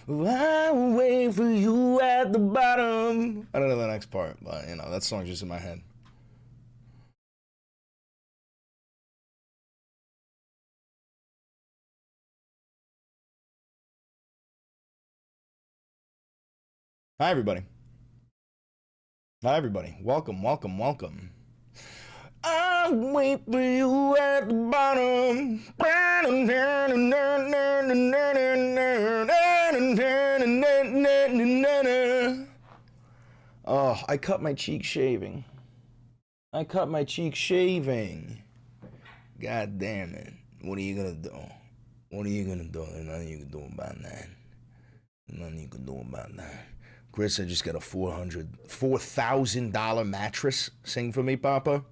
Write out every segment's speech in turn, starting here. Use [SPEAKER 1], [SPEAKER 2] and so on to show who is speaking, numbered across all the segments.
[SPEAKER 1] I'll wait for you at the bottom. I don't know the next part, but you know, that song's just in my head. Hi, everybody. Hi, everybody. Welcome, welcome, welcome. I'll wait for you at the bottom. Oh, I cut my cheek shaving. I cut my cheek shaving. God damn it. What are you gonna do? What are you gonna do? There's nothing you can do about that. Nothing you can do about that. Chris, I just got a $4,000 mattress. Sing for me, Papa.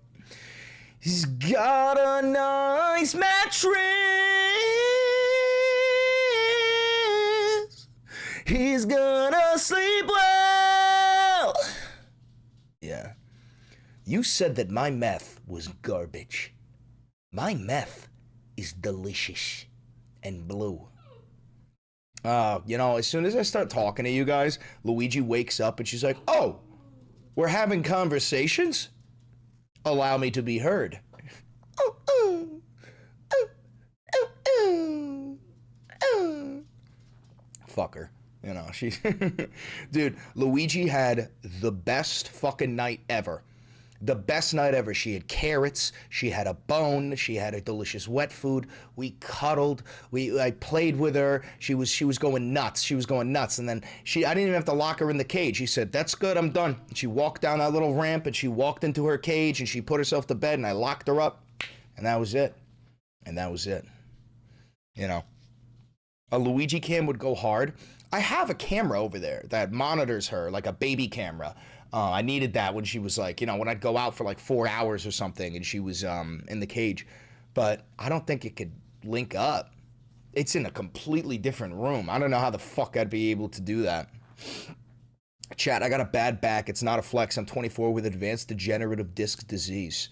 [SPEAKER 1] He's got a nice mattress. He's gonna sleep well. Yeah. You said that my meth was garbage. My meth is delicious and blue. You know, as soon as I start talking to you guys, Luigi wakes up and she's like, oh, we're having conversations? Allow me to be heard. Fuck her. You know, she's... Dude, Luigi had the best fucking night ever. The best night ever. She had carrots, she had a bone, she had a delicious wet food. We cuddled. I played with her. She was going nuts. She was going nuts. And then I didn't even have to lock her in the cage. She said, "That's good, I'm done." And she walked down that little ramp and she walked into her cage and she put herself to bed and I locked her up. And that was it. And that was it. You know, a Luigi cam would go hard. I have a camera over there that monitors her, like a baby camera. I needed that when she was like, you know, when I'd go out for like 4 hours or something and she was in the cage. But I don't think it could link up. It's in a completely different room. I don't know how the fuck I'd be able to do that. Chat, I got a bad back. It's not a flex. I'm 24 with advanced degenerative disc disease.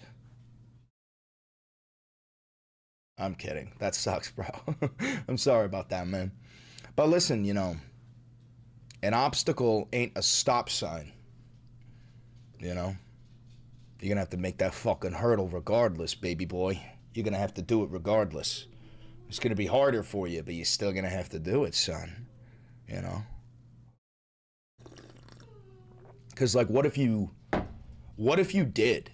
[SPEAKER 1] I'm kidding. That sucks, bro. I'm sorry about that, man. But listen, you know, an obstacle ain't a stop sign. You know, you're gonna have to make that fucking hurdle regardless, baby boy. You're gonna have to do it regardless. It's gonna be harder for you, but you're still gonna have to do it, son. You know? Because, like, what if you did?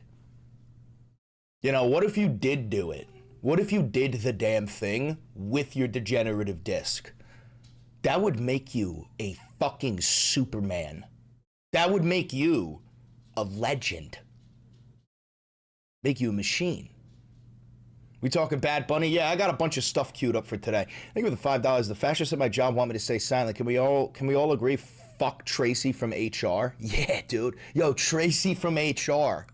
[SPEAKER 1] You know, what if you did do it? What if you did the damn thing with your degenerative disc? That would make you a fucking Superman. That would make you a legend. Make you a machine. We talking Bad Bunny? Yeah, I got a bunch of stuff queued up for today. Thank you for the $5. The fascists at my job want me to stay silent. Can we all agree? Fuck Tracy from HR. Yeah, dude. Yo, Tracy from HR.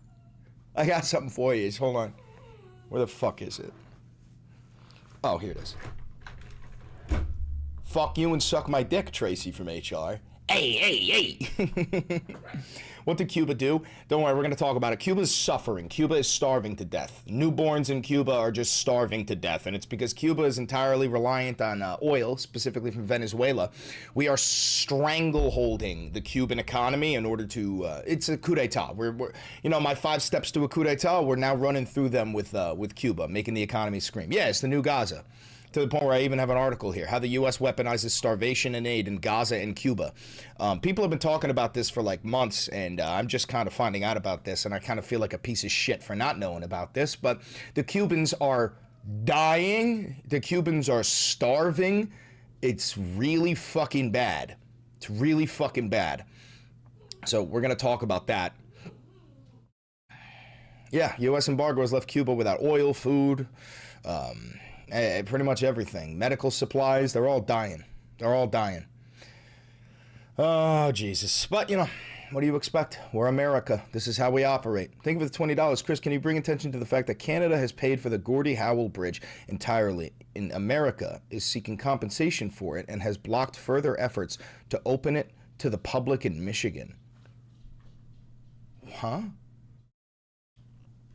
[SPEAKER 1] I got something for you. Hold on. Where the fuck is it? Oh, here it is. Fuck you and suck my dick, Tracy from HR. Hey. What did Cuba do? Don't worry, we're going to talk about it. Cuba's suffering. Cuba is starving to death. Newborns in Cuba are just starving to death, and it's because Cuba is entirely reliant on oil, specifically from Venezuela. We are strangleholding the Cuban economy in order to... it's a coup d'etat. We're you know, my 5 steps to a coup d'etat, we're now running through them with Cuba, making the economy scream. Yeah, it's the new Gaza. To the point where I even have an article here, how the U.S. weaponizes starvation and aid in Gaza and Cuba. People have been talking about this for like months, and I'm just kind of finding out about this, and I kind of feel like a piece of shit for not knowing about this, but the Cubans are dying. The Cubans are starving. It's really fucking bad. It's really fucking bad. So we're going to talk about that. Yeah, U.S. embargo has left Cuba without oil, food, pretty much everything. Medical supplies, they're all dying. They're all dying. Oh, Jesus. But, you know, what do you expect? We're America. This is how we operate. Thank you for the $20. Chris, can you bring attention to the fact that Canada has paid for the Gordie Howell Bridge entirely? In America is seeking compensation for it and has blocked further efforts to open it to the public in Michigan. Huh?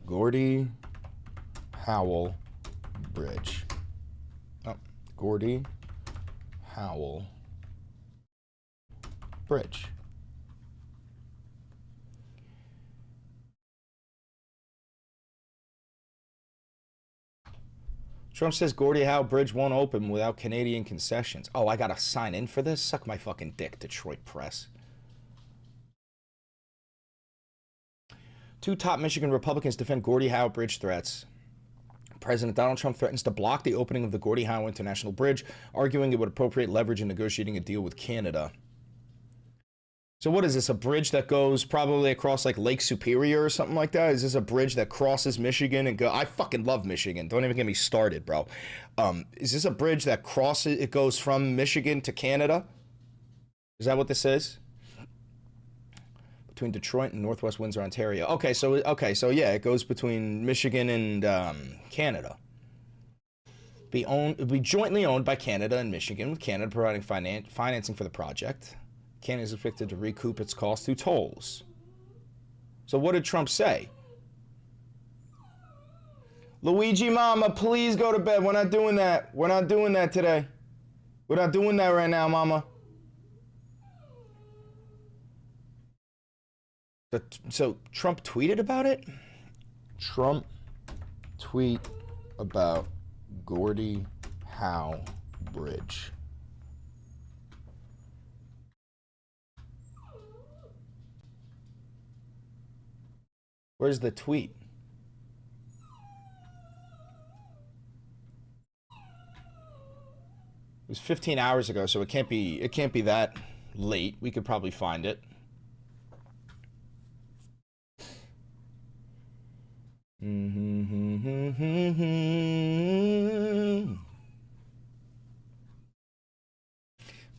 [SPEAKER 1] Gordie Howell Bridge. Oh, Gordie Howell Bridge. Trump says Gordie Howe Bridge won't open without Canadian concessions. Oh, I gotta sign in for this? Suck my fucking dick, Detroit Press. Two top Michigan Republicans defend Gordie Howe Bridge threats. President Donald Trump threatens to block the opening of the Gordie Howe International Bridge, arguing it would appropriate leverage in negotiating a deal with Canada. So what is this, a bridge that goes probably across like Lake Superior or something like that? Is this a bridge that crosses Michigan and go? I fucking love Michigan. Don't even get me started, bro. Is this a bridge that crosses, it goes from Michigan to Canada? Is that what this is? Between Detroit and Northwest Windsor, Ontario. Okay, so yeah, it goes between Michigan and Canada. It'll be jointly owned by Canada and Michigan, with Canada providing financing for the project. Canada is expected to recoup its costs through tolls. So what did Trump say? Luigi Mama, please go to bed. We're not doing that. We're not doing that today. We're not doing that right now, Mama. So Trump tweeted about it? Trump tweet about Gordie Howe Bridge. Where's the tweet? It was 15 hours ago, so it can't be that late. We could probably find it. Let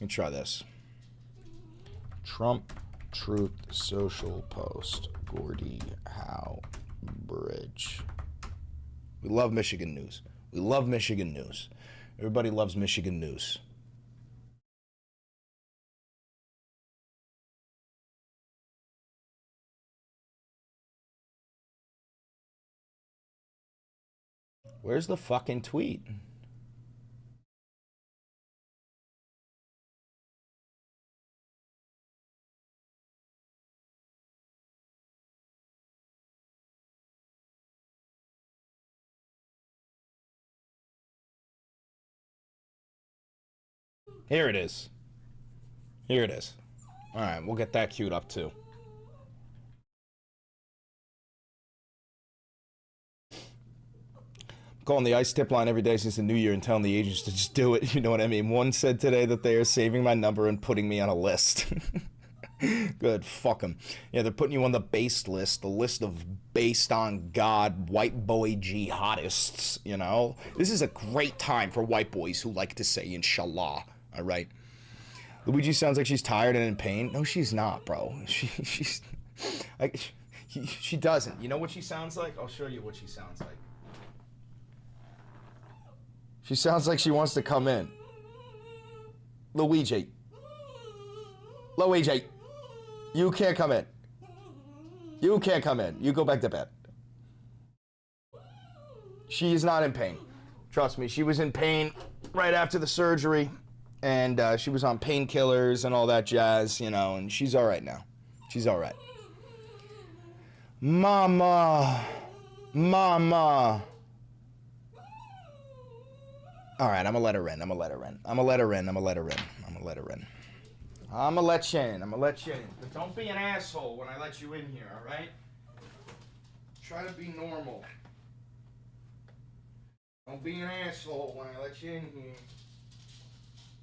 [SPEAKER 1] me try this. Trump Truth Social post. Gordie Howe Bridge. We love Michigan news. We love Michigan news. Everybody loves Michigan news. Where's the fucking tweet? Here it is. Here it is. All right, we'll get that queued up too. Calling the ICE tip line every day since the new year and telling the agents to just do it. You know what I mean? One said today that they are saving my number and putting me on a list. Good, fuck them. Yeah, they're putting you on the based list, the list of based on God white boy jihadists, you know? This is a great time for white boys who like to say inshallah, all right? Luigi sounds like she's tired and in pain. No, she's not, bro. She's like, she doesn't. You know what she sounds like? I'll show you what she sounds like. She sounds like she wants to come in. Luigi. Luigi. You can't come in. You can't come in. You go back to bed. She is not in pain. Trust me, she was in pain right after the surgery. And she was on painkillers and all that jazz, you know, and she's all right now. She's all right. Mama. Mama. All right, I'm gonna let her in. I'm gonna let her in. I'm gonna let her in. I'm gonna let her in. I'm gonna let her in. I'm gonna let you in. I'm gonna let you in. But don't be an asshole when I let you in here, all right? Try to be normal. Don't be an asshole when I let you in here.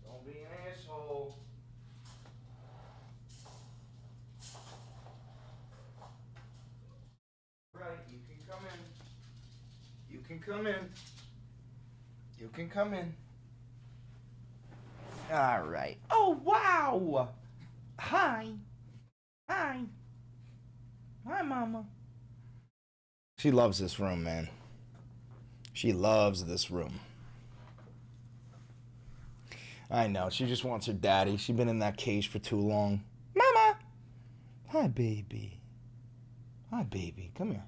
[SPEAKER 1] Don't be an asshole. Right, you can come in. You can come in. You can come in. All right. Oh, wow. Hi. Hi. Hi, Mama. She loves this room, man. She loves this room. I know. She just wants her daddy. She's been in that cage for too long. Mama. Hi, baby. Hi, baby. Come here.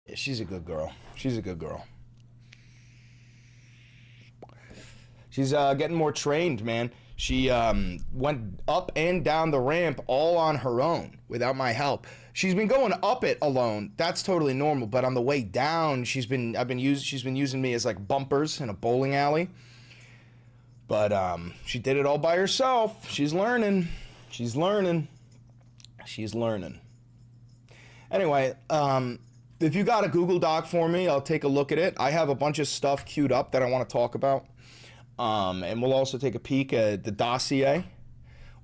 [SPEAKER 1] Yeah, she's a good girl. She's a good girl. She's getting more trained, man. She went up and down the ramp all on her own without my help. She's been going up it alone. That's totally normal. But on the way down, she's been using me as like bumpers in a bowling alley. But she did it all by herself. She's learning. She's learning. She's learning. Anyway, if you got a Google Doc for me, I'll take a look at it. I have a bunch of stuff queued up that I want to talk about. And we'll also take a peek at the dossier.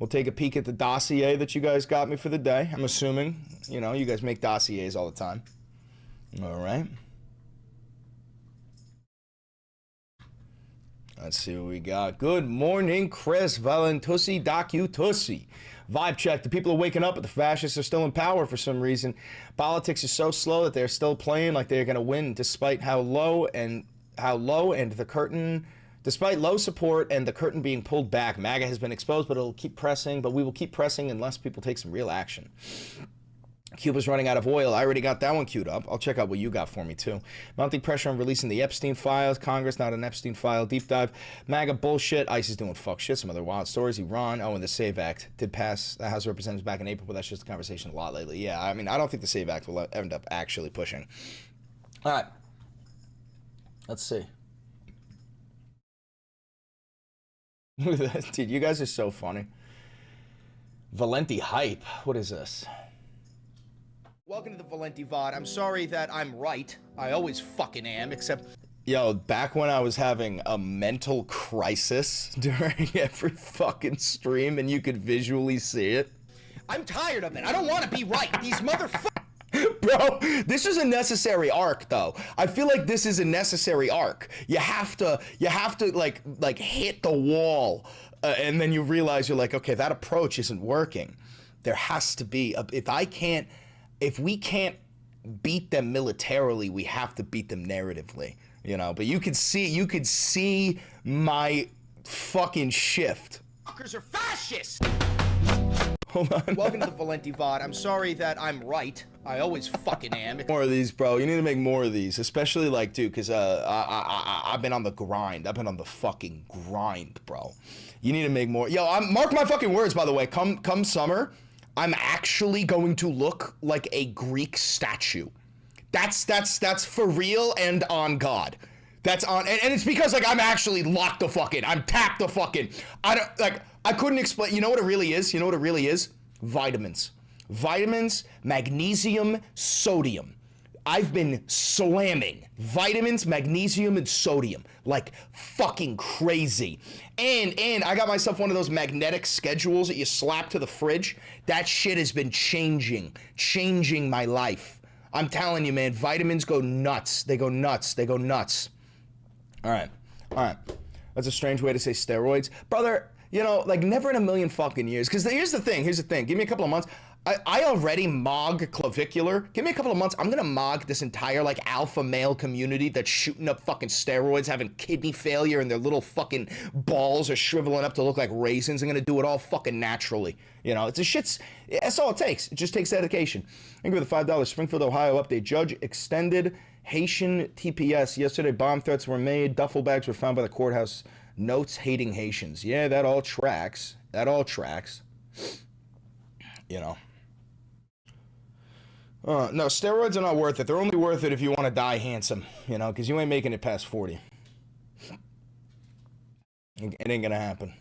[SPEAKER 1] We'll take a peek at the dossier that you guys got me for the day. I'm assuming, you know, you guys make dossiers all the time. All right. Let's see what we got. Good morning, Chris Valentusi Docutussi. Vibe check. The people are waking up, but the fascists are still in power for some reason. Politics is so slow that they're still playing like they're going to win, despite how low and the curtain. Despite low support and the curtain being pulled back, MAGA has been exposed, but it'll keep pressing. But we will keep pressing unless people take some real action. Cuba's running out of oil. I already got that one queued up. I'll check out what you got for me, too. Mounting pressure on releasing the Epstein files. Congress, not an Epstein file. Deep dive. MAGA bullshit. ICE is doing fuck shit. Some other wild stories. Iran. Oh, and the SAVE Act did pass the House of Representatives back in April, but that's just a conversation a lot lately. Yeah, I mean, I don't think the SAVE Act will end up actually pushing. All right. Let's see. Look at that. Dude, you guys are so funny. Valenti hype. What is this? Welcome to the Valenti VOD. I'm sorry that I'm right. I always fucking am, except... Yo, back when I was having a mental crisis during every fucking stream and you could visually see it. I'm tired of it. I don't want to be right. These motherfuckers... Bro, this is a necessary arc, though. I feel like this is a necessary arc. You have to like hit the wall, and then you realize you're like, okay, that approach isn't working. There has to be if we can't beat them militarily, we have to beat them narratively, you know. But you could see my fucking shift. Fuckers are fascists. Hold on. Welcome to the Valenti VOD. I'm sorry that I'm right. I always fucking am. More of these, bro. You need to make more of these, especially like, dude, because I've been on the grind. I've been on the fucking grind, bro. You need to make more. Yo, mark my fucking words, by the way. Come summer, I'm actually going to look like a Greek statue. That's for real and on God. That's on, and it's because like I'm actually locked the fucking. I'm tapped the fucking. I couldn't explain. You know what it really is? You know what it really is? Vitamins. Vitamins, magnesium, sodium. I've been slamming vitamins, magnesium, and sodium like fucking crazy. And I got myself one of those magnetic schedules that you slap to the fridge. That shit has been changing my life. I'm telling you, man, vitamins go nuts. They go nuts. They go nuts. All right. That's a strange way to say steroids. Brother, you know, like never in a million fucking years. Because here's the thing. Give me a couple of months. I already mog clavicular. Give me a couple of months. I'm gonna mog this entire like alpha male community that's shooting up fucking steroids, having kidney failure, and their little fucking balls are shriveling up to look like raisins. I'm gonna do it all fucking naturally. You know, that's all it takes. It just takes dedication. Thank you for the $5 Springfield, Ohio update. Judge extended Haitian TPS. Yesterday, bomb threats were made. Duffel bags were found by the courthouse. Notes hating Haitians. Yeah, that all tracks. You know. No, steroids are not worth it. They're only worth it if you want to die handsome, you know, because you ain't making it past 40. It ain't gonna happen.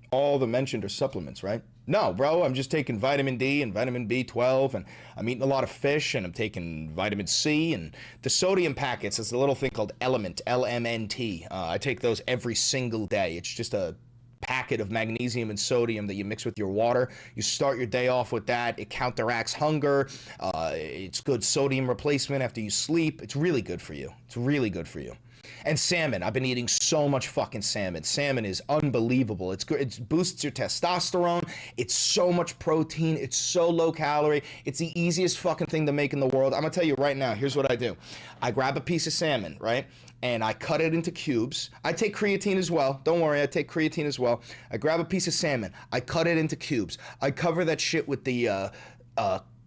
[SPEAKER 1] All the mentioned are supplements, right? No, bro, I'm just taking vitamin D and vitamin B12, and I'm eating a lot of fish, and I'm taking vitamin C, and the sodium packets. It's a little thing called Element, LMNT. I take those every single day. It's just a packet of magnesium and sodium that you mix with your water. You start your day off with that. It counteracts hunger. It's good sodium replacement after you sleep. It's really good for you. It's really good for you. And salmon. I've been eating so much fucking salmon. Salmon is unbelievable. It's good. It boosts your testosterone. It's so much protein. It's so low calorie. It's the easiest fucking thing to make in the world. I'm gonna tell you right now. Here's what I do. I grab a piece of salmon, right? And I cut it into cubes. I take creatine as well. Don't worry, I take creatine as well. I grab a piece of salmon. I cut it into cubes. I cover that shit with the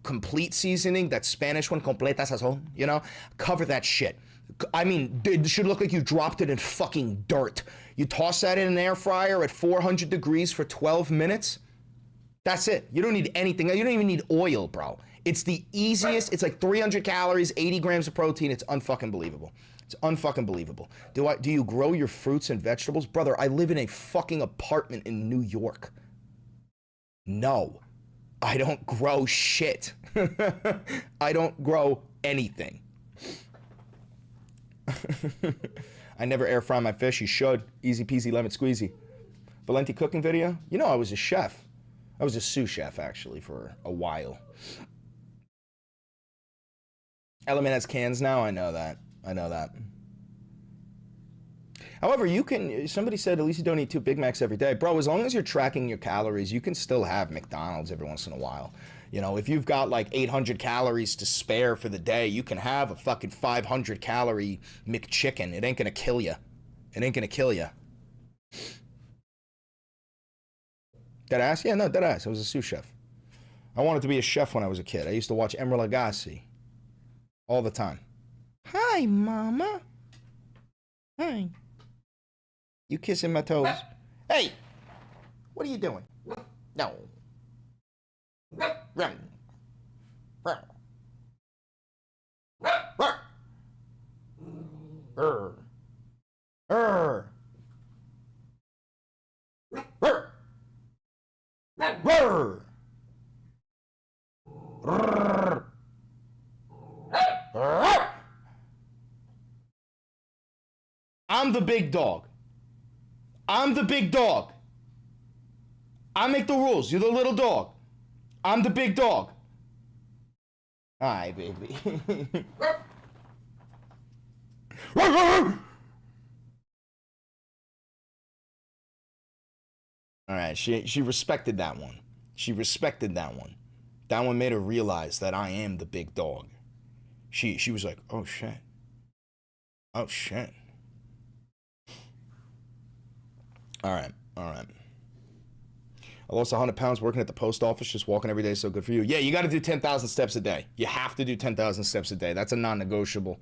[SPEAKER 1] complete seasoning, that Spanish one, completa sazon, you know? Cover that shit. I mean, it should look like you dropped it in fucking dirt. You toss that in an air fryer at 400 degrees for 12 minutes. That's it. You don't need anything. You don't even need oil, bro. It's the easiest. It's like 300 calories, 80 grams of protein. It's unfucking believable. It's unfucking believable. Do you grow your fruits and vegetables? Brother, I live in a fucking apartment in New York. No, I don't grow shit. I don't grow anything. I never air fry my fish. You should. Easy peasy lemon squeezy. Valenti cooking video? You know I was a chef. I was a sous chef, actually, for a while. Element has cans now? I know that. I know that. However, you can, somebody said at least you don't eat 2 Big Macs every day. Bro, as long as you're tracking your calories, you can still have McDonald's every once in a while. You know, if you've got like 800 calories to spare for the day, you can have a fucking 500 calorie McChicken. It ain't gonna kill you. It ain't gonna kill you. Deadass? Yeah, no, deadass. I was a sous chef. I wanted to be a chef when I was a kid. I used to watch Emeril Lagasse all the time. Hi, mama. Hi. You kissing my toes? Hey! What are you doing? No. Run. Run. I'm the big dog. I'm the big dog. I make the rules. You're the little dog. I'm the big dog. Hi, baby. All right, she respected that one. She respected that one. That one made her realize that I am the big dog. She was like, oh shit. Oh shit. All right, all right. I lost 100 pounds working at the post office, just walking every day, so good for you. Yeah, you got to do 10,000 steps a day. You have to do 10,000 steps a day. That's a non-negotiable.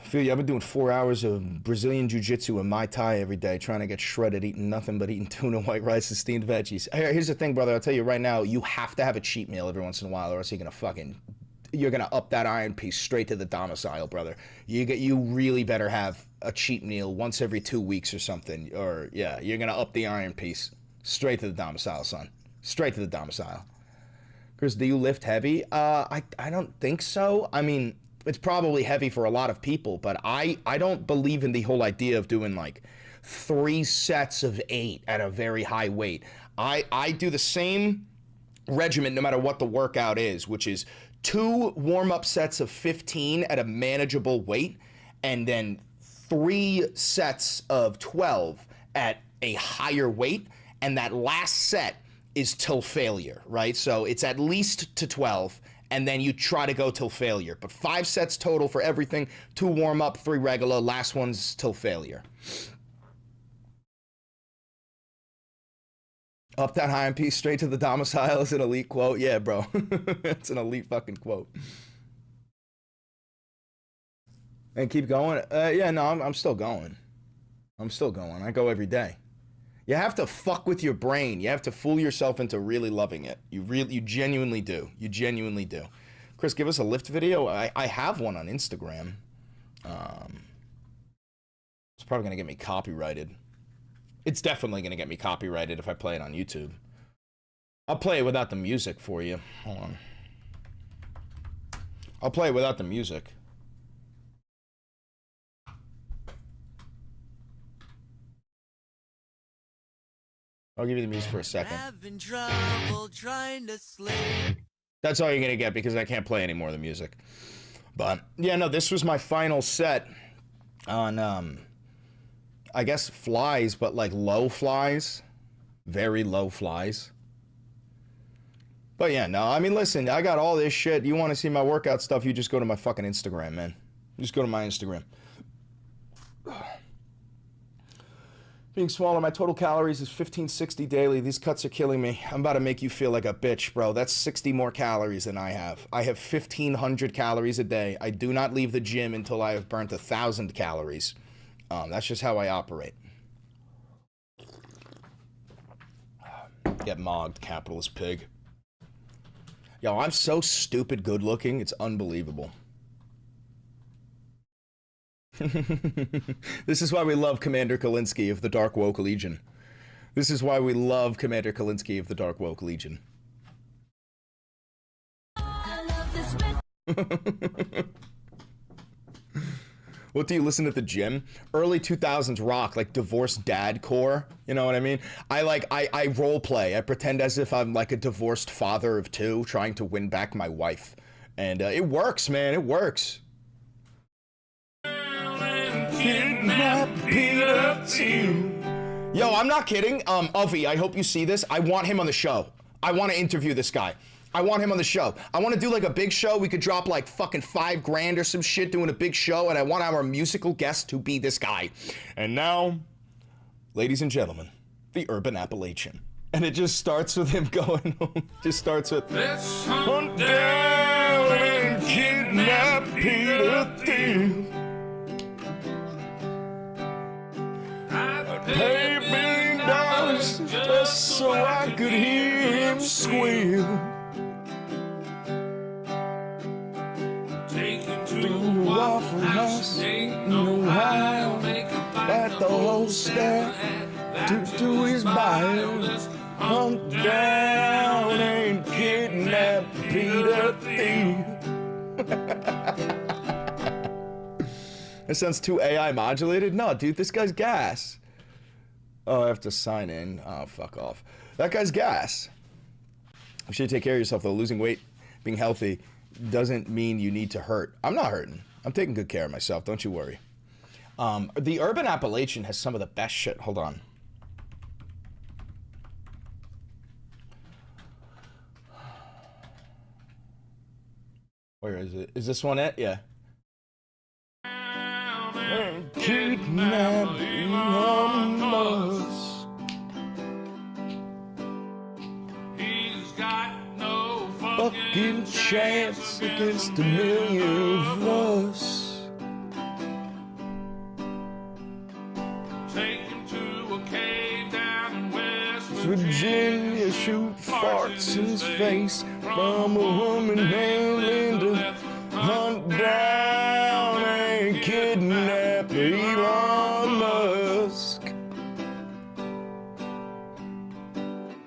[SPEAKER 1] I feel you. I've been doing 4 hours of Brazilian Jiu-Jitsu and Muay Thai every day, trying to get shredded, eating nothing but eating tuna, white rice, and steamed veggies. Here's the thing, brother. I'll tell you right now, you have to have a cheat meal every once in a while, or else you're gonna up that iron piece straight to the domicile, brother. You really better have a cheat meal once every 2 weeks or something, or yeah, you're gonna up the iron piece. Straight to the domicile, son. Straight to the domicile. Chris, do you lift heavy? I don't think so. I mean, it's probably heavy for a lot of people, but I don't believe in the whole idea of doing like 3 sets of 8 at a very high weight. I do the same regimen no matter what the workout is, which is 2 warm-up sets of 15 at a manageable weight, and then 3 sets of 12 at a higher weight. And that last set is till failure, right? So it's at least to 12, and then you try to go till failure. But 5 sets total for everything, 2 warm up, 3 regular, last one's till failure. Up that iron piece straight to the domicile is an elite quote. Yeah, bro. It's an elite fucking quote. And keep going. Yeah, no, I'm still going. I'm still going. I go every day. You have to fuck with your brain. You have to fool yourself into really loving it. You genuinely do. You genuinely do. Chris, give us a lift video. I have one on Instagram. It's probably gonna get me copyrighted. It's definitely gonna get me copyrighted if I play it on YouTube. I'll play it without the music for you. Hold on. I'll play it without the music. I'll give you the music for a second. That's all you're gonna get because I can't play any more of the music. But yeah, no, this was my final set on I guess flies, but like low flies. Very low flies. But yeah, no, I mean listen, I got all this shit. You wanna see my workout stuff, you just go to my fucking Instagram, man. Just go to my Instagram. Being smaller, my total calories is 1560 daily. These cuts are killing me. I'm about to make you feel like a bitch, bro. That's 60 more calories than I have. I have 1500 calories a day. I do not leave the gym until I have burnt 1000 calories. That's just how I operate. Get mogged, capitalist pig. Yo, I'm so stupid good looking, it's unbelievable. This is why we love Commander Kalinsky of the Dark Woke Legion. This is why we love Commander Kalinsky of the Dark Woke Legion. What do you listen at the gym? Early 2000s rock, like divorced dad core. You know what I mean? I role play. I pretend as if I'm like a divorced father of two trying to win back my wife. And it works, man. It works. Yo, I'm not kidding. Uvi, I hope you see this. I want him on the show. I want to interview this guy. I want him on the show. I want to do like a big show. We could drop like fucking $5 grand or some shit doing a big show, and I want our musical guest to be this guy. And now, ladies and gentlemen, the Urban Appalachian. And it just starts with him going home. Just starts with, let's hunt down and kidnap Peter Thiel. Pay $1 billion just so I could hear him squeal. Take him to a Waffle House in Ohio, at the whole staff to his bio. Hunt down and kidnap Peter Thiel. That sounds too AI modulated? No, dude, this guy's gas. Oh, I have to sign in. Oh, fuck off. That guy's gas. You should take care of yourself, though. Losing weight, being healthy, doesn't mean you need to hurt. I'm not hurting. I'm taking good care of myself. Don't you worry. The Urban Appalachian has some of the best shit. Hold on. Where is it? Is this one it? Yeah. Kidnap Elon Musk. He's got no fucking chance against a million of us. Take him to a cave down in West Virginia. Shoot farts in his face from a woman named Linda. Hunt down and kidnap Elon Musk.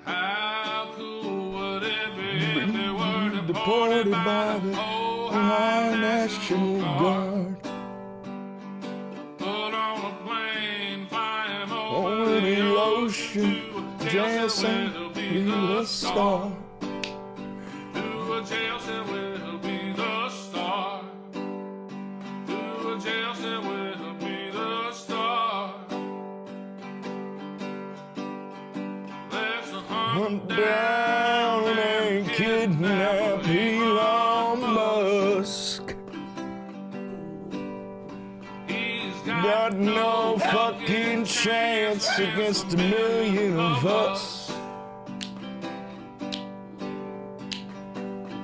[SPEAKER 1] How cool would it be if they were deported by the Ohio National Guard? Put on a plane, flying over the ocean, Jason will be the star. Do a Jason will be the star. Do a Jason will be the star. Let's hunt down and kidnap Elon Musk. He's got no fucking chance against a million of us.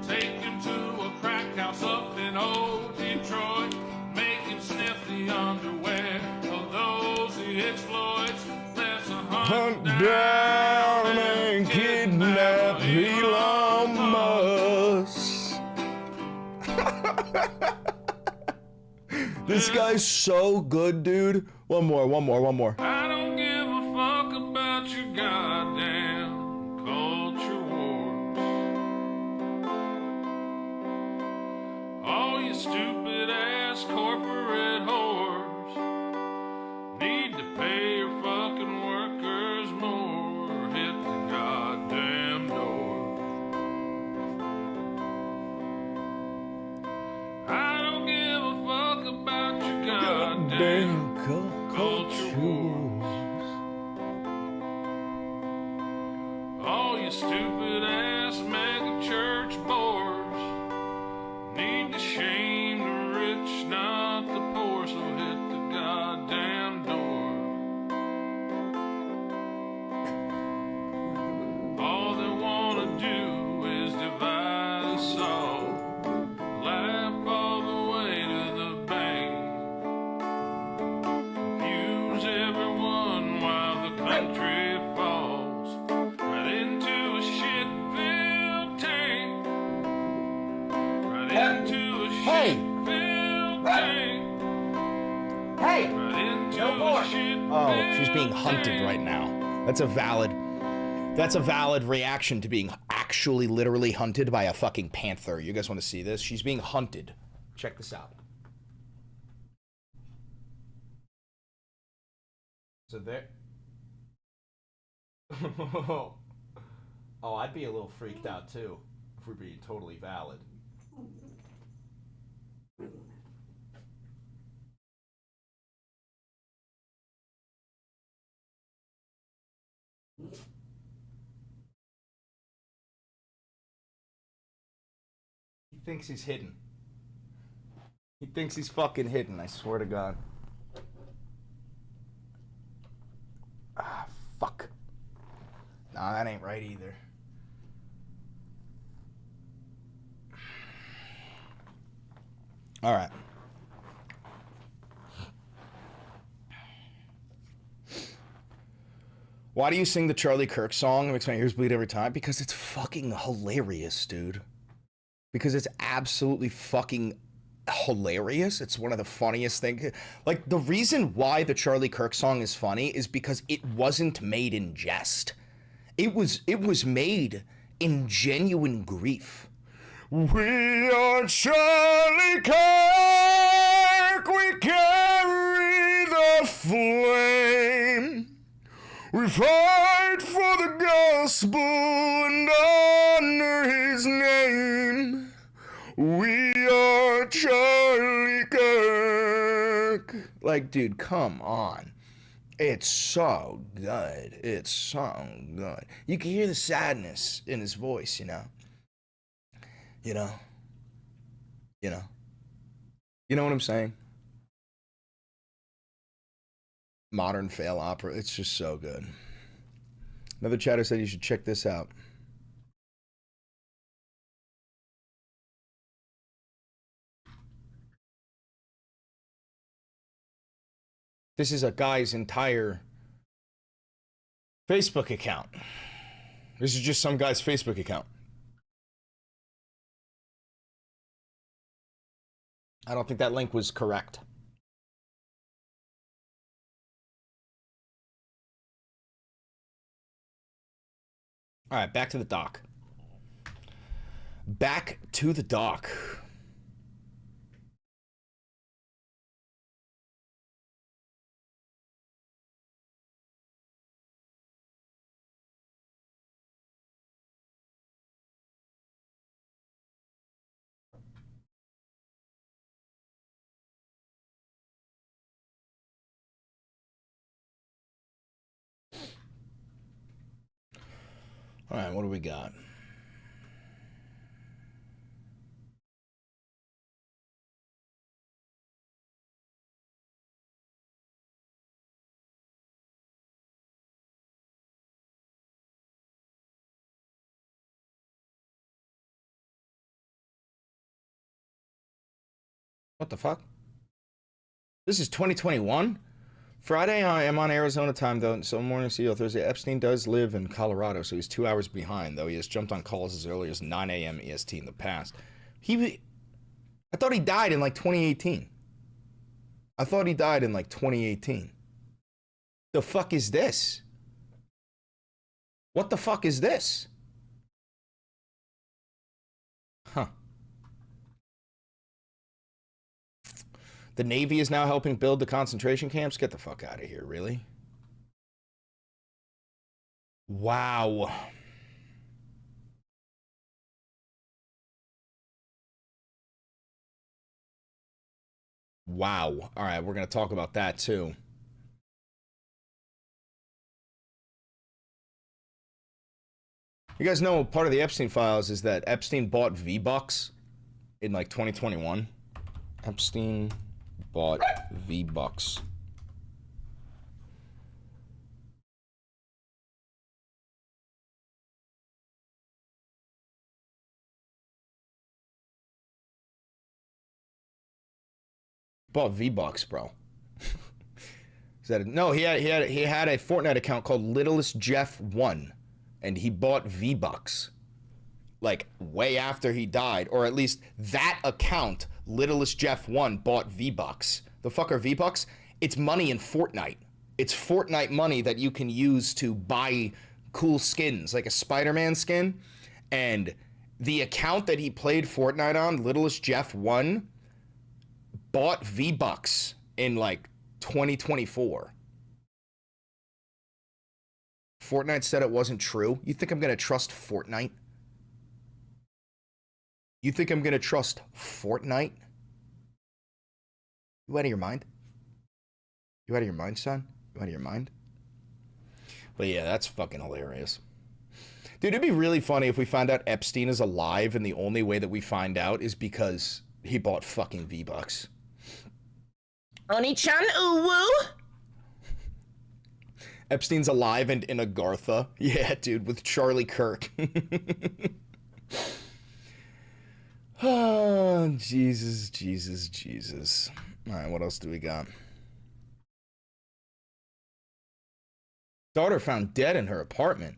[SPEAKER 1] Take him to a crack house up in old Detroit. Make him sniff the underwear of those he exploits. Let's hunt down and kidnap Elon Musk. This guy's so good, dude. One more. I don't give a fuck about your goddamn culture wars. All you stupid ass corporate whores need to pay your fucking workers more. Hit the goddamn door. I don't give a fuck about your goddamn culture wars. All you stupid ass mega church bores need to shame the rich, not the poor, so hit the goddamn door. Hey! Hey! No more! Oh, she's being hunted right now. That's a valid reaction to being actually literally hunted by a fucking panther. You guys want to see this? She's being hunted. Check this out. So there... Oh, I'd be a little freaked out too, if we're being totally valid. He thinks he's hidden. He thinks he's fucking hidden, I swear to God. Ah, fuck. Nah, that ain't right either. All right. Why do you sing the Charlie Kirk song? It makes my ears bleed every time. Because it's fucking hilarious, dude. Because it's absolutely fucking hilarious. It's one of the funniest things. Like, the reason why the Charlie Kirk song is funny is because it wasn't made in jest. It was made in genuine grief. We are Charlie Kirk, we carry the flame. We fight for the gospel and honor his name. We are Charlie Kirk. Like, dude, come on. It's so good. It's so good. You can hear the sadness in his voice, you know? You know? You know? You know what I'm saying? Modern fail opera. It's just so good. Another chatter said you should check this out. This is a guy's entire Facebook account. This is just some guy's Facebook account. I don't think that link was correct. All right, back to the doc. Back to the doc. All right, what do we got? What the fuck? This is 2021? Friday, I am on Arizona time, though, so morning CEO. Thursday, Epstein does live in Colorado, so he's 2 hours behind, though. He has jumped on calls as early as 9 a.m. EST in the past. I thought he died in, like, 2018. I thought he died in, like, 2018. The fuck is this? What the fuck is this? Huh. The Navy is now helping build the concentration camps? Get the fuck out of here, really? Wow. Wow. All right, we're going to talk about that, too. You guys know part of the Epstein files is that Epstein bought V-Bucks in, like, 2021. Epstein bought V-Bucks. Bought V-Bucks, bro. No, he had a Fortnite account called Littlest Jeff 1, and he bought V-Bucks. like way after he died, or at least that account, Littlest Jeff 1, bought V-Bucks. The fuck are V-Bucks? It's money in Fortnite. It's Fortnite money that you can use to buy cool skins, like a Spider-Man skin. And the account that he played Fortnite on, Littlest Jeff 1, bought V-Bucks in like 2024. Fortnite said it wasn't true. You think I'm gonna trust Fortnite? You think I'm gonna trust Fortnite? You out of your mind? You out of your mind, son? You out of your mind? But yeah, that's fucking hilarious. Dude, it'd be really funny if we found out Epstein is alive and the only way that we find out is because he bought fucking V-Bucks. Oni-chan uwu? Epstein's alive and in Agartha. Yeah, dude, with Charlie Kirk. Oh, Jesus, Jesus, Jesus. All right, what else do we got? Daughter found dead in her apartment.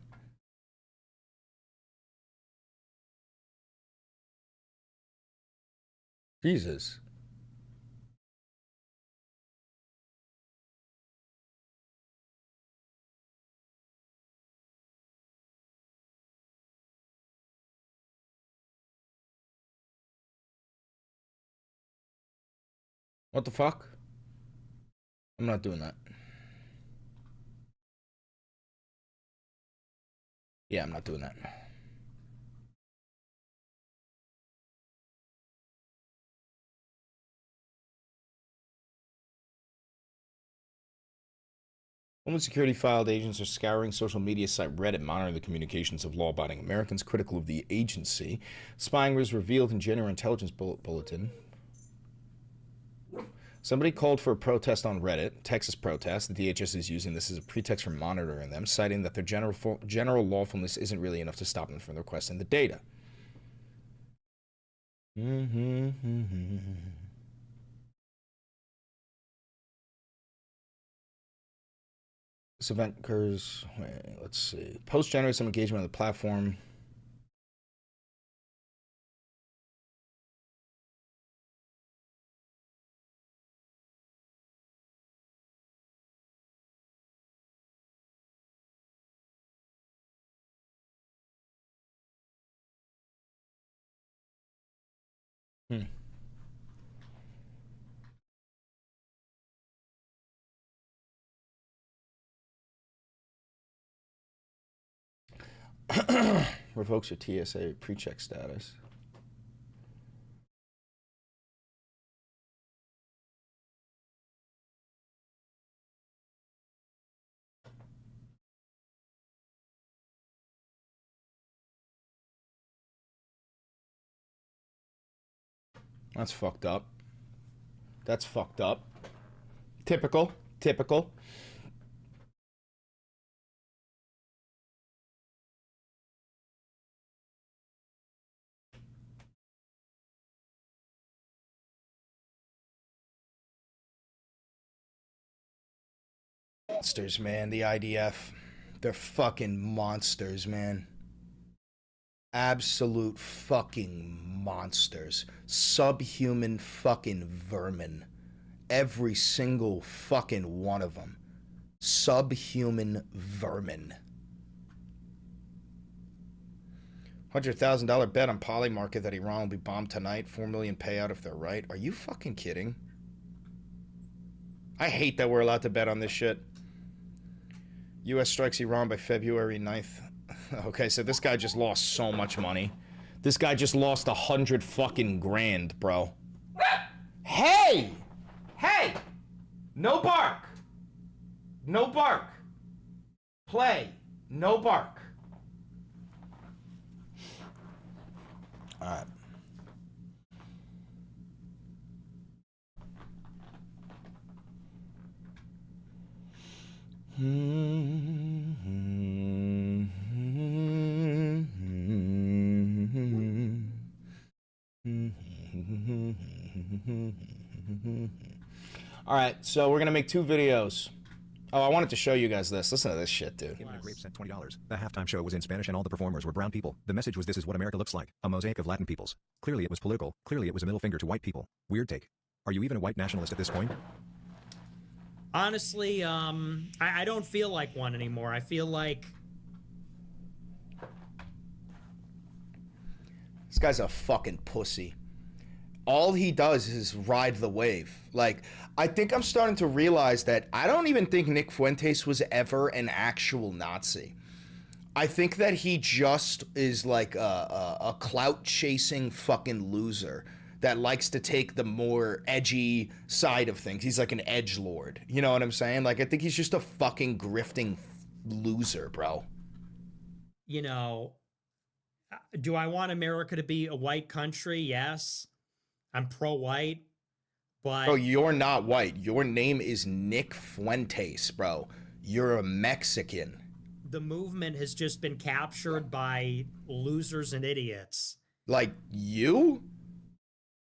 [SPEAKER 1] Jesus. What the fuck? I'm not doing that. Yeah, I'm not doing that. Homeland Security filed agents are scouring social media site Reddit, monitoring the communications of law-abiding Americans critical of the agency. Spying was revealed in General Intelligence Bulletin. Somebody called for a protest on Reddit, Texas protest. The DHS is using this as a pretext for monitoring them, citing that their general lawfulness isn't really enough to stop them from requesting the data. This event occurs, wait, let's see. Post generates some engagement on the platform. Revokes your TSA pre-check status. That's fucked up. That's fucked up. Typical. Typical. Monsters, man. The IDF. They're fucking monsters, man. Absolute fucking monsters. Subhuman fucking vermin. Every single fucking one of them. Subhuman vermin. $100,000 bet on Polymarket that Iran will be bombed tonight. $4 million payout if they're right. Are you fucking kidding? I hate that we're allowed to bet on this shit. U.S. strikes Iran by February 9th. Okay, so this guy just lost so much money. This guy just lost 100 fucking grand, bro. Hey! Hey! No bark! No bark. Play. No bark. All right. All right, so we're gonna make two videos. Oh, I wanted to show you guys this. Listen to this shit, dude.
[SPEAKER 2] Kim and a grape sent $20. The halftime show was in Spanish and all the performers were brown people. The message was, this is what America looks like, a mosaic of Latin peoples. Clearly it was political, clearly it was a middle finger to white people. Weird take. Are you even a white nationalist at this point?
[SPEAKER 3] Honestly, I don't feel like one anymore. I feel like...
[SPEAKER 1] This guy's a fucking pussy. All he does is ride the wave. Like, I think I'm starting to realize that I don't even think Nick Fuentes was ever an actual Nazi. I think that he just is like a clout-chasing fucking loser that likes to take the more edgy side of things. He's like an edgelord. You know what I'm saying? Like, I think he's just a fucking grifting loser, bro.
[SPEAKER 3] You know, do I want America to be a white country? Yes. I'm pro-white, but...
[SPEAKER 1] Bro, you're not white. Your name is Nick Fuentes, bro. You're a Mexican.
[SPEAKER 3] The movement has just been captured by losers and idiots.
[SPEAKER 1] Like you?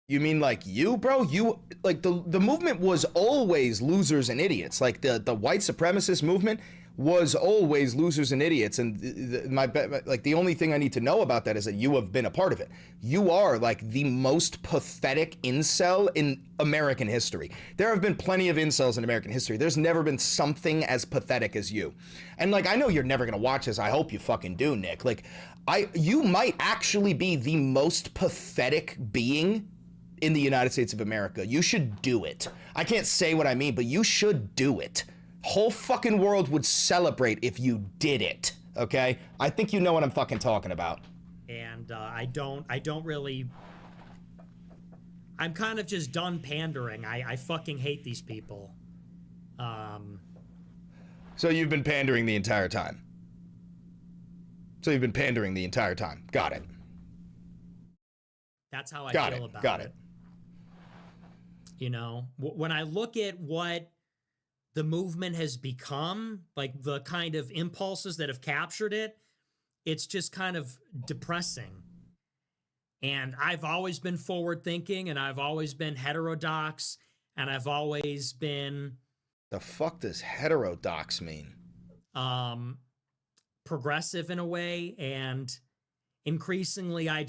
[SPEAKER 1] You mean like you, bro? You, like, the movement was always losers and idiots. Like the white supremacist movement was always losers and idiots. And the only thing I need to know about that is that you have been a part of it. You are like the most pathetic incel in American history. There have been plenty of incels in American history. There's never been something as pathetic as you. And like, I know you're never gonna watch this. I hope you fucking do, Nick. Like, you might actually be the most pathetic being in the United States of America. You should do it. I can't say what I mean, but you should do it. Whole fucking world would celebrate if you did it, okay? I think you know what I'm fucking talking about.
[SPEAKER 3] And I don't really... I'm kind of just done pandering. I fucking hate these people.
[SPEAKER 1] So you've been pandering the entire time. Got it.
[SPEAKER 3] That's how I feel about it.
[SPEAKER 1] Got it.
[SPEAKER 3] You know, when I look at what the movement has become, like the kind of impulses that have captured it, it's just kind of depressing. And I've always been forward thinking, and I've always been heterodox, and I've always been...
[SPEAKER 1] The fuck does heterodox mean?
[SPEAKER 3] Progressive in a way, and increasingly I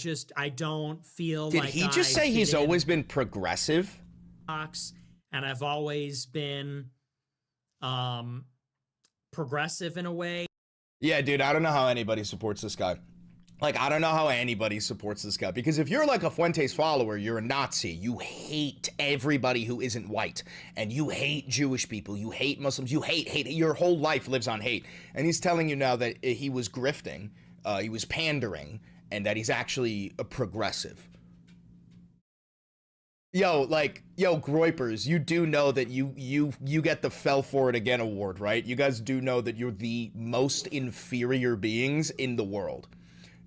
[SPEAKER 3] don't feel like...
[SPEAKER 1] Did he just say he's always been progressive?
[SPEAKER 3] And I've always been progressive in a way.
[SPEAKER 1] Yeah, dude, I don't know how anybody supports this guy. Like, I don't know how anybody supports this guy. Because if you're like a Fuentes follower, you're a Nazi. You hate everybody who isn't white. And you hate Jewish people. You hate Muslims. You hate. Your whole life lives on hate. And he's telling you now that he was grifting, he was pandering, and that he's actually a progressive. Yo, Groypers, you do know that you get the Fell For It Again award, right? You guys do know that you're the most inferior beings in the world.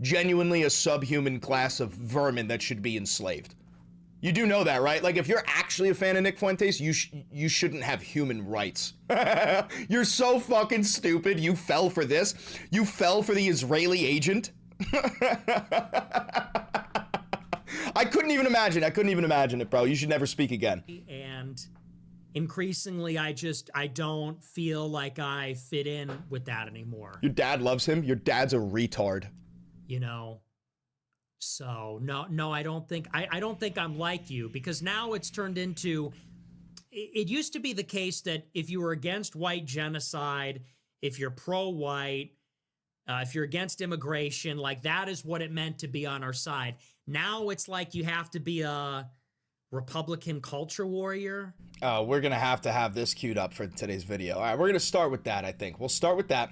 [SPEAKER 1] Genuinely a subhuman class of vermin that should be enslaved. You do know that, right? Like, if you're actually a fan of Nick Fuentes, you shouldn't have human rights. You're so fucking stupid. You fell for this. You fell for the Israeli agent. I couldn't even imagine it, bro. You should never speak again.
[SPEAKER 3] And increasingly, I don't feel like I fit in with that anymore.
[SPEAKER 1] Your dad loves him. Your dad's a retard.
[SPEAKER 3] You know, so no, I don't think I'm like you, because now it's turned into, it used to be the case that if you were against white genocide, if you're pro-white, if you're against immigration, like that is what it meant to be on our side. Now it's like you have to be a Republican culture warrior.
[SPEAKER 1] We're going to have this queued up for today's video. All right, we're going to start with that, I think. We'll start with that.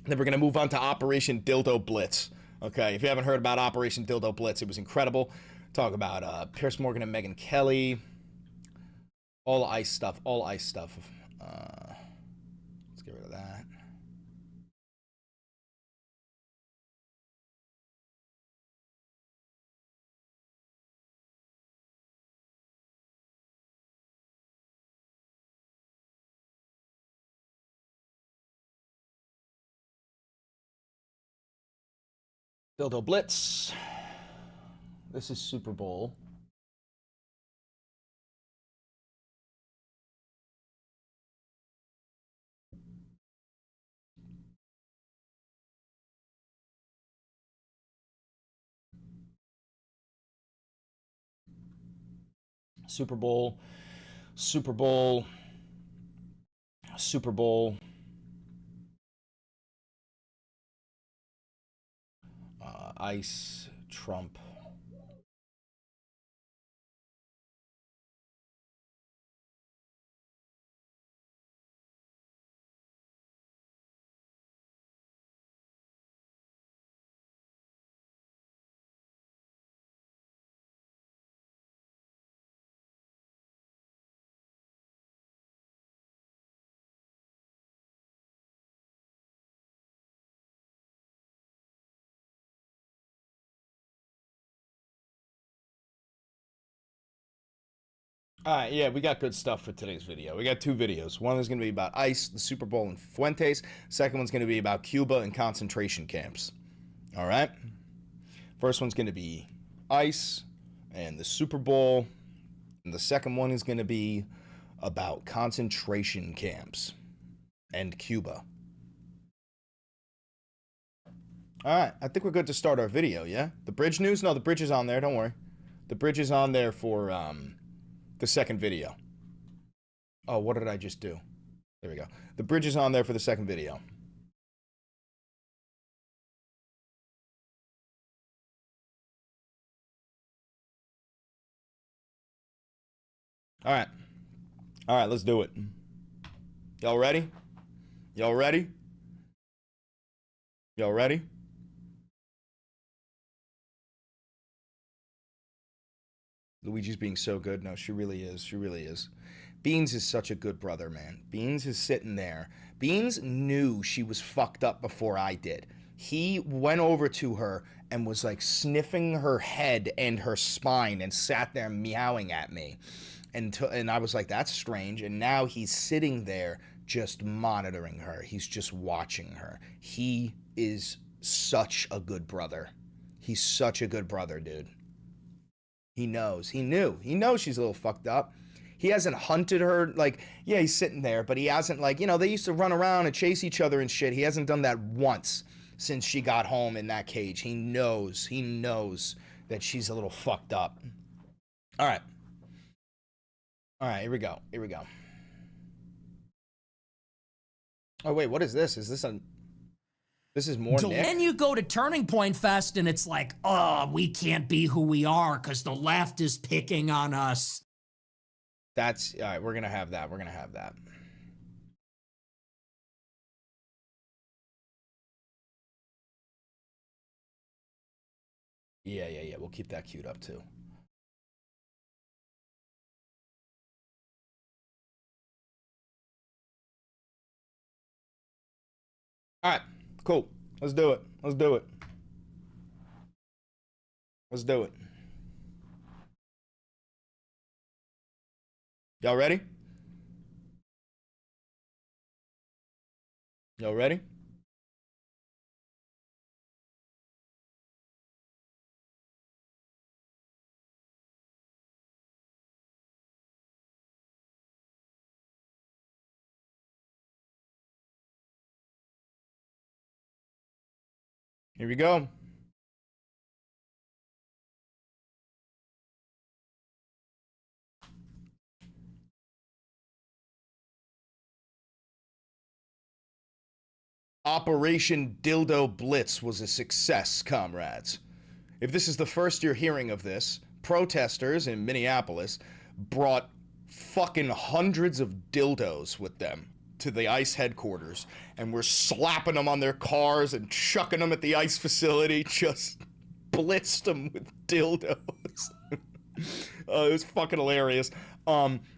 [SPEAKER 1] Then we're going to move on to Operation Dildo Blitz. Okay, if you haven't heard about Operation Dildo Blitz, it was incredible. Talk about Pierce Morgan and Megyn Kelly. All ICE stuff, Let's get rid of that. Dildo Blitz. This is Super Bowl. Super Bowl, Super Bowl, Super Bowl. ICE, Trump. All right, yeah, we got good stuff for today's video. We got two videos. One is going to be about ICE, the Super Bowl, and Fuentes. Second one's going to be about Cuba and concentration camps. All right? First one's going to be ICE and the Super Bowl. And the second one is going to be about concentration camps and Cuba. All right, I think we're good to start our video, yeah? The bridge news? No, the bridge is on there, don't worry. The bridge is on there for the second video. Oh, what did I just do? There we go. The bridge is on there for the second video. All right. All right, let's do it. Y'all ready? Y'all ready? Y'all ready? Luigi's being so good. No, she really is. She really is. Beans is such a good brother, man. Beans is sitting there. Beans knew she was fucked up before I did. He went over to her and was like sniffing her head and her spine and sat there meowing at me. And I was like, that's strange. And now he's sitting there just monitoring her. He's just watching her. He is such a good brother. He's such a good brother, dude. He knows. He knew. He knows she's a little fucked up. He hasn't hunted her. Like, yeah, he's sitting there, but he hasn't, like, you know, they used to run around and chase each other and shit. He hasn't done that once since she got home in that cage. He knows. He knows that she's a little fucked up. All right. All right, here we go. Here we go. Oh, wait, what is this? Is this a... This is more Nick?
[SPEAKER 3] Then you go to Turning Point Fest and it's like, oh, we can't be who we are because the left is picking on us.
[SPEAKER 1] That's, all right, we're going to have that. We're going to have that. Yeah. We'll keep that queued up too. All right. Cool. Let's do it. Let's do it. Let's do it. Y'all ready? Y'all ready? Here we go. Operation Dildo Blitz was a success, comrades. If this is the first you're hearing of this, protesters in Minneapolis brought fucking hundreds of dildos with them to the ICE headquarters and were slapping them on their cars and chucking them at the ICE facility, just blitzed them with dildos. It was fucking hilarious.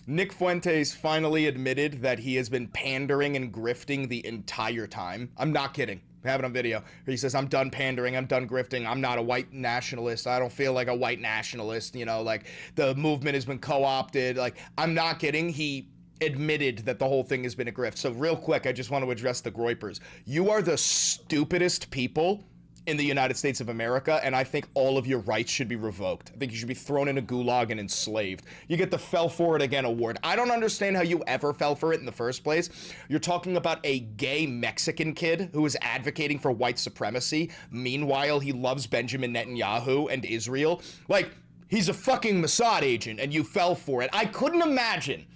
[SPEAKER 1] Nick Fuentes finally admitted that he has been pandering and grifting the entire time. I'm not kidding. I have it on video. He says, I'm done pandering. I'm done grifting. I'm not a white nationalist. I don't feel like a white nationalist. You know, like, the movement has been co-opted. Like, I'm not kidding. He admitted that the whole thing has been a grift. So real quick, I just want to address the Groypers. You are the stupidest people in the United States of America, and I think all of your rights should be revoked. I think you should be thrown in a gulag and enslaved. You get the Fell For It Again award. I don't understand how you ever fell for it in the first place. You're talking about a gay Mexican kid who is advocating for white supremacy. Meanwhile, he loves Benjamin Netanyahu and Israel. Like, he's a fucking Mossad agent and you fell for it. I couldn't imagine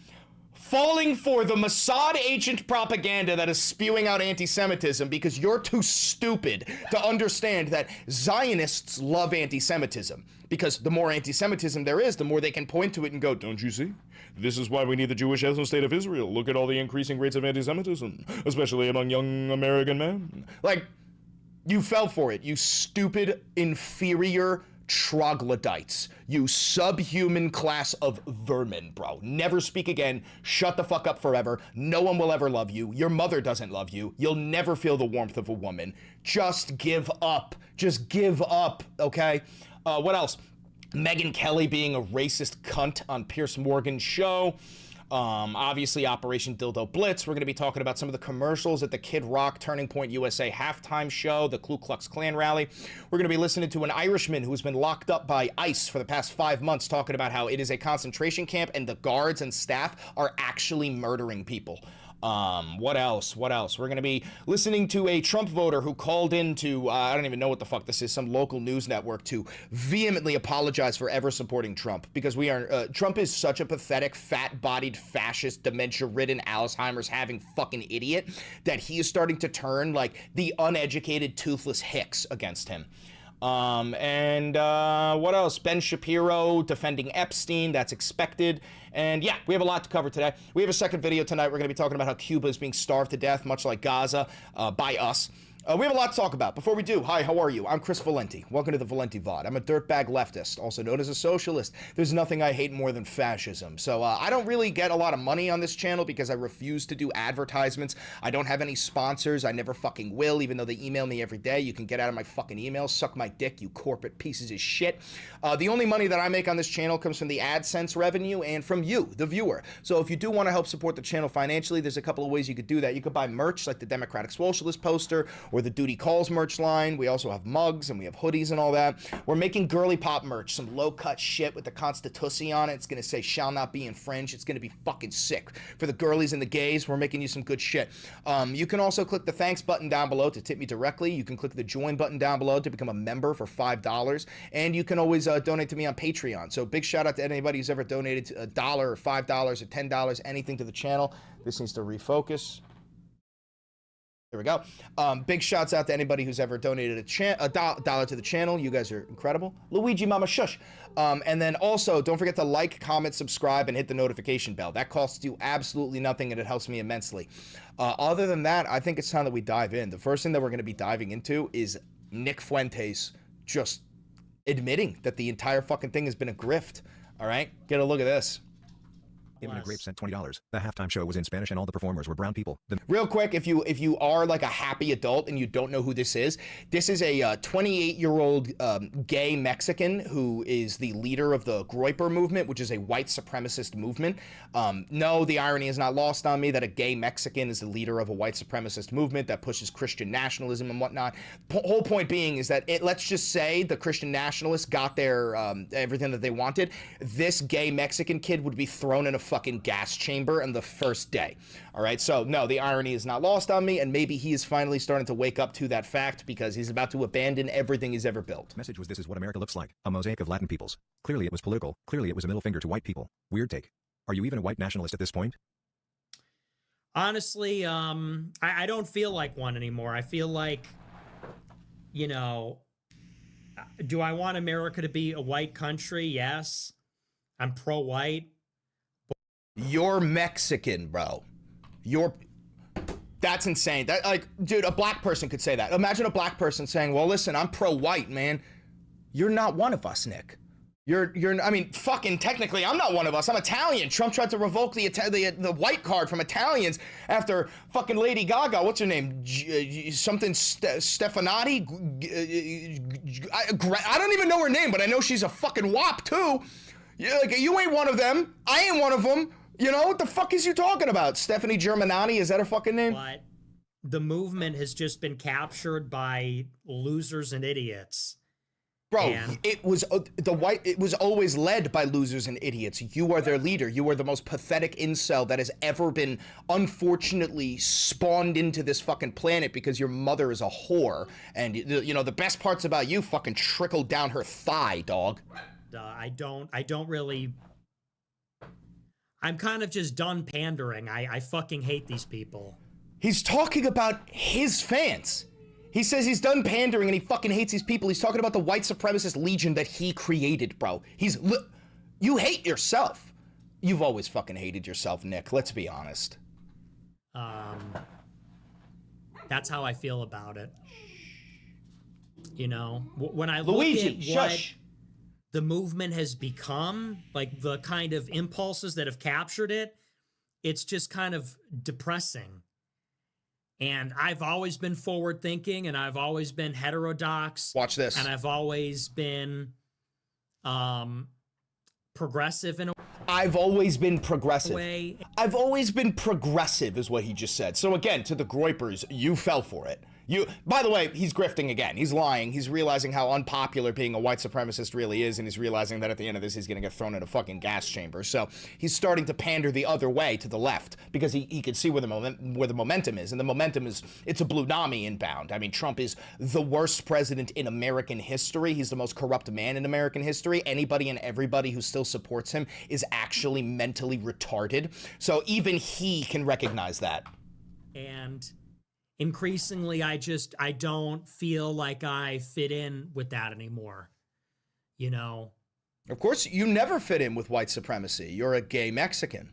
[SPEAKER 1] falling for the Mossad agent propaganda that is spewing out anti-Semitism because you're too stupid to understand that Zionists love anti-Semitism. Because the more anti-Semitism there is, the more they can point to it and go, don't you see? This is why we need the Jewish ethno state of Israel. Look at all the increasing rates of anti-Semitism, especially among young American men. Like, you fell for it, you stupid, inferior troglodytes. You subhuman class of vermin, bro. Never speak again. Shut the fuck up forever. No one will ever love you. Your mother doesn't love you. You'll never feel the warmth of a woman. Just give up. Just give up, okay? What else? Megyn Kelly being a racist cunt on Piers Morgan's show. Obviously, Operation Dildo Blitz. We're going to be talking about some of the commercials at the Kid Rock Turning Point USA halftime show, the Ku Klux Klan rally. We're going to be listening to an Irishman who's been locked up by ICE for the past 5 months talking about how it is a concentration camp and the guards and staff are actually murdering people. What else? We're going to be listening to a Trump voter who called into, I don't even know what the fuck this is, some local news network to vehemently apologize for ever supporting Trump because Trump is such a pathetic, fat-bodied, fascist, dementia-ridden, Alzheimer's having fucking idiot that he is starting to turn like the uneducated, toothless hicks against him. What else? Ben Shapiro defending Epstein. That's expected. And yeah, we have a lot to cover today. We have a second video tonight. We're going to be talking about how Cuba is being starved to death, much like Gaza, by us. We have a lot to talk about. Before we do, hi, how are you? I'm Chris Valenti. Welcome to the Valenti VOD. I'm a dirtbag leftist, also known as a socialist. There's nothing I hate more than fascism. So I don't really get a lot of money on this channel because I refuse to do advertisements. I don't have any sponsors. I never fucking will, even though they email me every day. You can get out of my fucking emails. Suck my dick, you corporate pieces of shit. The only money that I make on this channel comes from the AdSense revenue and from you, the viewer. So if you do want to help support the channel financially, there's a couple of ways you could do that. You could buy merch like the Democratic Socialist poster or the Duty Calls merch line. We also have mugs and we have hoodies and all that. We're making girly pop merch, some low-cut shit with the Constitution on it. It's going to say shall not be infringed. It's going to be fucking sick. For the girlies and the gays, we're making you some good shit. You can also click the thanks button down below to tip me directly. You can click the join button down below to become a member for $5. And you can always donate to me on Patreon. So big shout out to anybody who's ever donated $1 or $5 or $10, anything to the channel. This needs to refocus. There we go. Big shouts out to anybody who's ever donated a dollar to the channel. You guys are incredible. Luigi Mama Shush. And then also, don't forget to like, comment, subscribe, and hit the notification bell. That costs you absolutely nothing, and it helps me immensely. Other than that, I think it's time that we dive in. The first thing that we're going to be diving into is Nick Fuentes just admitting that the entire fucking thing has been a grift. All right? Get a look at this.
[SPEAKER 2] Given a grape sent $20. The halftime show was in Spanish and all the performers were brown people.
[SPEAKER 1] Real quick, if you are like a happy adult and you don't know who this is a 28-year-old gay Mexican who is the leader of the Groyper movement, which is a white supremacist movement. No, the irony is not lost on me that a gay Mexican is the leader of a white supremacist movement that pushes Christian nationalism and whatnot. Whole point being is that let's just say the Christian nationalists got their everything that they wanted. This gay Mexican kid would be thrown in a fucking gas chamber on the first day. All right, so no, the irony is not lost on me, and maybe he is finally starting to wake up to that fact because he's about to abandon everything he's ever built.
[SPEAKER 2] Message was this is what America looks like, a mosaic of Latin peoples. Clearly it was political, clearly it was a middle finger to white people. Weird take. Are you even a white nationalist at this point?
[SPEAKER 3] Honestly, I don't feel like one anymore. I feel like, you know, do I want America to be a white country? Yes. I'm pro-white.
[SPEAKER 1] You're Mexican, bro. That's insane. That, like, dude, a black person could say that. Imagine a black person saying, well, listen, I'm pro-white, man. You're not one of us, Nick. I mean, fucking technically, I'm not one of us. I'm Italian. Trump tried to revoke the white card from Italians after fucking Lady Gaga. What's her name? Stefanati? I don't even know her name, but I know she's a fucking wop, too. You ain't one of them. I ain't one of them. You know, what the fuck is you talking about? Stephanie Germanati, is that her fucking name?
[SPEAKER 3] But the movement has just been captured by losers and idiots.
[SPEAKER 1] Bro, it was always led by losers and idiots. You are their leader. You are the most pathetic incel that has ever been, unfortunately, spawned into this fucking planet because your mother is a whore. And, you know, the best parts about you fucking trickled down her thigh, dog.
[SPEAKER 3] I don't really. I'm kind of just done pandering. I fucking hate these people.
[SPEAKER 1] He's talking about his fans. He says he's done pandering and he fucking hates these people. He's talking about the white supremacist legion that he created, bro. You hate yourself. You've always fucking hated yourself, Nick. Let's be honest.
[SPEAKER 3] That's how I feel about it. You know, when I
[SPEAKER 1] Luigi,
[SPEAKER 3] look at what
[SPEAKER 1] shush.
[SPEAKER 3] the movement has become, like the kind of impulses that have captured it, it's just kind of depressing. And I've always been forward thinking, and I've always been heterodox.
[SPEAKER 1] Watch this.
[SPEAKER 3] And I've always been progressive in a
[SPEAKER 1] I've always been progressive.
[SPEAKER 3] way.
[SPEAKER 1] I've always been progressive is what he just said. So again, to the Groypers, you fell for it. By the way, he's grifting again. He's lying. He's realizing how unpopular being a white supremacist really is, and he's realizing that at the end of this, he's going to get thrown in a fucking gas chamber. So he's starting to pander the other way to the left because he can see where the momentum is, and the momentum is, it's a blue nami inbound. I mean, Trump is the worst president in American history. He's the most corrupt man in American history. Anybody and everybody who still supports him is actually mentally retarded. So even he can recognize that.
[SPEAKER 3] And increasingly, I don't feel like I fit in with that anymore. You know?
[SPEAKER 1] Of course, you never fit in with white supremacy. You're a gay Mexican.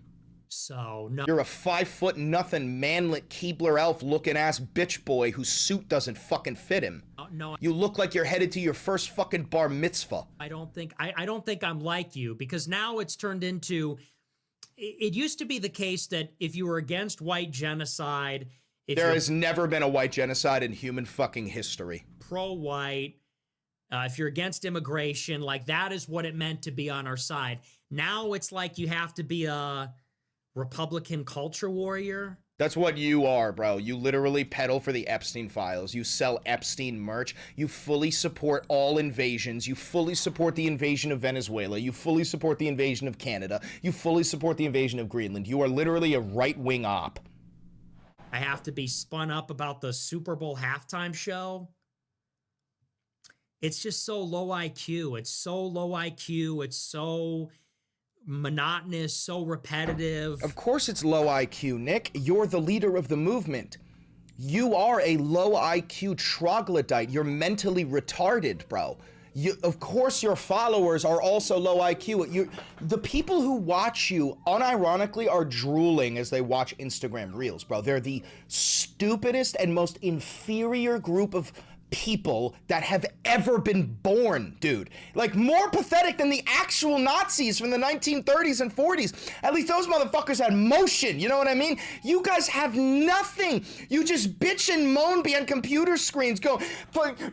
[SPEAKER 3] So, no.
[SPEAKER 1] You're a 5'0" manlet Keebler elf looking ass bitch boy whose suit doesn't fucking fit him.
[SPEAKER 3] No.
[SPEAKER 1] You look like you're headed to your first fucking bar mitzvah.
[SPEAKER 3] I don't think I'm like you, because now it's turned into, it used to be the case that if you were against white genocide,
[SPEAKER 1] There has never been a white genocide in human fucking history.
[SPEAKER 3] Pro-white, if you're against immigration, like that is what it meant to be on our side. Now it's like you have to be a Republican culture warrior.
[SPEAKER 1] That's what you are, bro. You literally peddle for the Epstein files. You sell Epstein merch. You fully support all invasions. You fully support the invasion of Venezuela. You fully support the invasion of Canada. You fully support the invasion of Greenland. You are literally a right-wing op.
[SPEAKER 3] I have to be spun up about the Super Bowl halftime show. It's just so low IQ. It's so low IQ. It's so monotonous, so repetitive.
[SPEAKER 1] Of course it's low IQ, Nick. You're the leader of the movement. You are a low IQ troglodyte. You're mentally retarded, bro. Of course your followers are also low IQ. The people who watch you unironically are drooling as they watch Instagram Reels, bro. They're the stupidest and most inferior group of people that have ever been born, dude. Like, more pathetic than the actual Nazis from the 1930s and 40s. At least those motherfuckers had motion, you know what I mean? You guys have nothing. You just bitch and moan behind computer screens, go,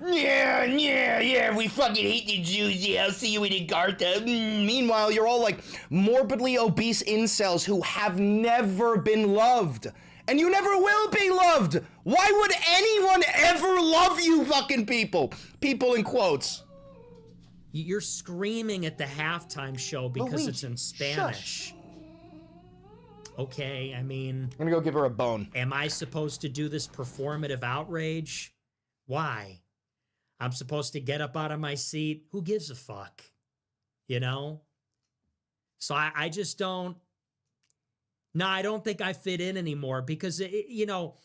[SPEAKER 1] yeah, we fucking hate the Jews, yeah, I'll see you in Agartha. Meanwhile, you're all like morbidly obese incels who have never been loved. And you never will be loved. Why would anyone ever love you fucking people? People in quotes.
[SPEAKER 3] You're screaming at the halftime show because
[SPEAKER 1] Luigi,
[SPEAKER 3] it's in Spanish.
[SPEAKER 1] Shush.
[SPEAKER 3] Okay, I mean,
[SPEAKER 1] I'm gonna go give her a bone.
[SPEAKER 3] am I supposed to do this performative outrage? Why? I'm supposed to get up out of my seat? Who gives a fuck? You know? So I just don't. No, I don't think I fit in anymore because, you know,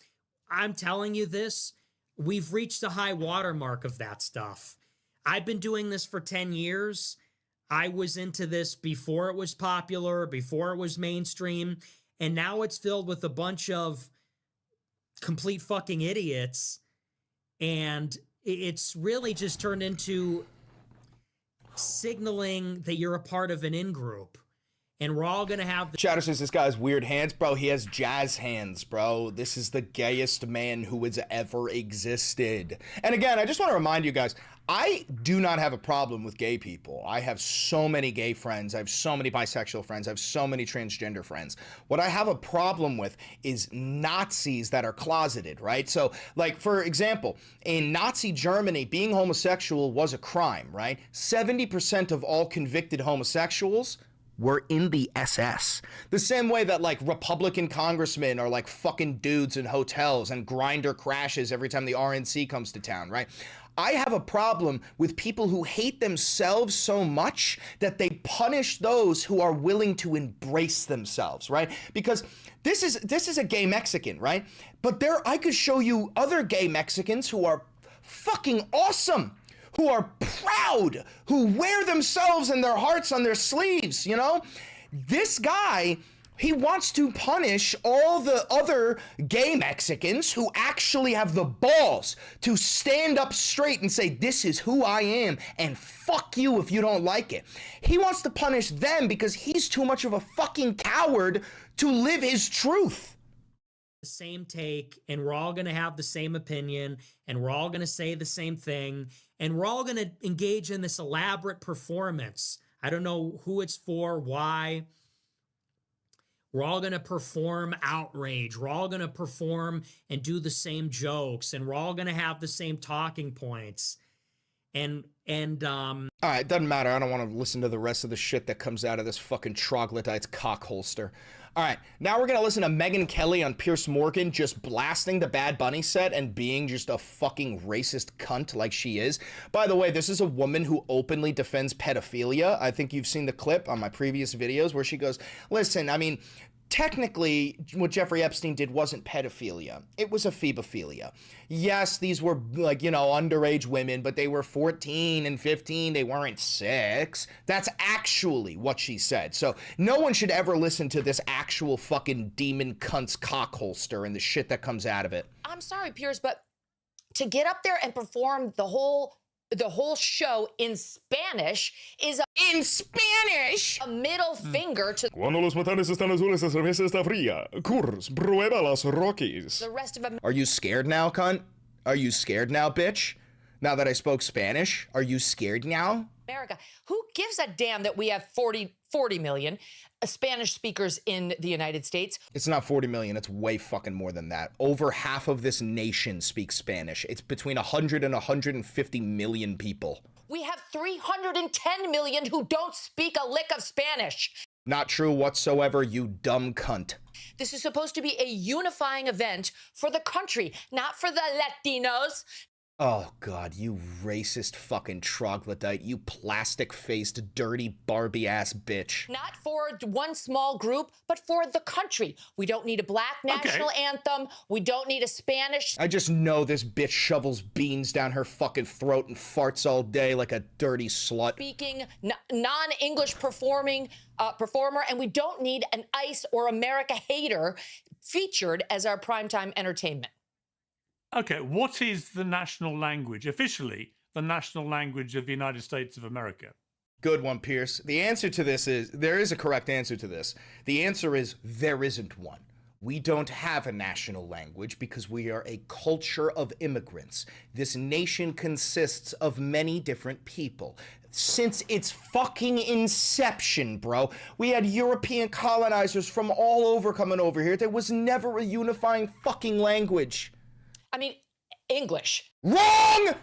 [SPEAKER 3] I'm telling you this, we've reached the high watermark of that stuff. I've been doing this for 10 years. I was into this before it was popular, before it was mainstream, and now it's filled with a bunch of complete fucking idiots, and it's really just turned into signaling that you're a part of an in-group. And we're all gonna have the
[SPEAKER 1] Chatter says this guy has weird hands, bro. He has jazz hands, bro. This is the gayest man who has ever existed. And again, I just want to remind you guys, I do not have a problem with gay people. I have so many gay friends. I have so many bisexual friends. I have so many transgender friends. What I have a problem with is Nazis that are closeted, right? So, like, for example, in Nazi Germany, being homosexual was a crime, right? 70% of all convicted homosexuals were in the SS. The same way that like Republican congressmen are like fucking dudes in hotels and Grindr crashes every time the RNC comes to town, right? I have a problem with people who hate themselves so much that they punish those who are willing to embrace themselves, right? Because this is a gay Mexican, right? But I could show you other gay Mexicans who are fucking awesome, who are proud, who wear themselves and their hearts on their sleeves, you know? This guy, he wants to punish all the other gay Mexicans who actually have the balls to stand up straight and say, this is who I am, and fuck you if you don't like it. He wants to punish them because he's too much of a fucking coward to live his truth.
[SPEAKER 3] The same take, and we're all going to have the same opinion, and we're all going to say the same thing, and we're all going to engage in this elaborate performance. I don't know who it's for, why. We're all going to perform outrage. We're all going to perform and do the same jokes, and we're all going to have the same talking points. All
[SPEAKER 1] right, it doesn't matter. I don't want to listen to the rest of the shit that comes out of this fucking troglodyte's cock holster. All right, now we're going to listen to Megyn Kelly on Piers Morgan just blasting the Bad Bunny set and being just a fucking racist cunt like she is. By the way, this is a woman who openly defends pedophilia. I think you've seen the clip on my previous videos where she goes, listen, I mean, technically, what Jeffrey Epstein did wasn't pedophilia. It was ephebophilia. Yes, these were like, you know, underage women, but they were 14 and 15. They weren't 6. That's actually what she said. So no one should ever listen to this actual fucking demon cunt's cock holster and the shit that comes out of it.
[SPEAKER 4] I'm sorry, Piers, but to get up there and perform the whole show in Spanish is a middle finger to
[SPEAKER 5] Cuando los motores están azules, la cerveza está fría. Coors, prueba las Rockies.
[SPEAKER 4] the rest of
[SPEAKER 1] Are you scared now, cunt? Are you scared now, bitch? Now that I spoke Spanish, are you scared now?
[SPEAKER 4] America. Who gives a damn that we have 40 million Spanish speakers in the United States?
[SPEAKER 1] It's not 40 million. It's way fucking more than that. Over half of this nation speaks Spanish. It's between 100 and 150 million people.
[SPEAKER 4] We have 310 million who don't speak a lick of Spanish.
[SPEAKER 1] Not true whatsoever, you dumb cunt.
[SPEAKER 4] This is supposed to be a unifying event for the country, not for the Latinos.
[SPEAKER 1] Oh, God, you racist fucking troglodyte. You plastic-faced, dirty Barbie-ass bitch.
[SPEAKER 4] Not for one small group, but for the country. We don't need a black national anthem. We don't need a Spanish.
[SPEAKER 1] I just know this bitch shovels beans down her fucking throat and farts all day like a dirty slut.
[SPEAKER 4] Speaking non-English performer, and we don't need an ICE or America hater featured as our primetime entertainment.
[SPEAKER 6] Okay, what is the national language, officially, the national language of the United States of America?
[SPEAKER 1] Good one, Pierce. The answer to this is, there is a correct answer to this. The answer is, there isn't one. We don't have a national language because we are a culture of immigrants. This nation consists of many different people. Since its fucking inception, bro, we had European colonizers from all over coming over here. There was never a unifying fucking language.
[SPEAKER 4] I mean, English.
[SPEAKER 1] Wrong!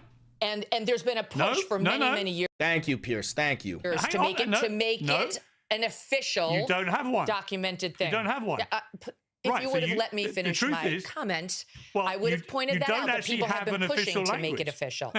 [SPEAKER 4] And there's been a push for many years.
[SPEAKER 1] Thank you, Pierce. Thank you.
[SPEAKER 4] To make it an official,
[SPEAKER 6] you don't have one.
[SPEAKER 4] Documented thing.
[SPEAKER 6] You don't have one.
[SPEAKER 4] If you would have let me finish my comment, I would have pointed that out. That people have been pushing to make it official.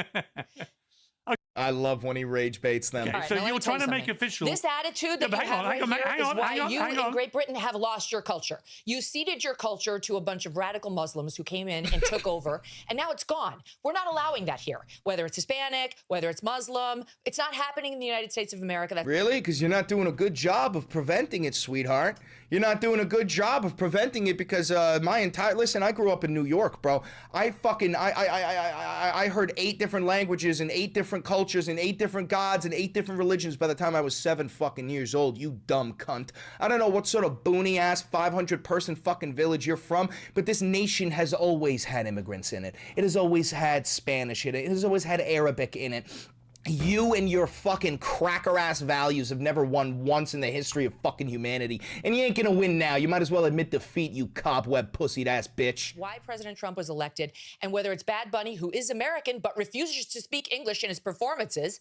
[SPEAKER 1] I love when he rage baits them.
[SPEAKER 6] Okay,
[SPEAKER 4] right,
[SPEAKER 6] so you're trying to make official.
[SPEAKER 4] This attitude that you have right here is why you in Great Britain have lost your culture. You ceded your culture to a bunch of radical Muslims who came in and took over, and now it's gone. We're not allowing that here. Whether it's Hispanic, whether it's Muslim, it's not happening in the United States of America.
[SPEAKER 1] Really? Because you're not doing a good job of preventing it, sweetheart. You're not doing a good job of preventing it because listen, I grew up in New York, bro. I heard 8 different languages and 8 different cultures and 8 different gods and 8 different religions by the time I was 7 fucking years old, you dumb cunt. I don't know what sort of boony ass 500 person fucking village you're from, but this nation has always had immigrants in it. It has always had Spanish in it. It has always had Arabic in it. You and your fucking cracker-ass values have never won once in the history of fucking humanity. And you ain't gonna win now. You might as well admit defeat, you cobweb-pussied-ass bitch.
[SPEAKER 4] Why President Trump was elected, and whether it's Bad Bunny, who is American but refuses to speak English in his performances.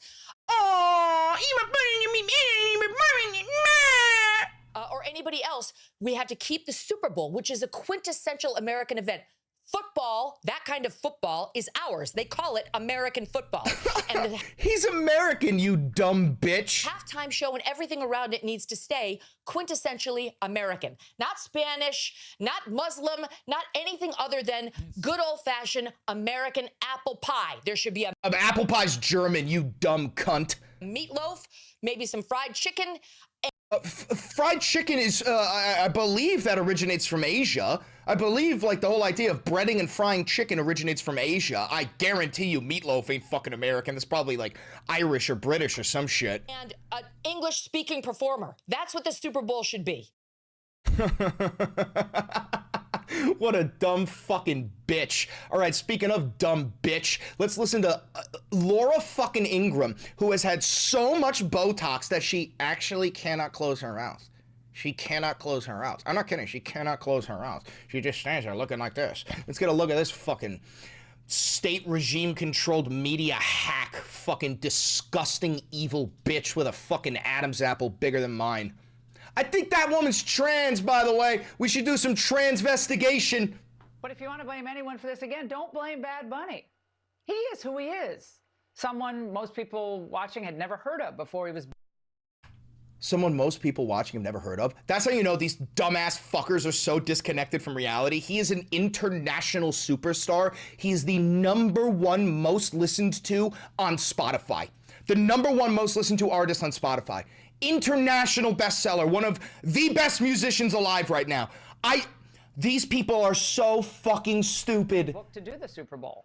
[SPEAKER 4] or anybody else, we have to keep the Super Bowl, which is a quintessential American event. Football, that kind of football, is ours. They call it American football. And
[SPEAKER 1] He's American, you dumb bitch.
[SPEAKER 4] halftime show and everything around it needs to stay quintessentially American. Not Spanish, not Muslim, not anything other than good old-fashioned American apple pie. There should be a
[SPEAKER 1] Apple pie's German, you dumb cunt.
[SPEAKER 4] meatloaf, maybe some fried chicken.
[SPEAKER 1] Fried chicken is, I believe that originates from Asia. I believe, like, the whole idea of breading and frying chicken originates from Asia. I guarantee you meatloaf ain't fucking American. It's probably, like, Irish or British or some shit.
[SPEAKER 4] And an English-speaking performer. That's what the Super Bowl should be.
[SPEAKER 1] What a dumb fucking bitch. All right, speaking of dumb bitch, let's listen to Laura fucking Ingraham, who has had so much Botox that she actually cannot close her mouth. She cannot close her mouth. I'm not kidding. She cannot close her mouth. She just stands there looking like this. Let's get a look at this fucking state regime controlled media hack, fucking disgusting evil bitch with a fucking Adam's apple bigger than mine. I think that woman's trans, by the way. We should do some transvestigation.
[SPEAKER 7] But if you want to blame anyone for this again, don't blame Bad Bunny. He is who he is. Someone most people watching had never heard of before he was.
[SPEAKER 1] Someone most people watching have never heard of. That's how you know these dumbass fuckers are so disconnected from reality. He is an international superstar. He is the #1 most listened to on Spotify. The #1 most listened to artist on Spotify. International bestseller, one of the best musicians alive right now. These people are so fucking stupid.
[SPEAKER 7] Booked to do the Super Bowl.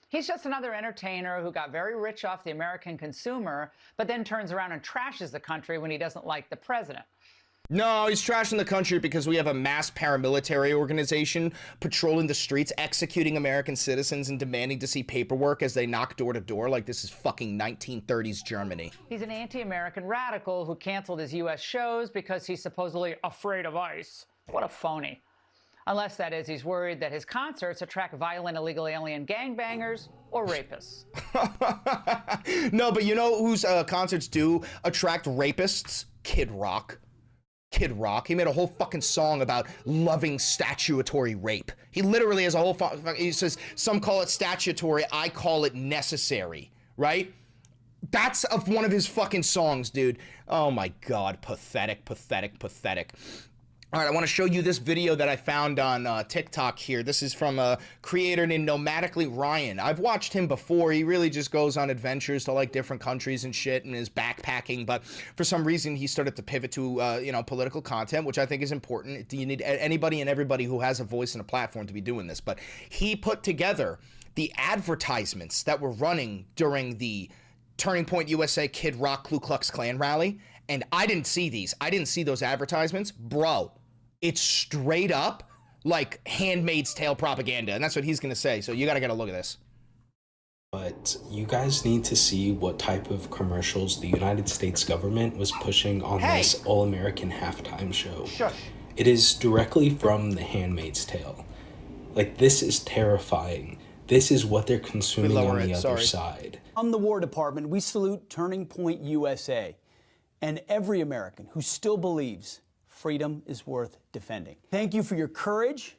[SPEAKER 7] He's just another entertainer who got very rich off the American consumer, but then turns around and trashes the country when he doesn't like the president.
[SPEAKER 1] No, he's trashing the country because we have a mass paramilitary organization patrolling the streets, executing American citizens and demanding to see paperwork as they knock door to door like this is fucking 1930s Germany.
[SPEAKER 7] He's an anti-American radical who canceled his U.S. shows because he's supposedly afraid of ICE. What a phony. Unless, that is, he's worried that his concerts attract violent illegal alien gangbangers or rapists.
[SPEAKER 1] No, but you know whose concerts do attract rapists? Kid Rock. Kid Rock. He made a whole fucking song about loving statutory rape. He literally has a whole he says, some call it statutory, I call it necessary, right? That's one of his fucking songs, dude. Oh my God, pathetic, pathetic, pathetic. All right, I want to show you this video that I found on TikTok here. This is from a creator named Nomadically Ryan. I've watched him before. He really just goes on adventures to like different countries and shit and is backpacking. But for some reason, he started to pivot to, political content, which I think is important. You need anybody and everybody who has a voice and a platform to be doing this. But he put together the advertisements that were running during the Turning Point USA Kid Rock Ku Klux Klan rally. And I didn't see these. I didn't see those advertisements. Bro. It's straight up like Handmaid's Tale propaganda, and that's what he's gonna say. So you gotta get a look at this.
[SPEAKER 8] But you guys need to see what type of commercials the United States government was pushing on this All-American halftime show.
[SPEAKER 1] Shush.
[SPEAKER 8] It is directly from The Handmaid's Tale. Like, this is terrifying. This is what they're consuming on the other side.
[SPEAKER 9] From the War Department, we salute Turning Point USA and every American who still believes freedom is worth defending. Thank you for your courage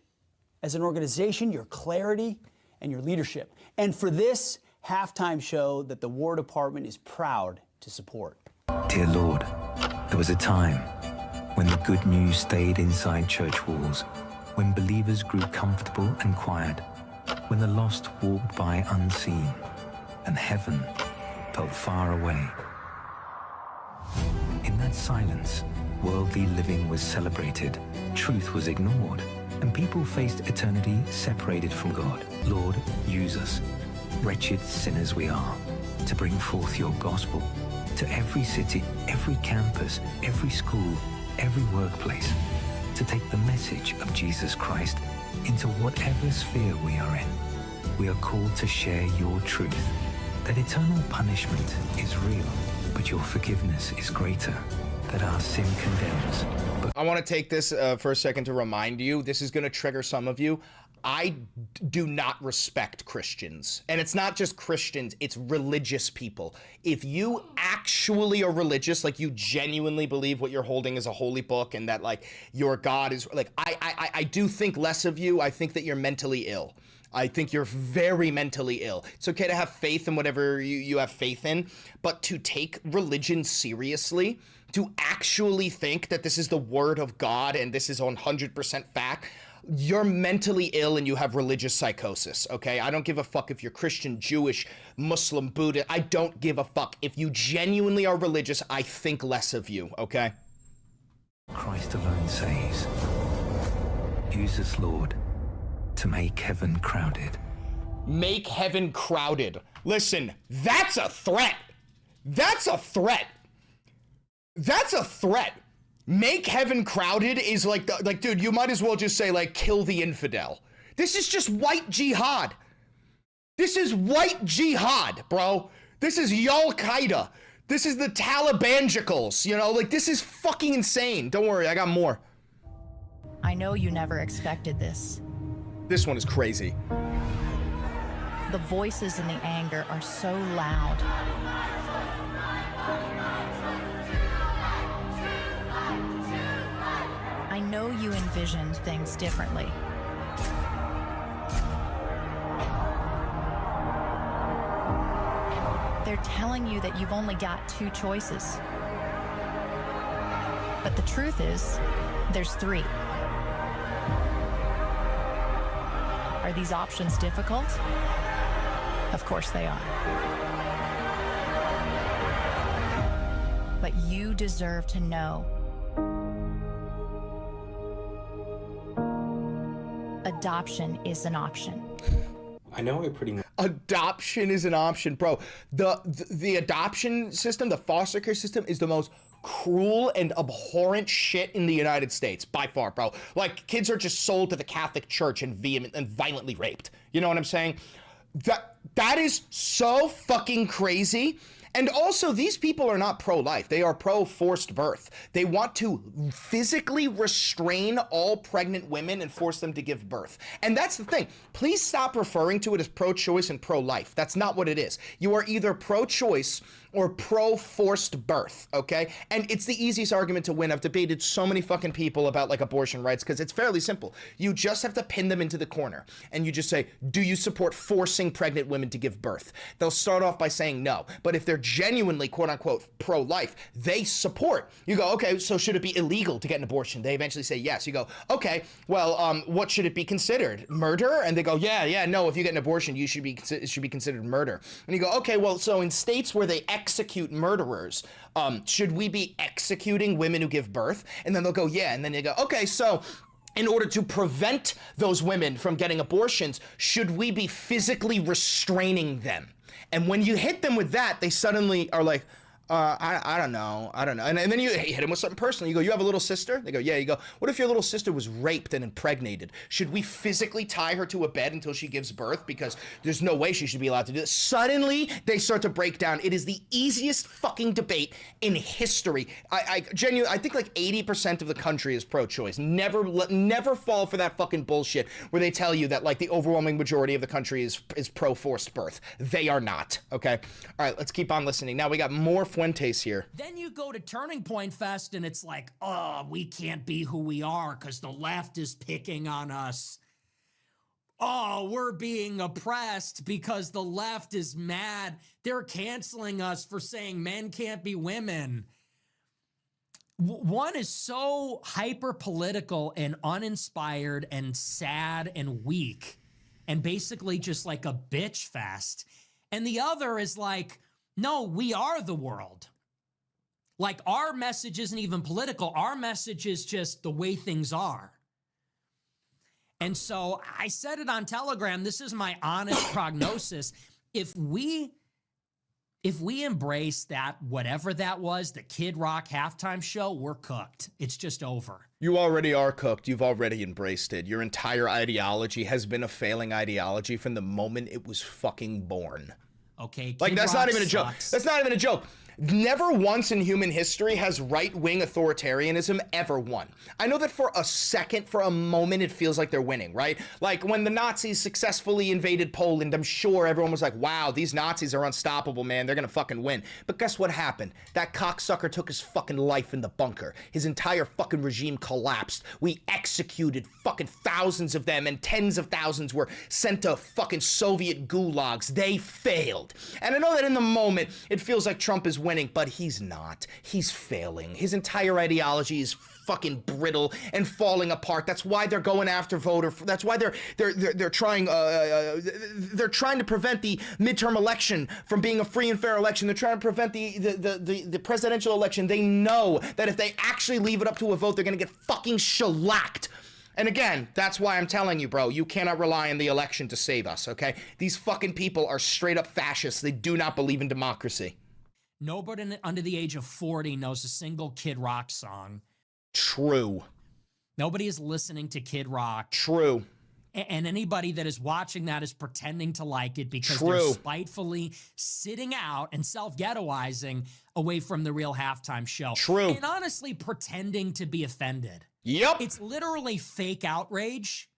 [SPEAKER 9] as an organization, your clarity, and your leadership. And for this halftime show that the War Department is proud to support.
[SPEAKER 10] Dear Lord, there was a time when the good news stayed inside church walls, when believers grew comfortable and quiet, when the lost walked by unseen, and heaven felt far away. In that silence, worldly living was celebrated, truth was ignored, and people faced eternity separated from God. Lord, use us, wretched sinners we are, to bring forth your gospel to every city, every campus, every school, every workplace, to take the message of Jesus Christ into whatever sphere we are in. We are called to share your truth, that eternal punishment is real, but your forgiveness is greater, that our sin condemns.
[SPEAKER 1] I want to take this for a second to remind you, this is going to trigger some of you. I do not respect Christians. And it's not just Christians, it's religious people. If you actually are religious, like you genuinely believe what you're holding is a holy book and that like your God is like, I do think less of you. I think that you're mentally ill. I think you're very mentally ill. It's okay to have faith in whatever you have faith in, but to take religion seriously, to actually think that this is the word of God and this is 100% fact, you're mentally ill and you have religious psychosis, okay? I don't give a fuck if you're Christian, Jewish, Muslim, Buddhist. I don't give a fuck. If you genuinely are religious, I think less of you, okay?
[SPEAKER 10] Christ alone saves. Use us, Lord, to make heaven crowded.
[SPEAKER 1] Make heaven crowded. Listen, that's a threat. That's a threat. That's a threat. Make heaven crowded is like, dude, you might as well just say, like, kill the infidel. This is just white jihad. This is white jihad, bro. This is Al-Qaeda. This is the Talibanjicals, you know? Like, this is fucking insane. Don't worry, I got more.
[SPEAKER 11] I know you never expected this.
[SPEAKER 1] This one is crazy.
[SPEAKER 11] The voices and the anger are so loud. I know you envisioned things differently. They're telling you that you've only got 2 choices. But the truth is, there's 3. Are these options difficult? Of course they are. But you deserve to know. Adoption is an option.
[SPEAKER 8] I know I pretty much...
[SPEAKER 1] Adoption is an option, bro. The adoption system, the foster care system is the most cruel and abhorrent shit in the United States, by far, bro. Like, kids are just sold to the Catholic Church and violently raped. You know what I'm saying? That is so fucking crazy. And also, these people are not pro-life. They are pro-forced birth. They want to physically restrain all pregnant women and force them to give birth. And that's the thing. Please stop referring to it as pro-choice and pro-life. That's not what it is. You are either pro-choice or pro-forced birth, okay? And it's the easiest argument to win. I've debated so many fucking people about like abortion rights because it's fairly simple. You just have to pin them into the corner and you just say, do you support forcing pregnant women to give birth? They'll start off by saying no, but if they're genuinely quote unquote pro-life, they support. You go, okay, so should it be illegal to get an abortion? They eventually say yes. You go, okay, well, what should it be considered? Murder? And they go, yeah, no, if you get an abortion, it should be considered murder. And you go, okay, well, so in states where they execute murderers, should we be executing women who give birth? And then they'll go, yeah. And then they go, okay, so in order to prevent those women from getting abortions, should we be physically restraining them? And when you hit them with that, they suddenly are like, I don't know. And then you hit them with something personal. You go, you have a little sister? They go, yeah. You go, what if your little sister was raped and impregnated? Should we physically tie her to a bed until she gives birth? Because there's no way she should be allowed to do this. Suddenly, they start to break down. It is the easiest fucking debate in history. I genuinely, I think like 80% of the country is pro-choice. Never fall for that fucking bullshit where they tell you that like the overwhelming majority of the country is pro-forced birth. They are not, okay? All right, let's keep on listening. Now we got more Fuentes here.
[SPEAKER 3] Then you go to Turning Point Fest and it's like, oh, we can't be who we are because the left is picking on us. Oh, we're being oppressed because the left is mad. They're canceling us for saying men can't be women. One is so hyper political and uninspired and sad and weak and basically just like a bitch fest. And the other is like, no, we are the world. Like, our message isn't even political. Our message is just the way things are. And so I said it on Telegram. This is my honest prognosis. If we embrace that, whatever that was, the Kid Rock halftime show, we're cooked. It's just over.
[SPEAKER 1] You already are cooked. You've already embraced it. Your entire ideology has been a failing ideology from the moment it was fucking born.
[SPEAKER 3] Okay,
[SPEAKER 1] like, that's not even a joke.
[SPEAKER 3] sucks.
[SPEAKER 1] That's not even a joke. Never once in human history has right-wing authoritarianism ever won. I know that for a second, for a moment, it feels like they're winning, right? Like when the Nazis successfully invaded Poland, I'm sure everyone was like, wow, these Nazis are unstoppable, man. They're gonna fucking win. But guess what happened? That cocksucker took his fucking life in the bunker. His entire fucking regime collapsed. We executed fucking thousands of them, and tens of thousands were sent to fucking Soviet gulags. They failed. And I know that in the moment, it feels like Trump is winning, but he's not. He's failing. His entire ideology is fucking brittle and falling apart. That's why they're going after voter. That's why they're trying to prevent the midterm election from being a free and fair election. They're trying to prevent the presidential election. They know that if they actually leave it up to a vote, they're gonna get fucking shellacked. And again, that's why I'm telling you, bro, you cannot rely on the election to save us, okay? These fucking people are straight up fascists. They do not believe in democracy.
[SPEAKER 3] Nobody under the age of 40 knows a single Kid Rock song.
[SPEAKER 1] True.
[SPEAKER 3] Nobody is listening to Kid Rock.
[SPEAKER 1] True.
[SPEAKER 3] And anybody that is watching that is pretending to like it because
[SPEAKER 1] True.
[SPEAKER 3] they're spitefully sitting out and self-ghettoizing away from the real halftime show.
[SPEAKER 1] True.
[SPEAKER 3] And honestly, pretending to be offended.
[SPEAKER 1] Yep.
[SPEAKER 3] It's literally fake outrage,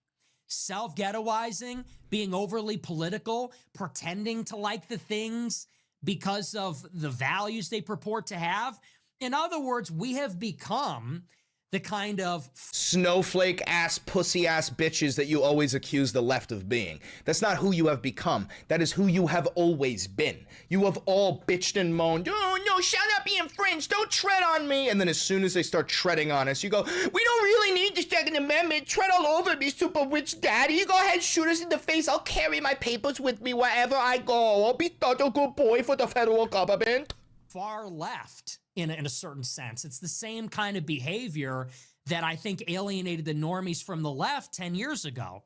[SPEAKER 3] self-ghettoizing, being overly political, pretending to like the things because of the values they purport to have. In other words, we have become the kind of
[SPEAKER 1] snowflake ass, pussy ass bitches that you always accuse the left of being. That's not who you have become. That is who you have always been. You have all bitched and moaned, oh no, shall not be infringed, don't tread on me. And then as soon as they start treading on us, you go, we don't really need the Second Amendment. Tread all over me, super rich daddy. You go ahead, shoot us in the face. I'll carry my papers with me wherever I go. I'll be such a good boy for the federal government.
[SPEAKER 3] Far left. In a certain sense. It's the same kind of behavior that I think alienated the normies from the left 10 years ago.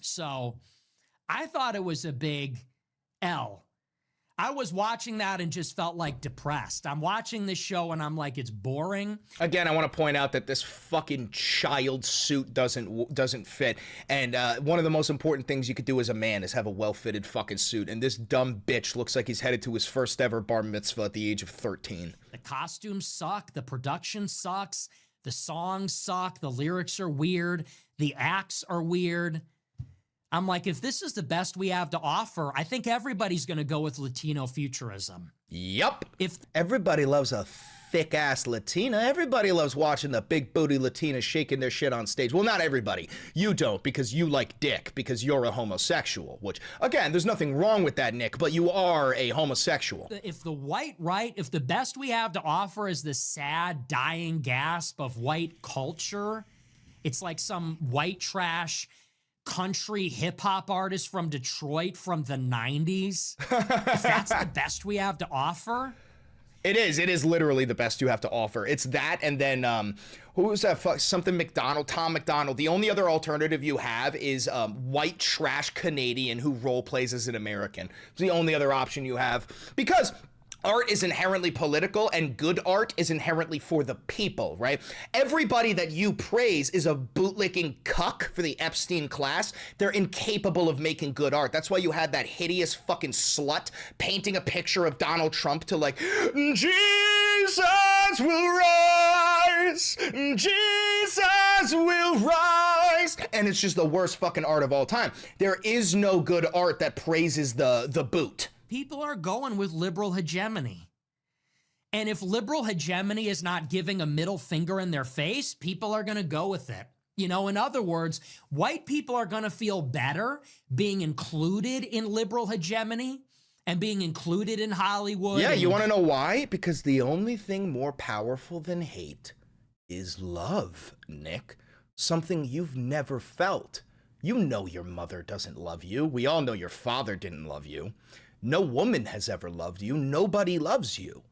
[SPEAKER 3] So I thought it was a big L. I was watching that and just felt like depressed. I'm watching this show and I'm like, it's boring.
[SPEAKER 1] Again, I want to point out that this fucking child suit doesn't fit. And one of the most important things you could do as a man is have a well-fitted fucking suit. And this dumb bitch looks like he's headed to his first ever bar mitzvah at the age of 13.
[SPEAKER 3] The costumes suck. The production sucks. The songs suck. The lyrics are weird. The acts are weird. I'm like, if this is the best we have to offer, I think everybody's going to go with Latino futurism.
[SPEAKER 1] Yup. If everybody loves a thick-ass Latina, everybody loves watching the big-booty Latina shaking their shit on stage. Well, not everybody. You don't, because you like dick, because you're a homosexual, which, again, there's nothing wrong with that, Nick, but you are a homosexual.
[SPEAKER 3] If the white right, if the best we have to offer is this sad, dying gasp of white culture, it's like some white trash country hip-hop artist from Detroit from the 90s. If that's the best we have to offer.
[SPEAKER 1] It is literally the best you have to offer. It's that, and then who was that? Something McDonald, Tom McDonald. The only other alternative you have is white trash Canadian who role plays as an American. It's the only other option you have, because art is inherently political and good art is inherently for the people, right? Everybody that you praise is a bootlicking cuck for the Epstein class. They're incapable of making good art. That's why you had that hideous fucking slut painting a picture of Donald Trump to like, Jesus will rise, Jesus will rise. And it's just the worst fucking art of all time. There is no good art that praises the boot.
[SPEAKER 3] People are going with liberal hegemony. And if liberal hegemony is not giving a middle finger in their face, people are going to go with it. You know, in other words, white people are going to feel better being included in liberal hegemony and being included in Hollywood.
[SPEAKER 1] Yeah, you want to know why? Because the only thing more powerful than hate is love, Nick. Something you've never felt. You know your mother doesn't love you. We all know your father didn't love you. No woman has ever loved you. Nobody loves you.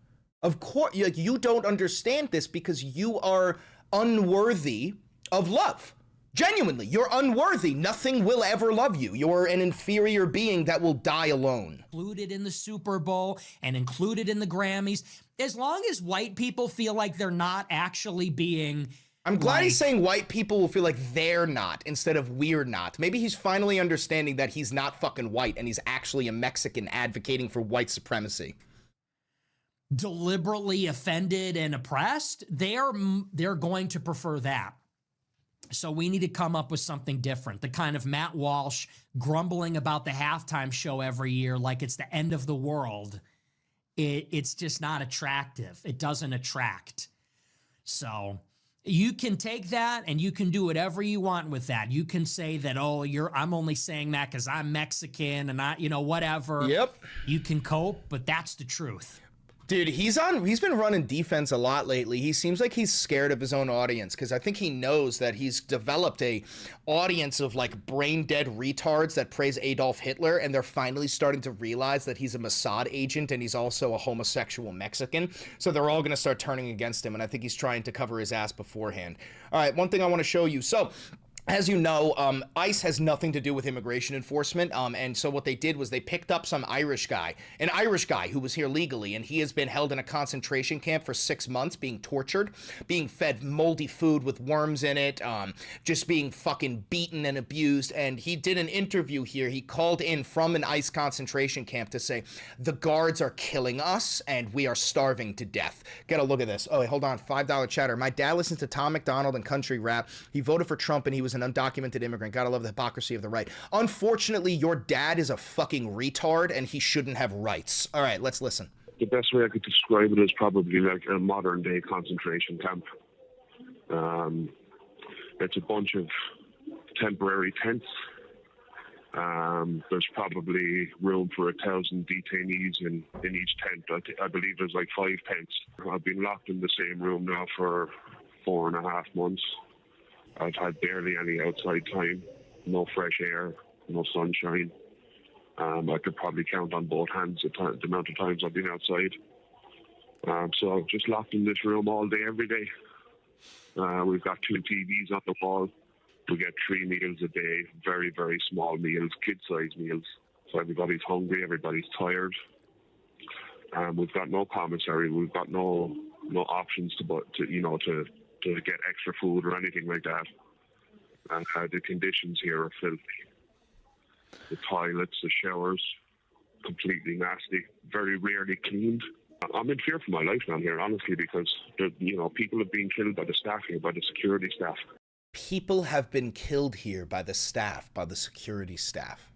[SPEAKER 1] Of course, you don't understand this because you are unworthy of love. Genuinely, you're unworthy. Nothing will ever love you. You're an inferior being that will die alone.
[SPEAKER 3] Included in the Super Bowl and included in the Grammys. As long as white people feel like they're not actually being...
[SPEAKER 1] I'm glad he's saying white people will feel like they're not instead of we're not. Maybe he's finally understanding that he's not fucking white and he's actually a Mexican advocating for white supremacy.
[SPEAKER 3] deliberately offended and oppressed, they're going to prefer that. So we need to come up with something different. The kind of Matt Walsh grumbling about the halftime show every year like it's the end of the world. It's just not attractive. It doesn't attract. So you can take that and you can do whatever you want with that. You can say that, oh, I'm only saying that because I'm Mexican and whatever.
[SPEAKER 1] Yep.
[SPEAKER 3] You can cope, but that's the truth.
[SPEAKER 1] Dude, he's been running defense a lot lately. He seems like he's scared of his own audience because I think he knows that he's developed a audience of like brain dead retards that praise Adolf Hitler, and they're finally starting to realize that he's a Mossad agent and he's also a homosexual Mexican. So they're all going to start turning against him, and I think he's trying to cover his ass beforehand. All right, one thing I want to show you. So as you know, ICE has nothing to do with immigration enforcement, and so what they did was they picked up an Irish guy who was here legally, and he has been held in a concentration camp for 6 months, being tortured, being fed moldy food with worms in it, just being fucking beaten and abused. And he did an interview here. He called in from an ICE concentration camp to say, the guards are killing us and we are starving to death. Get a look at this. Oh, wait, hold on. $5 chatter. My dad listens to Tom McDonald and country rap. He voted for Trump and he was an undocumented immigrant. Gotta love the hypocrisy of the right. Unfortunately, your dad is a fucking retard and he shouldn't have rights. All right, let's listen.
[SPEAKER 12] The best way I could describe it is probably like a modern day concentration camp. It's a bunch of temporary tents. There's probably room for 1,000 detainees in each tent. I believe there's like 5 tents. I've been locked in the same room now for 4.5 months. I've had barely any outside time, no fresh air, no sunshine. I could probably count on both hands the amount of times I've been outside. So I'm just locked in this room all day, every day. We've got 2 TVs on the wall. We get 3 meals a day, very, very small meals, kid-sized meals. So everybody's hungry, everybody's tired. We've got no commissary. We've got no options to get extra food or anything like that. And the conditions here are filthy. The toilets, the showers, completely nasty, very rarely cleaned. I'm in fear for my life down here, honestly, because people have been killed by the staff here, by the security staff.
[SPEAKER 1] People have been killed here by the staff, by the security staff.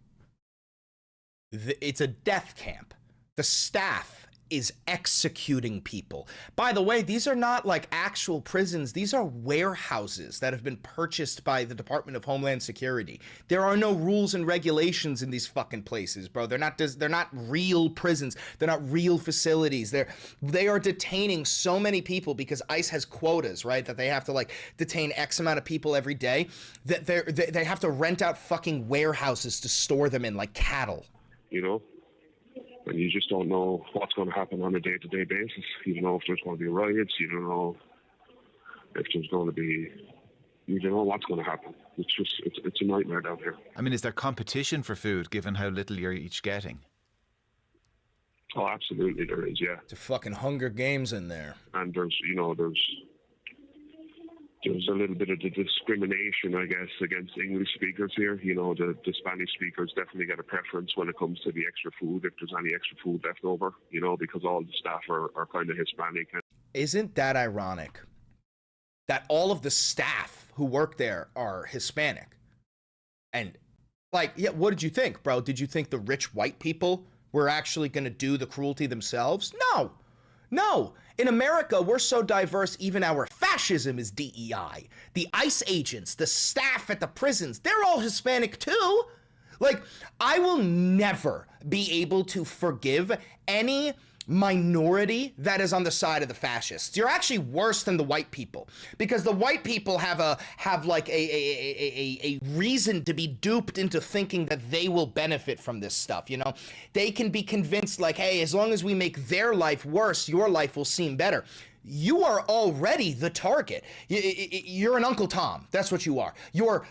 [SPEAKER 1] It's a death camp. The staff is executing people. By the way, these are not like actual prisons. These are warehouses that have been purchased by the Department of Homeland Security. There are no rules and regulations in these fucking places, bro. They're not real prisons. They're not real facilities. They are detaining so many people because ICE has quotas, right? That they have to like detain X amount of people every day. That they have to rent out fucking warehouses to store them in like cattle.
[SPEAKER 12] And you just don't know what's going to happen on a day-to-day basis. You don't know if there's going to be riots. You don't know if there's going to be... You don't know what's going to happen. It's a nightmare down here.
[SPEAKER 13] I mean, is there competition for food, given how little you're each getting?
[SPEAKER 12] Oh, absolutely there is, yeah.
[SPEAKER 1] It's a fucking Hunger Games in there.
[SPEAKER 12] And there's a little bit of the discrimination, I guess, against English speakers here. The Spanish speakers definitely get a preference when it comes to the extra food, if there's any extra food left over, because all the staff are kind of Hispanic.
[SPEAKER 1] Isn't that ironic? That all of the staff who work there are Hispanic. And, what did you think, bro? Did you think the rich white people were actually going to do the cruelty themselves? No. In America, we're so diverse, even our fascism is DEI. The ICE agents, the staff at the prisons, they're all Hispanic too. I will never be able to forgive any minority that is on the side of the fascists. You're actually worse than the white people, because the white people have a reason to be duped into thinking that they will benefit from this stuff. They can be convinced hey, as long as we make their life worse, your life will seem better. You are already the target. You're an Uncle Tom. That's what you are. You're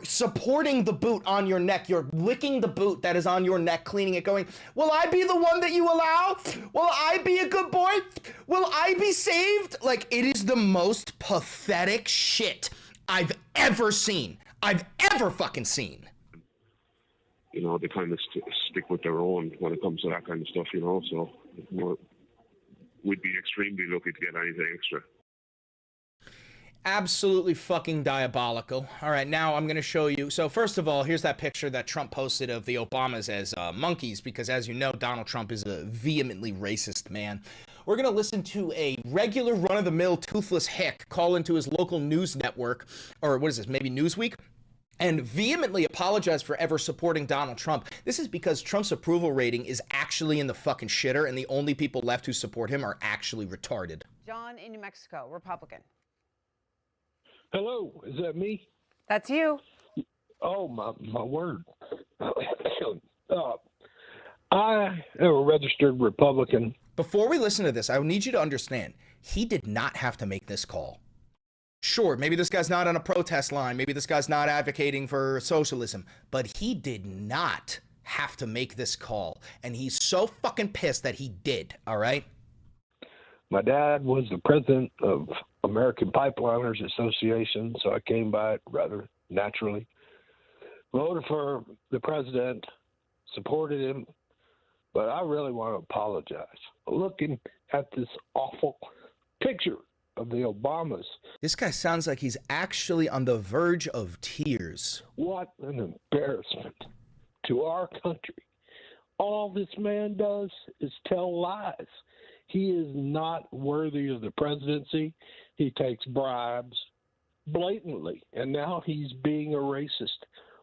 [SPEAKER 1] supporting the boot on your neck. You're licking the boot that is on your neck, cleaning it, going, will I be the one that you allow? Will I be a good boy? Will I be saved? It is the most pathetic shit I've ever seen. I've ever fucking seen.
[SPEAKER 12] They kind of stick with their own when it comes to that kind of stuff, so we'd be extremely lucky to get anything extra.
[SPEAKER 1] Absolutely fucking diabolical. All right, now I'm going to show you. So first of all, here's that picture that Trump posted of the Obamas as monkeys, because as you know, Donald Trump is a vehemently racist man. We're going to listen to a regular run-of-the-mill toothless hick call into his local news network, or what is this, maybe Newsweek? And vehemently apologize for ever supporting Donald Trump. This is because Trump's approval rating is actually in the fucking shitter, and the only people left who support him are actually retarded.
[SPEAKER 14] John in New Mexico, Republican.
[SPEAKER 15] Hello, is that me?
[SPEAKER 14] That's you.
[SPEAKER 15] Oh, my word. I am a registered Republican.
[SPEAKER 1] Before we listen to this, I need you to understand, he did not have to make this call. Sure, maybe this guy's not on a protest line, maybe this guy's not advocating for socialism, but he did not have to make this call, and he's so fucking pissed that he did, all right?
[SPEAKER 15] My dad was the president of American Pipeliners Association, so I came by it rather naturally. Voted for the president, supported him, but I really want to apologize. Looking at this awful picture of the Obamas.
[SPEAKER 1] This guy sounds like he's actually on the verge of tears.
[SPEAKER 15] What an embarrassment to our country. All this man does is tell lies. He is not worthy of the presidency. He takes bribes blatantly, and now he's being a racist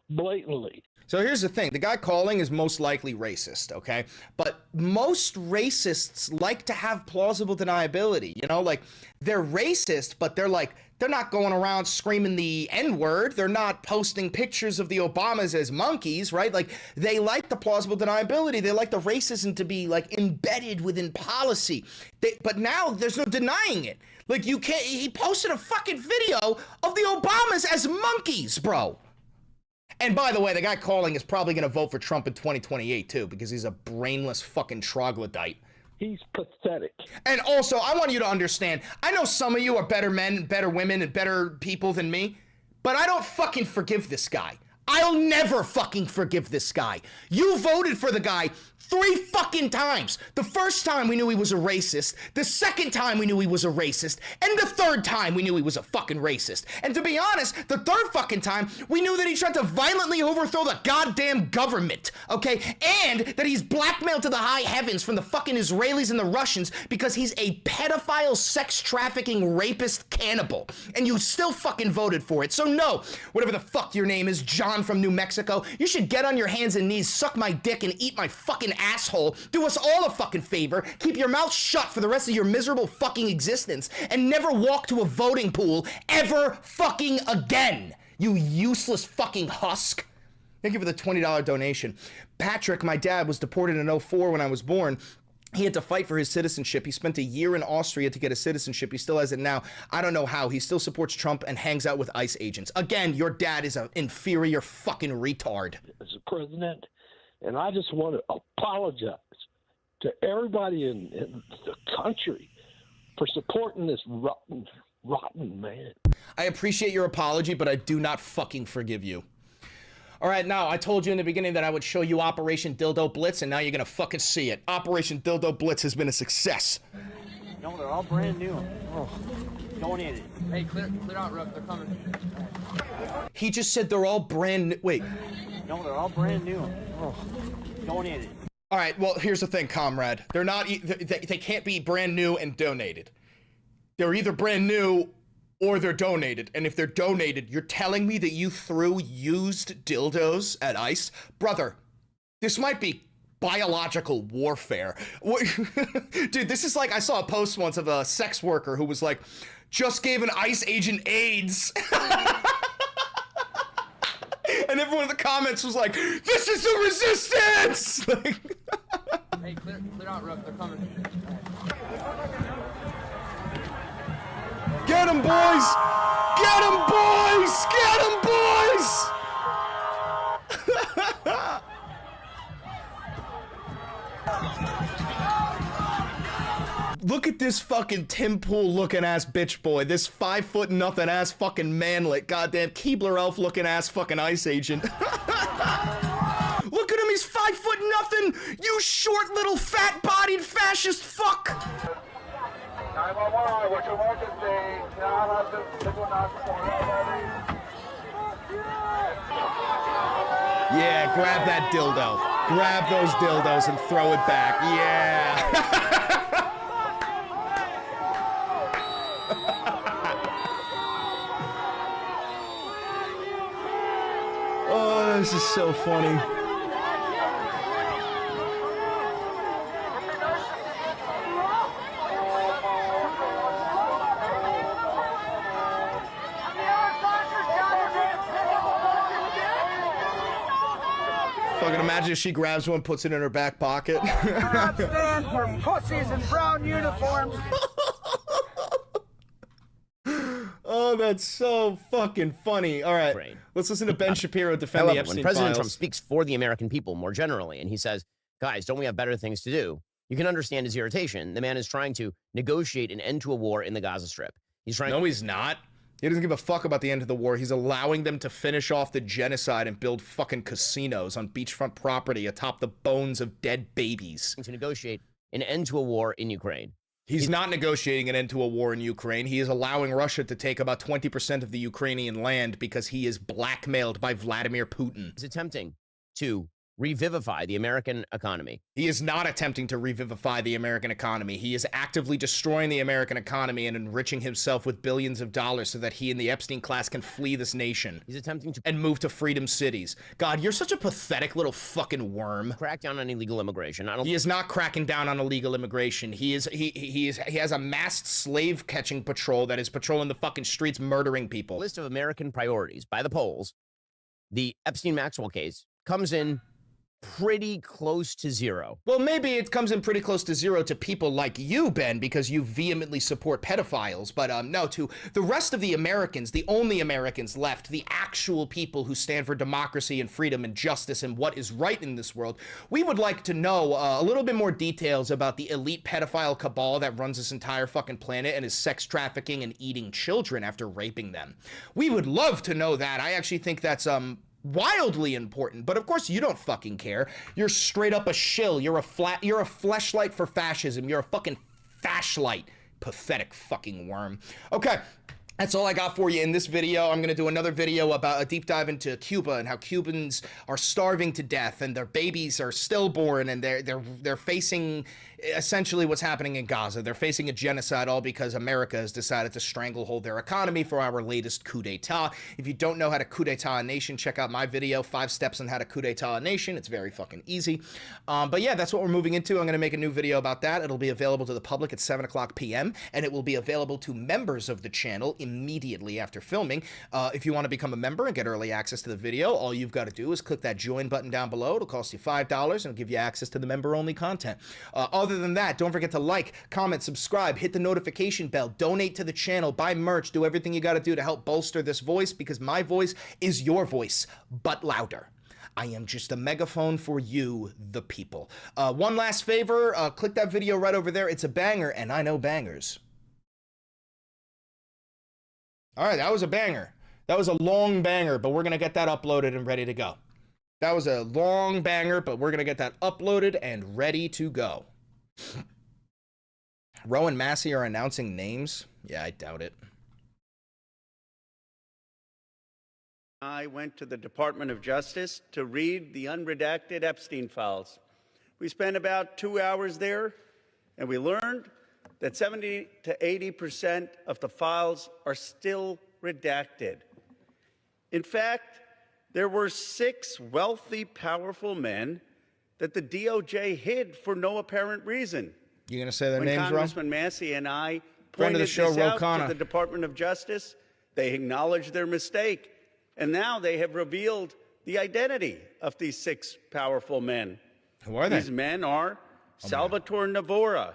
[SPEAKER 15] blatantly.
[SPEAKER 1] So here's the thing. The guy calling is most likely racist, okay? But most racists like to have plausible deniability. You know, like, they're racist, but they're not going around screaming the N-word. They're not posting pictures of the Obamas as monkeys, right? Like, they like the plausible deniability. They like the racism to be, like, embedded within policy. But now there's no denying it. Like, you can't, he posted a fucking video of the Obamas as monkeys, bro. And by the way, the guy calling is probably going to vote for Trump in 2028, too, because he's a brainless fucking troglodyte.
[SPEAKER 15] He's pathetic.
[SPEAKER 1] And also, I want you to understand, I know some of you are better men, better women, and better people than me, but I don't fucking forgive this guy. I'll never fucking forgive this guy. You voted for the guy 3 fucking times. The first time we knew he was a racist, the second time we knew he was a racist, and the third time we knew he was a fucking racist. And to be honest, the third fucking time, we knew that he tried to violently overthrow the goddamn government, okay? And that he's blackmailed to the high heavens from the fucking Israelis and the Russians because he's a pedophile, sex trafficking, rapist, cannibal. And you still fucking voted for it. So no, whatever the fuck your name is, John from New Mexico, you should get on your hands and knees, suck my dick, and eat my fucking asshole. Do us all a fucking favor. Keep your mouth shut for the rest of your miserable fucking existence and never walk to a voting pool ever fucking again. You useless fucking husk. Thank you for the $20 donation. Patrick, my dad, was deported in 2004 when I was born. He had to fight for his citizenship. He spent a year in Austria to get his citizenship. He still has it now. I don't know how. He still supports Trump and hangs out with ICE agents. Again, your dad is an inferior fucking retard.
[SPEAKER 15] As a president, and I just want to apologize to everybody in the country for supporting this rotten man.
[SPEAKER 1] I appreciate your apology, but I do not fucking forgive you. All right, now, I told you in the beginning that I would show you Operation Dildo Blitz, and now you're gonna fucking see it. Operation Dildo Blitz has been a success.
[SPEAKER 16] No, they're all brand new. Oh, donated. Hey, clear out, Rook. They're coming.
[SPEAKER 1] He just said they're all brand new. Wait.
[SPEAKER 16] No, they're all brand new. Oh, donated.
[SPEAKER 1] All right, well, here's the thing, comrade. They're not, they can't be brand new and donated. They're either brand new or they're donated. And if they're donated, you're telling me that you threw used dildos at ICE? Brother, this might be biological warfare. Dude, this is like, I saw a post once of a sex worker who was like, just gave an ICE agent AIDS. And everyone in the comments was like, this is the resistance!
[SPEAKER 16] Hey, clear out, Rook. They're coming.
[SPEAKER 1] Get him, boys! Get him, boys! Get him, boys! Look at this fucking Tim Pool looking ass bitch boy. This 5 foot nothing ass fucking manlet. Goddamn Keebler elf looking ass fucking ICE agent. Look at him, he's 5 foot nothing! You short little fat bodied fascist fuck!
[SPEAKER 17] 911, what's your emergency? Can I have the signal not ready?
[SPEAKER 1] Yeah, grab that dildo. Grab those dildos and throw it back. Yeah. Oh, this is so funny. Fucking imagine if she grabs one, puts it in her back pocket.
[SPEAKER 17] Stand for pussies in brown uniforms.
[SPEAKER 1] Oh, that's so fucking funny. All right, let's listen to Ben Shapiro defend
[SPEAKER 18] However,
[SPEAKER 1] the Epstein
[SPEAKER 18] when President
[SPEAKER 1] files.
[SPEAKER 18] Trump speaks for the American people more generally, and he says, guys, don't we have better things to do? You can understand his irritation. The man is trying to negotiate an end to a war in the Gaza Strip. He's trying.
[SPEAKER 1] No, he's not. He doesn't give a fuck about the end of the war. He's allowing them to finish off the genocide and build fucking casinos on beachfront property atop the bones of dead babies.
[SPEAKER 18] To negotiate an end to a war in Ukraine.
[SPEAKER 1] He's not negotiating an end to a war in Ukraine. He is allowing Russia to take about 20% of the Ukrainian land because he is blackmailed by Vladimir Putin.
[SPEAKER 18] He's attempting to revivify the American economy.
[SPEAKER 1] He is not attempting to revivify the American economy. He is actively destroying the American economy and enriching himself with billions of dollars so that he and the Epstein class can flee this nation.
[SPEAKER 18] He's attempting to
[SPEAKER 1] and move to freedom cities. God, you're such a pathetic little fucking worm.
[SPEAKER 18] Crack down on illegal immigration.
[SPEAKER 1] He is not cracking down on illegal immigration. He has a masked slave catching patrol that is patrolling the fucking streets murdering people.
[SPEAKER 18] List of American priorities by the polls. The Epstein-Maxwell case comes in pretty close to zero.
[SPEAKER 1] Well, maybe it comes in pretty close to zero to people like you, Ben, because you vehemently support pedophiles. But no, to the rest of the Americans, the only Americans left, the actual people who stand for democracy and freedom and justice and what is right in this world, we would like to know a little bit more details about the elite pedophile cabal that runs this entire fucking planet and is sex trafficking and eating children after raping them. We would love to know that. I actually think that's wildly important, but of course you don't fucking care. You're straight up a shill. You're a fleshlight for fascism. You're a fucking fashlight. Pathetic fucking worm. Okay. That's all I got for you in this video. I'm going to do another video about a deep dive into Cuba and how Cubans are starving to death and their babies are stillborn and they're facing essentially what's happening in Gaza. They're facing a genocide all because America has decided to stranglehold their economy for our latest coup d'etat. If you don't know how to coup d'etat a nation, check out my video, 5 steps on how to coup d'etat a nation. It's very fucking easy. But yeah, that's what we're moving into. I'm going to make a new video about that. It'll be available to the public at 7 o'clock p.m. and it will be available to members of the channel immediately after filming. If you want to become a member and get early access to the video, all you've got to do is click that join button down below. It'll cost you $5 and it'll give you access to the member-only content. Other than that, don't forget to like, comment, subscribe, hit the notification bell, donate to the channel, buy merch, do everything you got to do to help bolster this voice because my voice is your voice, but louder. I am just a megaphone for you, the people. One last favor, click that video right over there. It's a banger, and I know bangers. All right, that was a banger. That was a long banger, but we're going to get that uploaded and ready to go. That was a long banger, but we're going to get that uploaded and ready to go. Roe and Massey are announcing names? Yeah, I doubt it.
[SPEAKER 19] I went to the Department of Justice to read the unredacted Epstein files. We spent about 2 hours there, and we learned that 70 to 80% of the files are still redacted. In fact, there were 6 wealthy, powerful men that the DOJ hid for no apparent reason.
[SPEAKER 1] You gonna say their
[SPEAKER 19] when
[SPEAKER 1] names, Ron?
[SPEAKER 19] Congressman Massey and I
[SPEAKER 1] Friend of
[SPEAKER 19] pointed
[SPEAKER 1] the show,
[SPEAKER 19] this out
[SPEAKER 1] Ro
[SPEAKER 19] to the Department of Justice, they acknowledged their mistake, and now they have revealed the identity of these 6 powerful men.
[SPEAKER 1] Who are they?
[SPEAKER 19] These men are Salvatore Navora,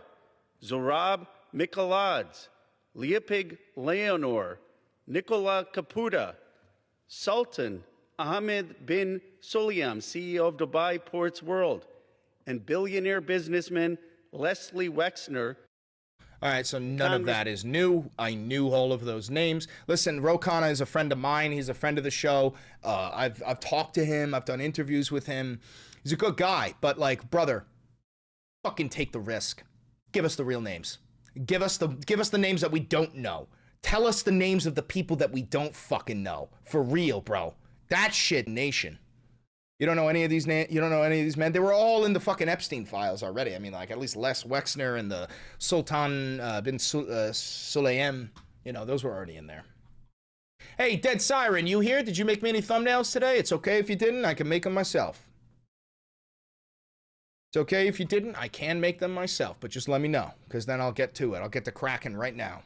[SPEAKER 19] Zorab Mikoladze, Leopig Leonor, Nicola Caputa, Sultan Ahmed bin Sulayem, CEO of Dubai Ports World, and billionaire businessman Leslie Wexner.
[SPEAKER 1] All right, so none of that is new. I knew all of those names. Listen, Ro Khanna is a friend of mine. He's a friend of the show. I've talked to him. I've done interviews with him. He's a good guy, but like, brother, fucking take the risk. Give us the real names. Give us the names that we don't know. Tell us the names of the people that we don't fucking know. For real, bro. That shit, nation. You don't know any of these names? You don't know any of these men? They were all in the fucking Epstein files already. I mean, like, at least Les Wexner and the Sultan bin Sulayem, you know, those were already in there. Hey, Dead Siren, you here? Did you make me any thumbnails today? It's okay if you didn't. I can make them myself. It's okay if you didn't. I can make them myself, but just let me know, because then I'll get to it. I'll get to cracking right now.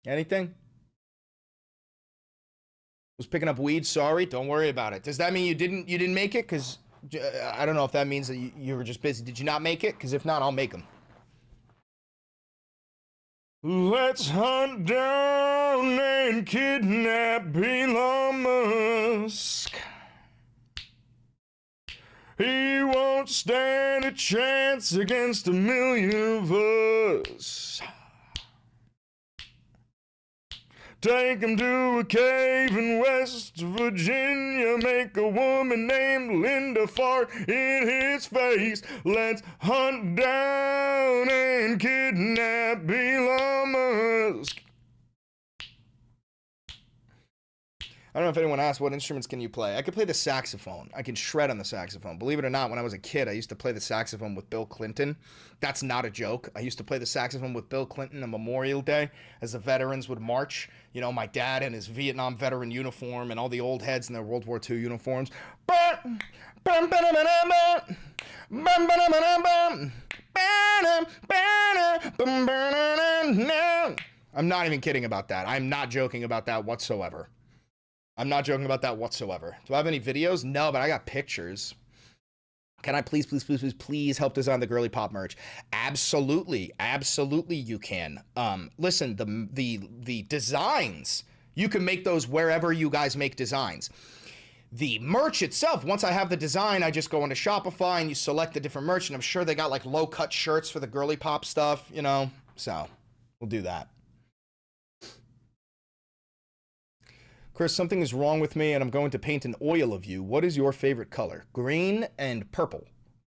[SPEAKER 1] Anything? Was picking up weed. Sorry, don't worry about it. Does that mean you didn't make it? Because I don't know if that means that you were just busy. Did you not make it? Because if not, I'll make them. Let's hunt down and kidnap Elon Musk. He won't stand a chance against 1,000,000 of us. Take him to a cave in West Virginia. Make a woman named Linda fart in his face. Let's hunt down and kidnap Elon Musk. I don't know if anyone asked, what instruments can you play? I can play the saxophone. I can shred on the saxophone. Believe it or not, when I was a kid, I used to play the saxophone with Bill Clinton. That's not a joke. I used to play the saxophone with Bill Clinton on Memorial Day as the veterans would march. You know, my dad in his Vietnam veteran uniform and all the old heads in their World War II uniforms. I'm not even kidding about that. I'm not joking about that whatsoever. I'm not joking about that whatsoever. Do I have any videos? No, but I got pictures. Can I please help design the girly pop merch? Absolutely, absolutely you can. Listen, the designs, you can make those wherever you guys make designs. The merch itself, once I have the design, I just go into Shopify and you select the different merch, and I'm sure they got like low cut shirts for the girly pop stuff, you know? So we'll do that. Chris, something is wrong with me and I'm going to paint an oil of you. What is your favorite color? Green and purple.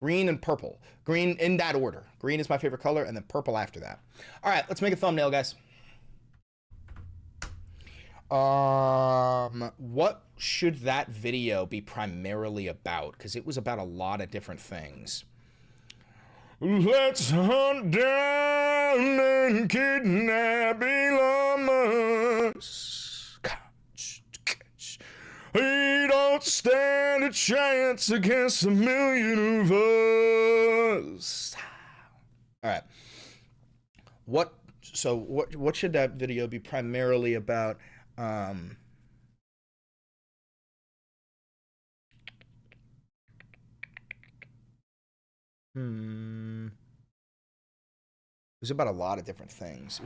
[SPEAKER 1] Green and purple. Green in that order. Green is my favorite color and then purple after that. All right, let's make a thumbnail, guys. What should that video be primarily about? Because it was about a lot of different things. Let's hunt down and kidnap Elon Musk. He don't stand a chance against 1,000,000 of us. All right. What should that video be primarily about? It was about a lot of different things.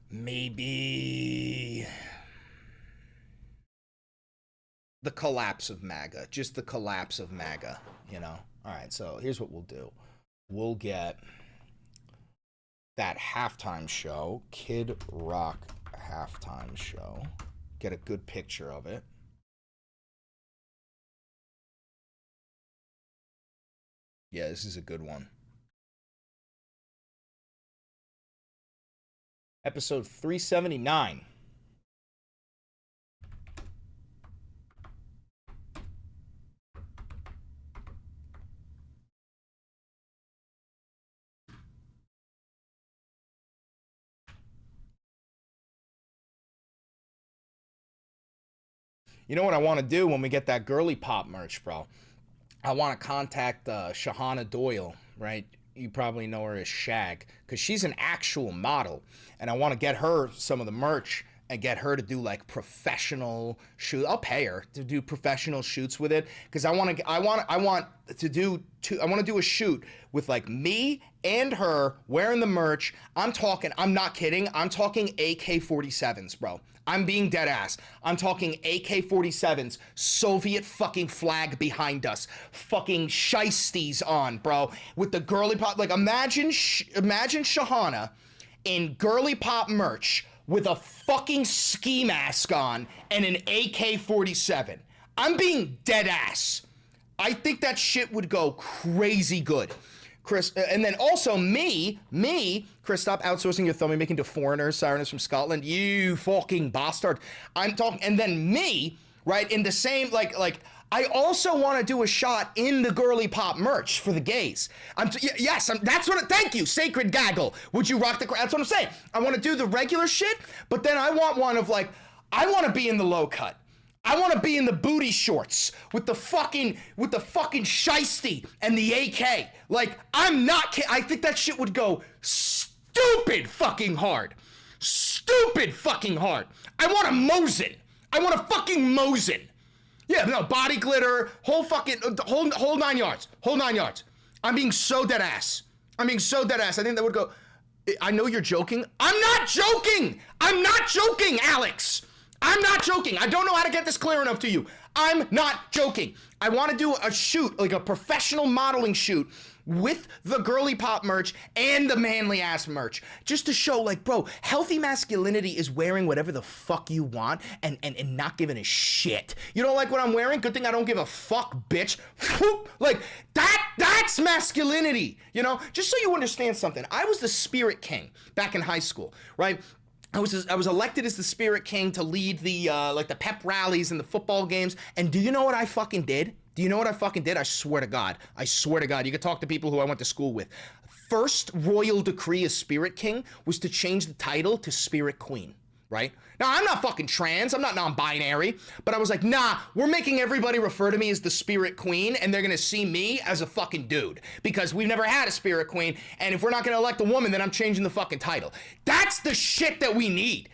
[SPEAKER 1] Maybe the collapse of MAGA, just the collapse of MAGA, you know? All right, so here's what we'll do. We'll get that halftime show, Kid Rock halftime show, get a good picture of it. Yeah, this is a good one. Episode 379. You know what I want to do when we get that girly pop merch, bro? I want to contact Shahana Doyle, right? You probably know her as Shag, because she's an actual model, and I want to get her some of the merch and get her to do like professional shoot. I'll pay her to do professional shoots with it, because I want to do a shoot with like me and her wearing the merch. I'm not kidding. I'm talking AK-47s, bro. I'm being dead ass. I'm talking AK-47s, Soviet fucking flag behind us, fucking shiesties on, bro, with the girly pop. Like imagine Shahana in girly pop merch with a fucking ski mask on and an AK-47. I'm being dead ass. I think that shit would go crazy good. Chris, and then also me, Chris, stop outsourcing your filmmaking to foreigners, sireners from Scotland, you fucking bastard. I'm talking, and then me, right, in the same, like, I also want to do a shot in the girly pop merch for the gays. That's what, thank you, Sacred Gaggle. Would you rock the, that's what I'm saying. I want to do the regular shit, but then I want one of like, I want to be in the low cut. I want to be in the booty shorts with the fucking shiesty and the AK. Like, I'm not kidding. I think that shit would go stupid fucking hard. Stupid fucking hard. I want a Mosin. I want a fucking Mosin. Yeah, no, body glitter, whole 9 yards. Whole 9 yards. I'm being so dead ass. I think that would go, I know you're joking. I'm not joking, Alex. I'm not joking. I don't know how to get this clear enough to you. I'm not joking. I want to do a shoot, like a professional modeling shoot with the girly pop merch and the manly ass merch. Just to show, like, bro, healthy masculinity is wearing whatever the fuck you want and not giving a shit. You don't like what I'm wearing? Good thing I don't give a fuck, bitch. Like, that's masculinity, you know? Just so you understand something, I was the Spirit King back in high school, right? I was elected as the Spirit King to lead the like the pep rallies and the football games. And do you know what I fucking did? I swear to God. You could talk to people who I went to school with. First royal decree as Spirit King was to change the title to Spirit Queen, right? Now, I'm not fucking trans, I'm not non-binary, but I was like, nah, we're making everybody refer to me as the Spirit Queen, and they're gonna see me as a fucking dude, because we've never had a Spirit Queen, and if we're not gonna elect a woman, then I'm changing the fucking title. That's the shit that we need.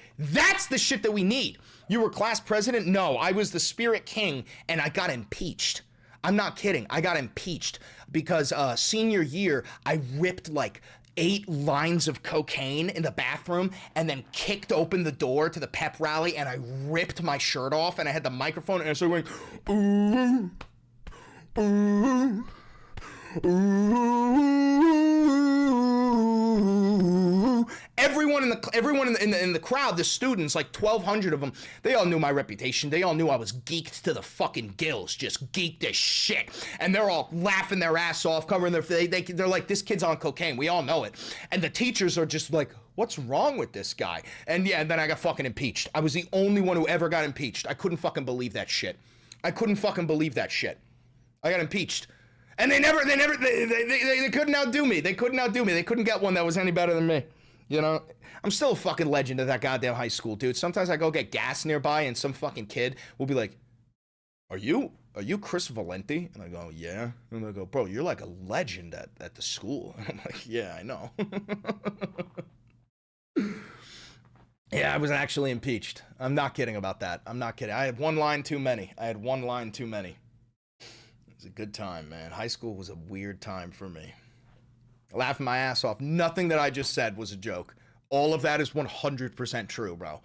[SPEAKER 1] You were class president? No, I was the Spirit King, and I got impeached. I'm not kidding, I got impeached, because senior year, I ripped like 8 lines of cocaine in the bathroom and then kicked open the door to the pep rally and I ripped my shirt off and I had the microphone and I started going, ooh, ooh, ooh. Everyone in the crowd, the students, like 1,200 of them, they all knew my reputation. They all knew I was geeked to the fucking gills, just geeked as shit. And they're all laughing their ass off, covering their face. They're like, this kid's on cocaine. We all know it. And the teachers are just like, what's wrong with this guy? And yeah, and then I got fucking impeached. I was the only one who ever got impeached. I couldn't fucking believe that shit. I got impeached. And they couldn't outdo me. They couldn't get one that was any better than me. You know, I'm still a fucking legend of that goddamn high school, dude. Sometimes I go get gas nearby and some fucking kid will be like, are you Chris Valenti? And I go, yeah. And they go, bro, you're like a legend at the school. And I'm like, yeah, I know. Yeah, I was actually impeached. I'm not kidding about that. I had one line too many. It was a good time, man. High school was a weird time for me. Laughing my ass off. Nothing that I just said was a joke. All of that is 100% true, bro.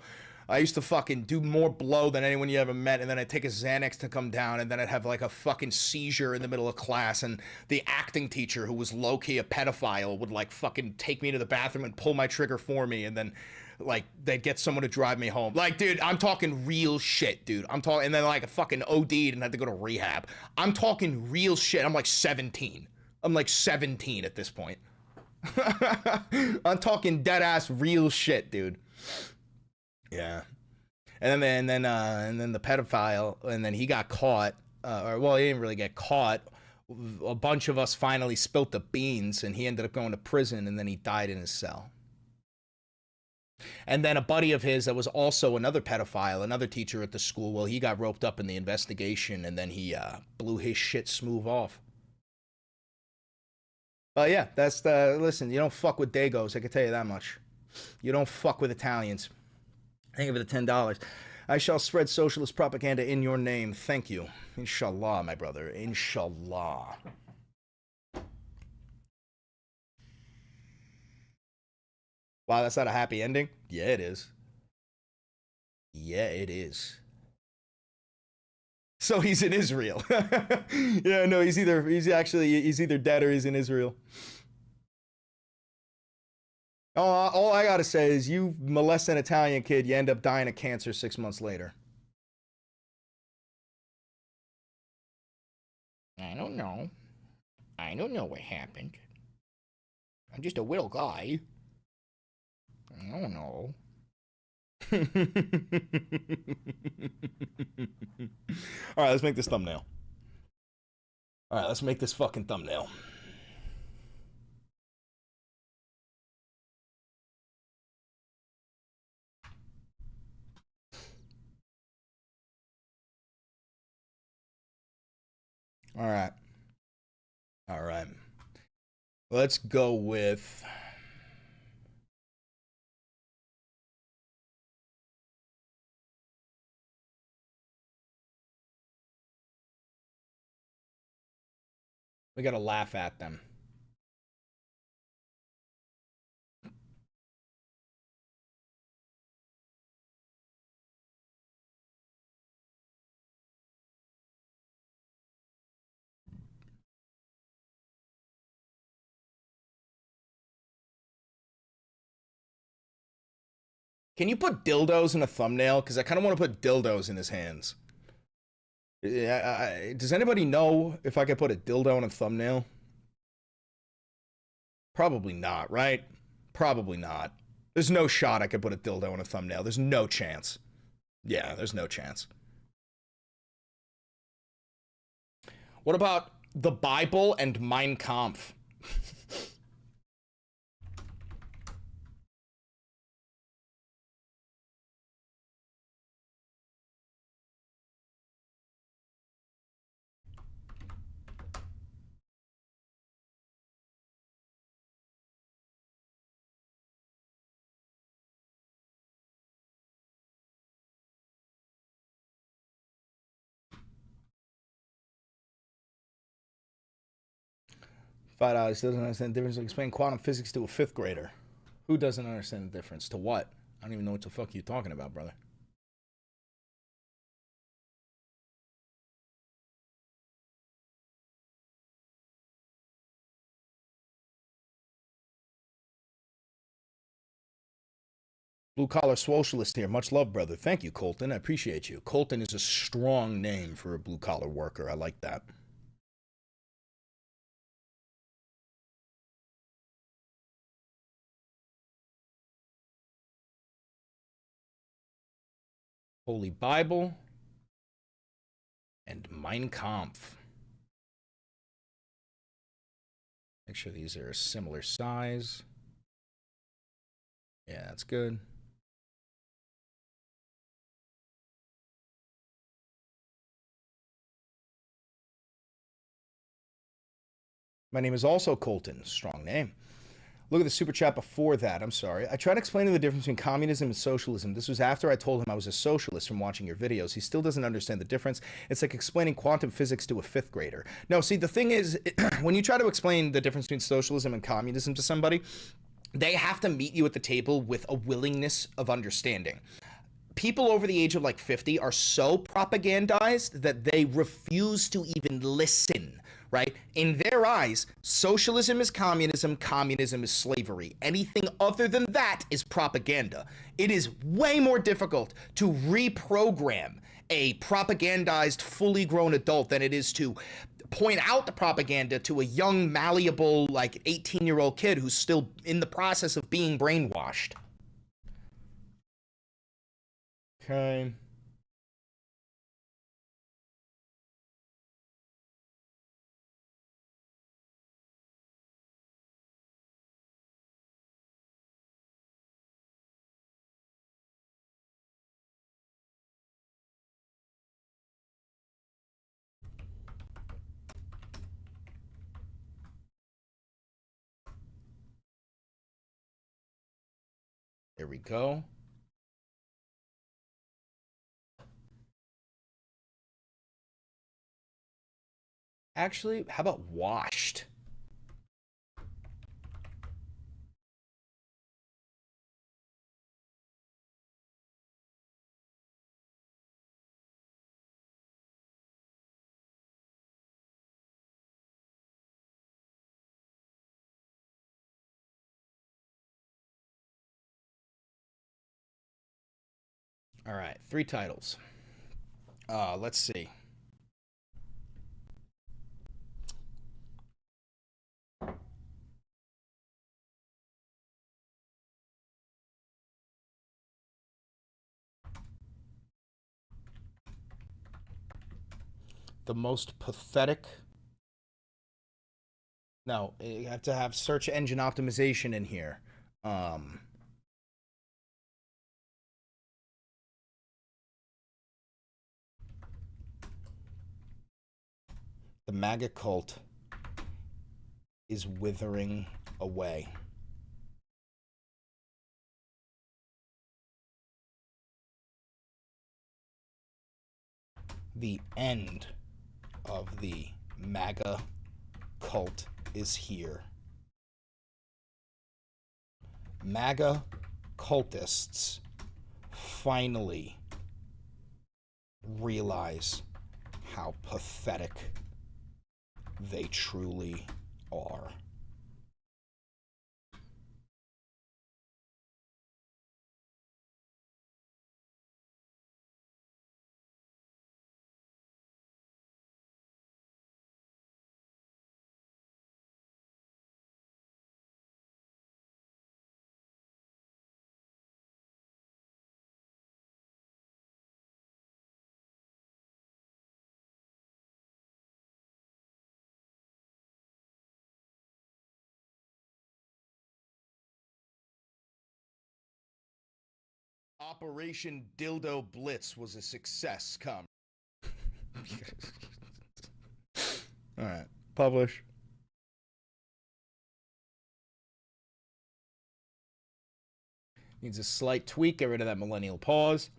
[SPEAKER 1] I used to fucking do more blow than anyone you ever met, and then I'd take a Xanax to come down, and then I'd have like a fucking seizure in the middle of class, and the acting teacher, who was low-key a pedophile, would like fucking take me to the bathroom and pull my trigger for me, and then like they'd get someone to drive me home. Like, dude, I'm talking real shit, dude. And then like a fucking OD'd and had to go to rehab. I'm talking real shit. I'm like 17. I'm like 17 at this point. I'm talking dead ass real shit, dude. Yeah. And then the pedophile, and then he got caught. He didn't really get caught. A bunch of us finally spilt the beans, and he ended up going to prison, and then he died in his cell. And then a buddy of his that was also another pedophile, another teacher at the school, well, he got roped up in the investigation, and then he blew his shit smooth off. But yeah, that's listen, you don't fuck with Dagos, I can tell you that much. You don't fuck with Italians. Thank you for the $10. I shall spread socialist propaganda in your name. Thank you. Inshallah, my brother. Inshallah. Wow, that's not a happy ending? Yeah, it is. Yeah, it is. So he's in Israel. Yeah, no, he's either dead or he's in Israel. All I gotta say is you molest an Italian kid, you end up dying of cancer 6 months later. I don't know. I don't know what happened. I'm just a little guy. I don't know. All right, let's make this thumbnail. All right, let's make this fucking thumbnail. All right. All right. Let's go with... We gotta laugh at them. Can you put dildos in a thumbnail? Because I kind of want to put dildos in his hands. Does anybody know if I could put a dildo in a thumbnail? Probably not, right? Probably not. There's no shot I could put a dildo in a thumbnail. There's no chance. Yeah, there's no chance. What about the Bible and Mein Kampf? $5 still doesn't understand the difference. Explain quantum physics to a 5th grader. Who doesn't understand the difference? To what? I don't even know what the fuck you're talking about, brother. Blue Collar Socialist here. Much love, brother. Thank you, Colton. I appreciate you. Colton is a strong name for a blue collar worker. I like that. Holy Bible and Mein Kampf. Make sure these are a similar size. Yeah, that's good. My name is also Colton. Strong name. Look at the super chat before that. I'm sorry. I tried explaining the difference between communism and socialism. This was after I told him I was a socialist from watching your videos. He still doesn't understand the difference. It's like explaining quantum physics to a 5th grader. No, see, the thing is, when you try to explain the difference between socialism and communism to somebody, they have to meet you at the table with a willingness of understanding. People over the age of like 50 are so propagandized that they refuse to even listen, right? In their eyes, socialism is communism, communism is slavery. Anything other than that is propaganda. It is way more difficult to reprogram a propagandized, fully grown adult than it is to point out the propaganda to a young, malleable, like 18-year-old kid who's still in the process of being brainwashed. Okay. There we go. Actually, how about washed? All right, 3 titles. Let's see. the most pathetic. No, you have to have search engine optimization in here. The MAGA cult is withering away. The end of the MAGA cult is here. MAGA cultists finally realize how pathetic they truly are. Operation Dildo Blitz was a success, come. Alright, publish. Needs a slight tweak, get rid of that millennial pause.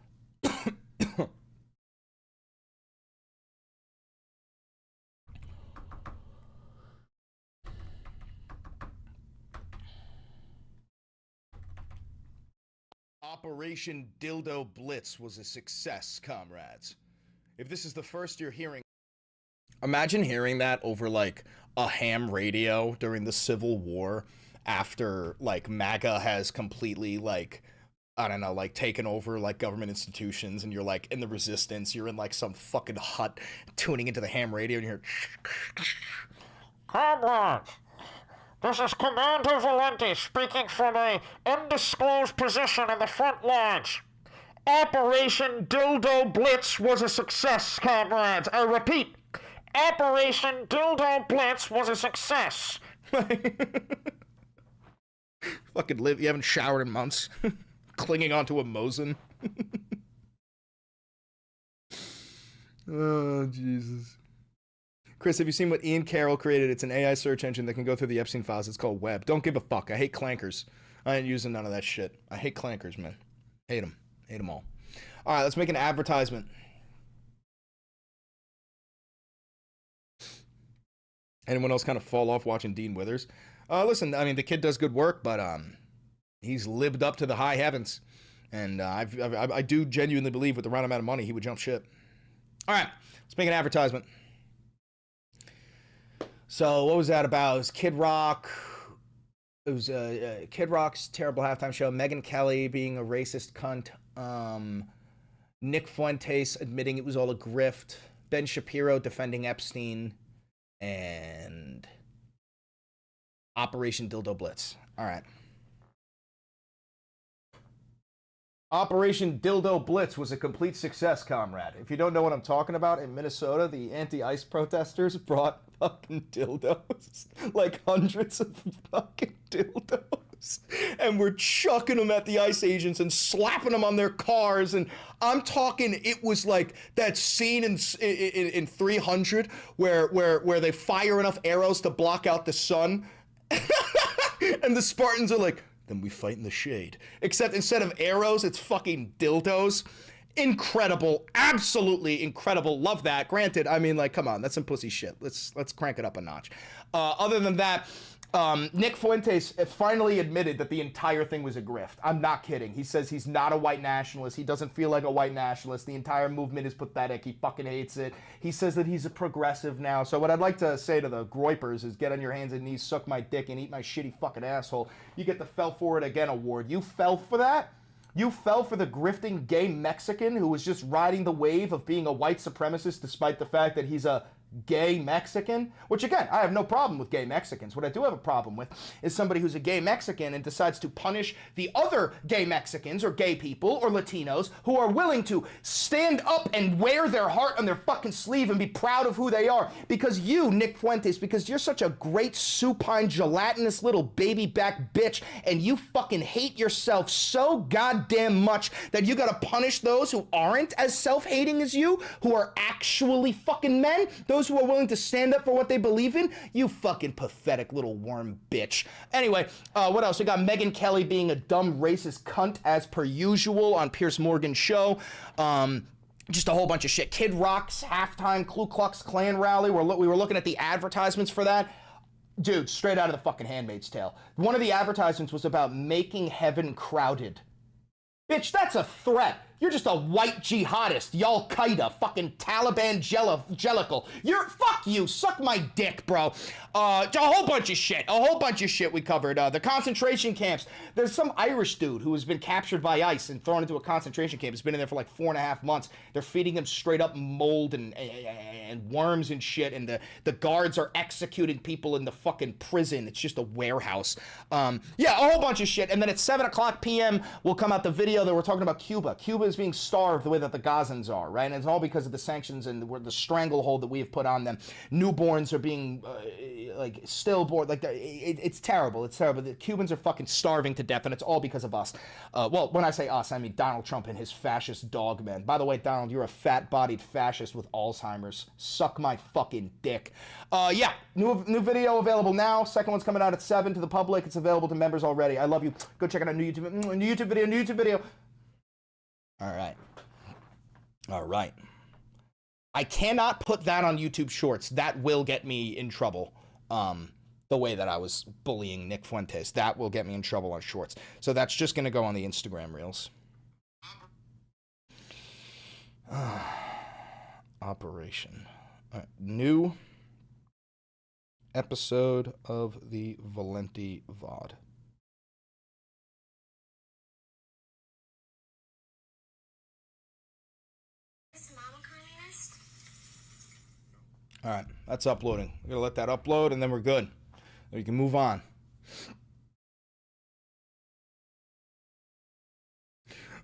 [SPEAKER 1] Operation Dildo Blitz was a success, comrades. If this is the first you're hearing... Imagine hearing that over, like, a ham radio during the Civil War after, like, MAGA has completely, like, I don't know, like, taken over, like, government institutions, and you're, like, in the resistance, you're in, like, some fucking hut tuning into the ham radio, and you hear...
[SPEAKER 20] Comrades! This is Commander Valenti speaking from a undisclosed position in the front lines. Operation Dildo Blitz was a success, comrades. I repeat, Operation Dildo Blitz was a success.
[SPEAKER 1] Fucking live, you haven't showered in months. Clinging onto a Mosin. Oh, Jesus. Chris, have you seen what Ian Carroll created? It's an AI search engine that can go through the Epstein files. It's called Web. Don't give a fuck. I hate clankers. I ain't using none of that shit. I hate clankers, man. Hate them. Hate them all. All right, let's make an advertisement. Anyone else kind of fall off watching Dean Withers? Listen, I mean, the kid does good work, but he's lived up to the high heavens. And I do genuinely believe with the right amount of money, he would jump ship. All right, let's make an advertisement. So what was that about? It was Kid Rock. It was Kid Rock's terrible halftime show. Megyn Kelly being a racist cunt. Nick Fuentes admitting it was all a grift. Ben Shapiro defending Epstein. And Operation Dildo Blitz. All right. Operation Dildo Blitz was a complete success, comrade. If you don't know what I'm talking about, in Minnesota, the anti-ICE protesters brought fucking dildos. Like hundreds of fucking dildos. And we're chucking them at the ICE agents and slapping them on their cars. And I'm talking, it was like that scene in 300 where they fire enough arrows to block out the sun. And the Spartans are like, then we fight in the shade. Except instead of arrows, it's fucking dildos. Incredible. Absolutely incredible. Love that. Granted, I mean, like, come on, that's some pussy shit. Let's crank it up a notch. Other than that, Nick Fuentes finally admitted that the entire thing was a grift. I'm not kidding. He says he's not a white nationalist. He doesn't feel like a white nationalist. The entire movement is pathetic. He fucking hates it. He says that he's a progressive now. So what I'd like to say to the groypers is get on your hands and knees, suck my dick, and eat my shitty fucking asshole. You get the Fell For It Again award. You fell for that? You fell for the grifting gay Mexican who was just riding the wave of being a white supremacist despite the fact that he's a gay Mexican, which again, I have no problem with gay Mexicans. What I do have a problem with is somebody who's a gay Mexican and decides to punish the other gay Mexicans or gay people or Latinos who are willing to stand up and wear their heart on their fucking sleeve and be proud of who they are. Because you, Nick Fuentes, because you're such a great supine, gelatinous little baby back bitch, and you fucking hate yourself so goddamn much that you gotta punish those who aren't as self-hating as you, who are actually fucking men, those who are willing to stand up for what they believe in. You fucking pathetic little worm bitch. Anyway, what else? We got Megyn Kelly being a dumb racist cunt as per usual on Piers Morgan's show. Just a whole bunch of shit. Kid Rock's halftime Ku Klux Klan rally. We were looking at the advertisements for that. Dude, straight out of the fucking Handmaid's Tale. One of the advertisements was about making heaven crowded. Bitch, that's a threat. You're just a white jihadist, Al-Qaeda, fucking Taliban jellicle. Fuck you, suck my dick, bro. A whole bunch of shit we covered. The concentration camps. There's some Irish dude who has been captured by ICE and thrown into a concentration camp. He's been in there for like 4.5 months. They're feeding him straight up mold and worms and shit, and the guards are executing people in the fucking prison. It's just a warehouse. Yeah, a whole bunch of shit. And then at 7:00 p.m. will come out the video that we're talking about Cuba. Cuba is being starved the way that the Gazans are, right? And it's all because of the sanctions and the stranglehold that we have put on them. Newborns are being like stillborn, like it's terrible. It's terrible. The Cubans are fucking starving to death, and it's all because of us. Well, when I say us, I mean Donald Trump and his fascist dog men. By the way, Donald, you're a fat-bodied fascist with Alzheimer's. Suck my fucking dick. Yeah, new video available now. Second one's coming out at 7 to the public. It's available to members already. I love you. Go check out a new YouTube video. All right. I cannot put that on YouTube Shorts. That will get me in trouble. The way that I was bullying Nick Fuentes. That will get me in trouble on Shorts. So that's just going to go on the Instagram Reels. Operation. All right. New episode of the Valenti VOD. All right, that's uploading. We're gonna let that upload, and then we're good. We can move on.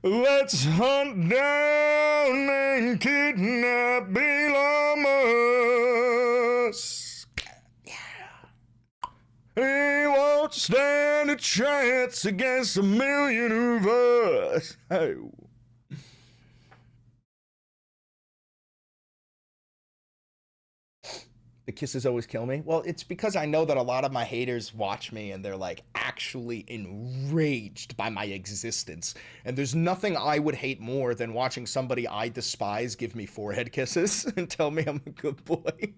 [SPEAKER 1] Let's hunt down and kidnap Elon Musk. He won't stand a chance against 1,000,000 of us. Oh. The kisses always kill me. Well, it's because I know that a lot of my haters watch me and they're like actually enraged by my existence. And there's nothing I would hate more than watching somebody I despise give me forehead kisses and tell me I'm a good boy.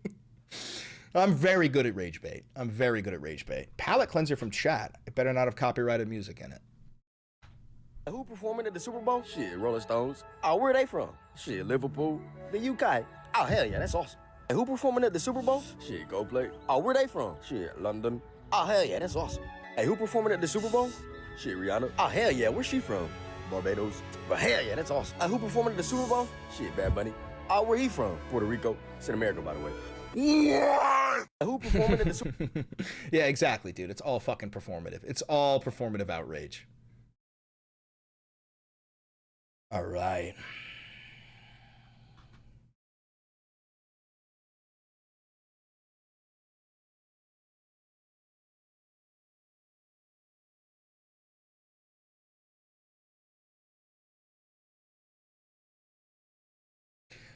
[SPEAKER 1] I'm very good at rage bait. Palette cleanser from chat. It better not have copyrighted music in it.
[SPEAKER 21] Who performing at the Super Bowl? Shit, Rolling Stones. Oh, where are they from? Shit, Liverpool. The UK. Oh, hell yeah, that's awesome. And who performing at the Super Bowl? Shit, Coldplay. Oh, where they from? Shit, London. Oh, hell yeah, that's awesome. Hey, who performing at the Super Bowl? Shit, Rihanna. Oh, hell yeah, where's she from? Barbados. But hell yeah, that's awesome. Who performing at the Super Bowl? Shit, Bad Bunny. Oh, where he from? Puerto Rico. It's in America, by the way. What? Who performing at the Super Bowl?
[SPEAKER 1] Yeah, exactly, dude. It's all fucking performative. It's all performative outrage. All right.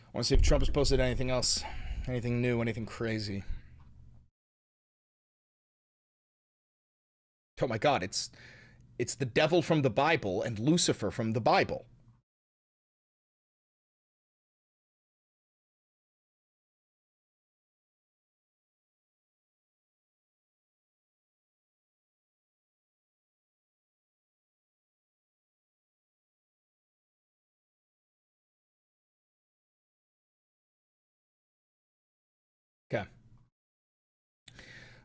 [SPEAKER 1] I want to see if Trump has posted anything else, anything new, anything crazy. Oh my God, it's the devil from the Bible and Lucifer from the Bible. Okay.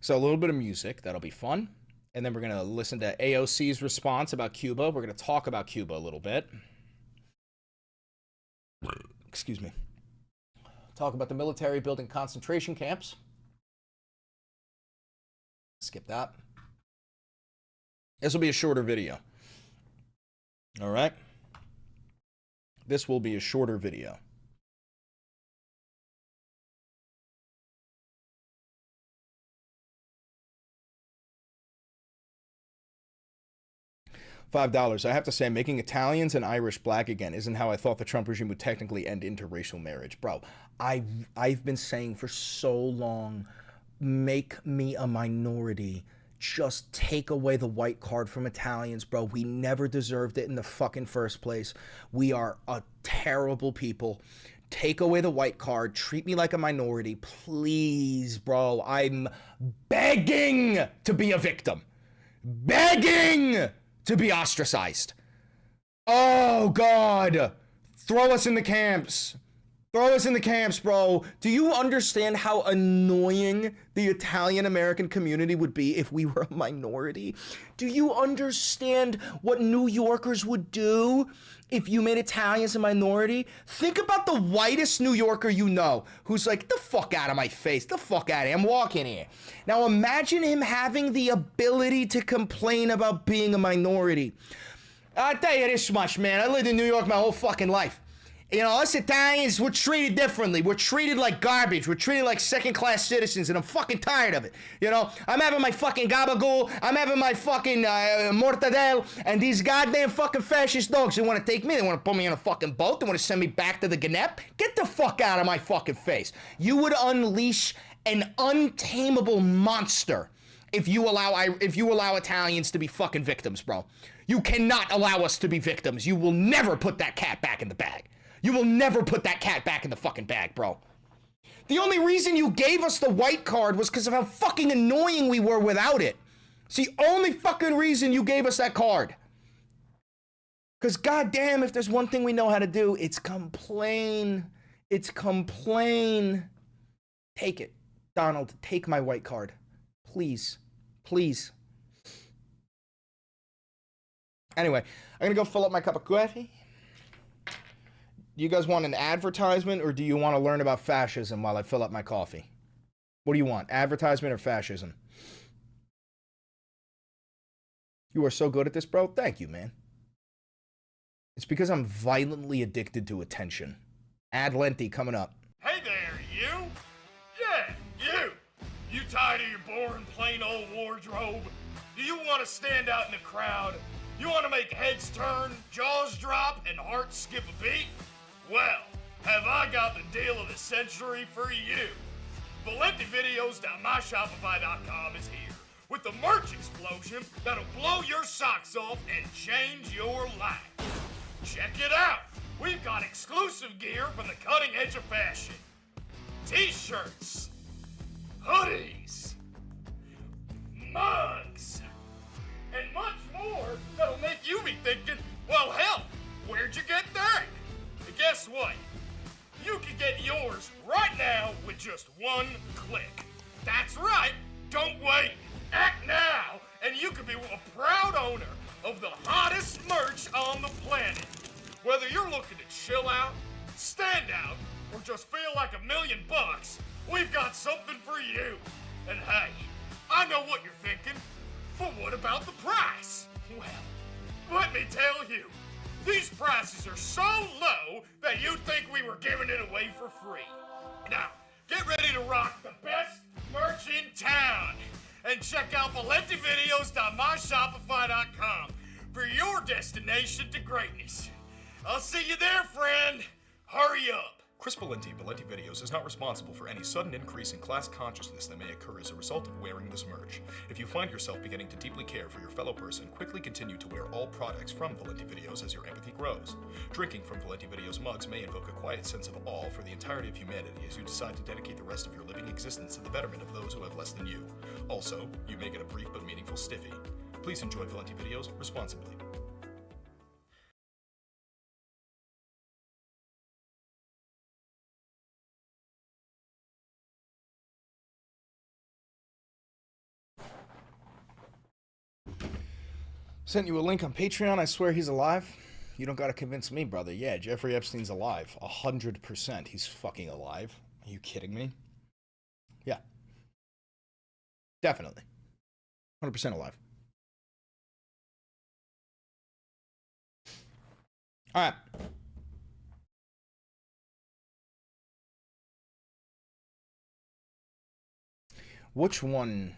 [SPEAKER 1] So a little bit of music, that'll be fun. And then we're going to listen to AOC's response about Cuba. We're going to talk about Cuba a little bit. Excuse me. talk about the military building concentration camps. Skip that. This will be a shorter video. All right? This will be a shorter video. $5. I have to say, making Italians and Irish black again isn't how I thought the Trump regime would technically end interracial marriage. Bro, I've been saying for so long, make me a minority. Just take away the white card from Italians, bro. We never deserved it in the fucking first place. We are a terrible people. Take away the white card. Treat me like a minority. Please, bro. I'm begging to be a victim. Begging to be ostracized. Oh, God. Throw us in the camps. Throw us in the camps, bro. Do you understand how annoying the Italian-American community would be if we were a minority? Do you understand what New Yorkers would do if you made Italians a minority? Think about the whitest New Yorker you know who's like, the fuck out of my face, the fuck out of here, I'm walking here. Now imagine him having the ability to complain about being a minority. I'll tell you this much, man. I lived in New York my whole fucking life. You know, us Italians, we're treated differently. We're treated like garbage. We're treated like second-class citizens, and I'm fucking tired of it. You know, I'm having my fucking gabagool, I'm having my fucking mortadelle, and these goddamn fucking fascist dogs, they want to take me, they want to put me on a fucking boat, they want to send me back to the Gnep. Get the fuck out of my fucking face. You would unleash an untamable monster if you allow Italians to be fucking victims, bro. You cannot allow us to be victims. You will never put that cat back in the bag. You will never put that cat back in the fucking bag, bro. The only reason you gave us the white card was because of how fucking annoying we were without it. It's the only fucking reason you gave us that card. Because goddamn, if there's one thing we know how to do, it's complain. It's complain. Take it. Donald, take my white card. Please. Please. Anyway, I'm going to go fill up my cup of coffee. Do you guys want an advertisement, or do you want to learn about fascism while I fill up my coffee? What do you want, advertisement or fascism? You are so good at this, bro. Thank you, man. It's because I'm violently addicted to attention. Ad lente coming up.
[SPEAKER 2] Hey there, you! Yeah, you! You tired of your boring, plain old wardrobe? Do you want to stand out in the crowd? You want to make heads turn, jaws drop, and hearts skip a beat? Well, have I got the deal of the century for you? ValentiVideos.myshopify.com is here with the merch explosion that'll blow your socks off and change your life. Check it out. We've got exclusive gear from the cutting edge of fashion. T-shirts, hoodies, mugs, and much more that'll make you be thinking, well, hell, where'd you get that? And guess what? You can get yours right now with just one click. That's right. Don't wait. Act now, and you can be a proud owner of the hottest merch on the planet. Whether you're looking to chill out, stand out, or just feel like $1,000,000, we've got something for you. And hey, I know what you're thinking, but what about the price? Well, let me tell you, these prices are so low that you'd think we were giving it away for free. Now, get ready to rock the best merch in town. And check out ValentiVideos.myshopify.com for your destination to greatness. I'll see you there, friend. Hurry up.
[SPEAKER 22] Chris Valenti Videos is not responsible for any sudden increase in class consciousness that may occur as a result of wearing this merch. If you find yourself beginning to deeply care for your fellow person, quickly continue to wear all products from Valenti Videos as your empathy grows. Drinking from Valenti Videos mugs may invoke a quiet sense of awe for the entirety of humanity as you decide to dedicate the rest of your living existence to the betterment of those who have less than you. Also, you may get a brief but meaningful stiffy. Please enjoy Valenti Videos responsibly.
[SPEAKER 1] Sent you a link on Patreon. I swear he's alive. You don't gotta convince me, brother. Yeah, Jeffrey Epstein's alive. 100%. He's fucking alive. Are you kidding me? Yeah. Definitely. 100% alive. All right. Which one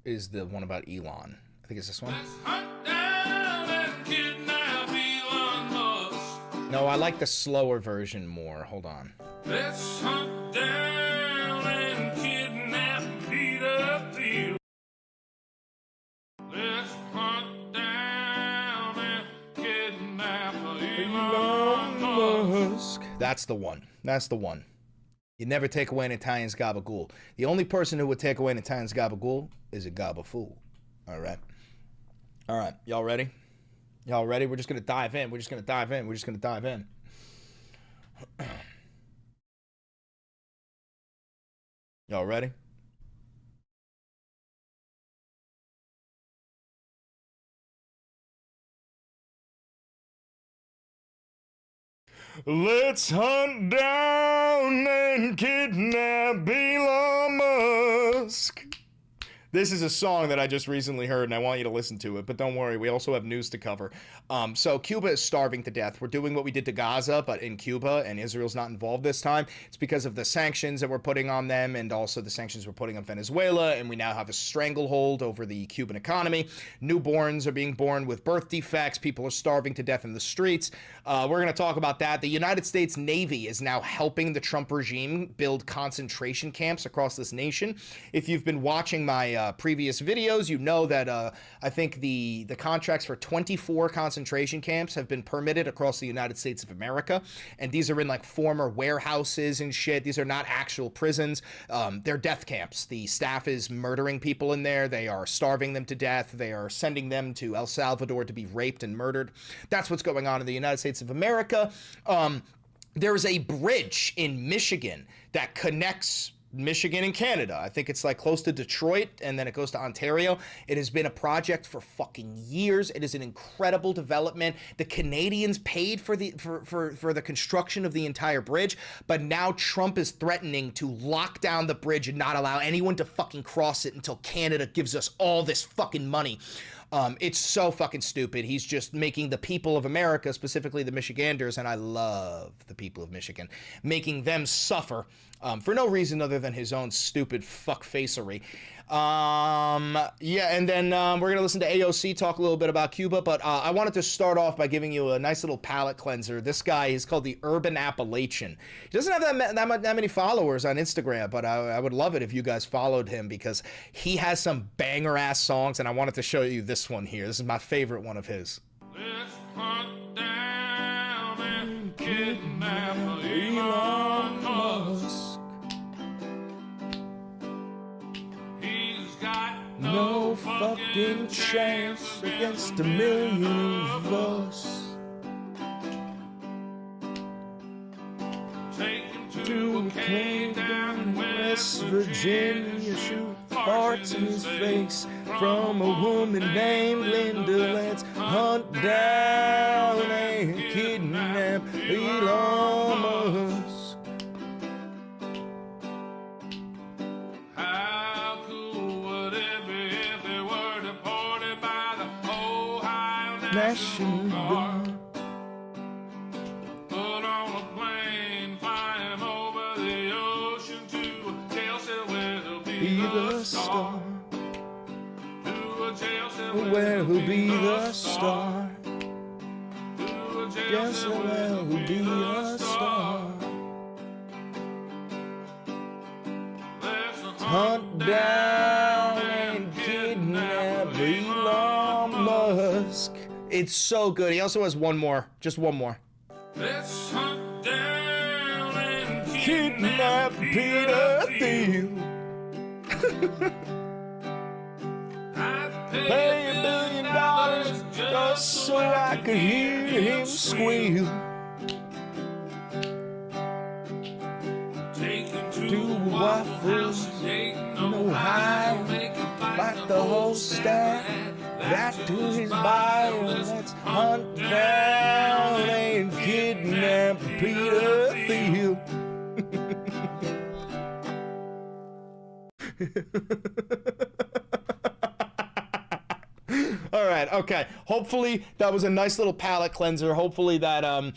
[SPEAKER 1] is the one about Elon? I think it's this one. No, I like the slower version more. Hold on. Let's hunt down and kidnap Peter Thiel. Let's hunt down and kidnap Elon Musk. That's the one. That's the one. You never take away an Italian's gabagool. The only person who would take away an Italian's gabagool is a gabafool. All right. All right. Y'all ready? Y'all ready? We're just going to dive in. We're just going to dive in. We're just going to dive in. Y'all ready? Let's hunt down and kidnap Elon Musk. This is a song that I just recently heard, and I want you to listen to it. But don't worry, we also have news to cover. So Cuba is starving to death. We're doing what we did to Gaza, but in Cuba, and Israel's not involved this time. It's because of the sanctions that we're putting on them, and also the sanctions we're putting on Venezuela, and we now have a stranglehold over the Cuban economy. Newborns are being born with birth defects. People are starving to death in the streets. We're going to talk about that. The United States Navy is now helping the Trump regime build concentration camps across this nation. If you've been watching my previous videos, you know that I think the contracts for 24 concentration camps have been permitted across the United States of America, and these are in like former warehouses and shit. These are not actual prisons. They're death camps. The staff is murdering people in there. They are starving them to death. They are sending them to El Salvador to be raped and murdered. That's what's going on in the United States of America. There's a bridge in Michigan that connects Michigan and Canada. I think it's like close to Detroit, and then it goes to Ontario. It has been a project for fucking years. It is an incredible development. The Canadians paid for the construction of the entire bridge, but now Trump is threatening to lock down the bridge and not allow anyone to fucking cross it until Canada gives us all this fucking money. It's so fucking stupid. He's just making the people of America, specifically the Michiganders, and I love the people of Michigan, making them suffer for no reason other than his own stupid fuckfacery. Yeah, and then we're going to listen to AOC talk a little bit about Cuba, but I wanted to start off by giving you a nice little palate cleanser. This guy is called the Urban Appalachian. He doesn't have that many followers on Instagram, but I would love it if you guys followed him because he has some banger-ass songs, and I wanted to show you this one here. This is my favorite one of his. Let's hunt down and kidnap Elon Musk. No fucking chance against a million of us. Take him to a cave down in West Virginia, shoot farts in his face from a woman named Linda. Let's hunt down and kidnap Elon Musk. National Guard. Put on a plane, flying over the ocean to Chelsea, where he'll be the star. To Chelsea, where he'll be the star. To Chelsea, where he'll be the star. Let's hunt down and kidnap Elon Musk. It's so good. He also has one more. Just one more. Let's hunt down and kidnap Peter Thiel. I'd pay $1 billion just so I could hear him squeal. Take him to Waffles, no high, fight the whole stack. That to his bio. Let's hunt down and kidnap Peter Thiel. All right, okay. Hopefully that was a nice little palate cleanser. Hopefully that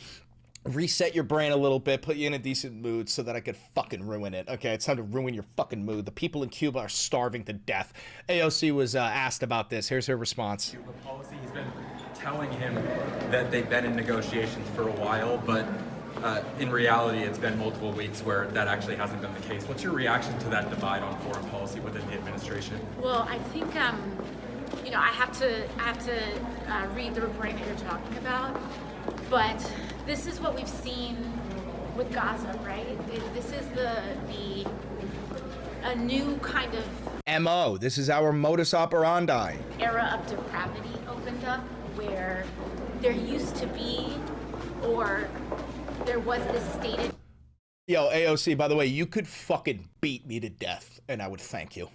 [SPEAKER 1] reset your brain a little bit, put you in a decent mood so that I could fucking ruin it. Okay, it's time to ruin your fucking mood. The people in Cuba are starving to death. AOC was asked about this. Here's her response.
[SPEAKER 5] Cuba policy, he's been telling him that they've been in negotiations for a while, but in reality, it's been multiple weeks where that actually hasn't been the case. What's your reaction to that divide on foreign policy within the administration?
[SPEAKER 6] Well, I think I have to read the reporting that you're talking about, but this is what we've seen with Gaza, right? This is a new kind of
[SPEAKER 1] MO. This is our modus operandi.
[SPEAKER 6] Era of depravity opened up where there used to be, or there was this stated.
[SPEAKER 1] Yo, AOC, by the way, you could fucking beat me to death, and I would thank you.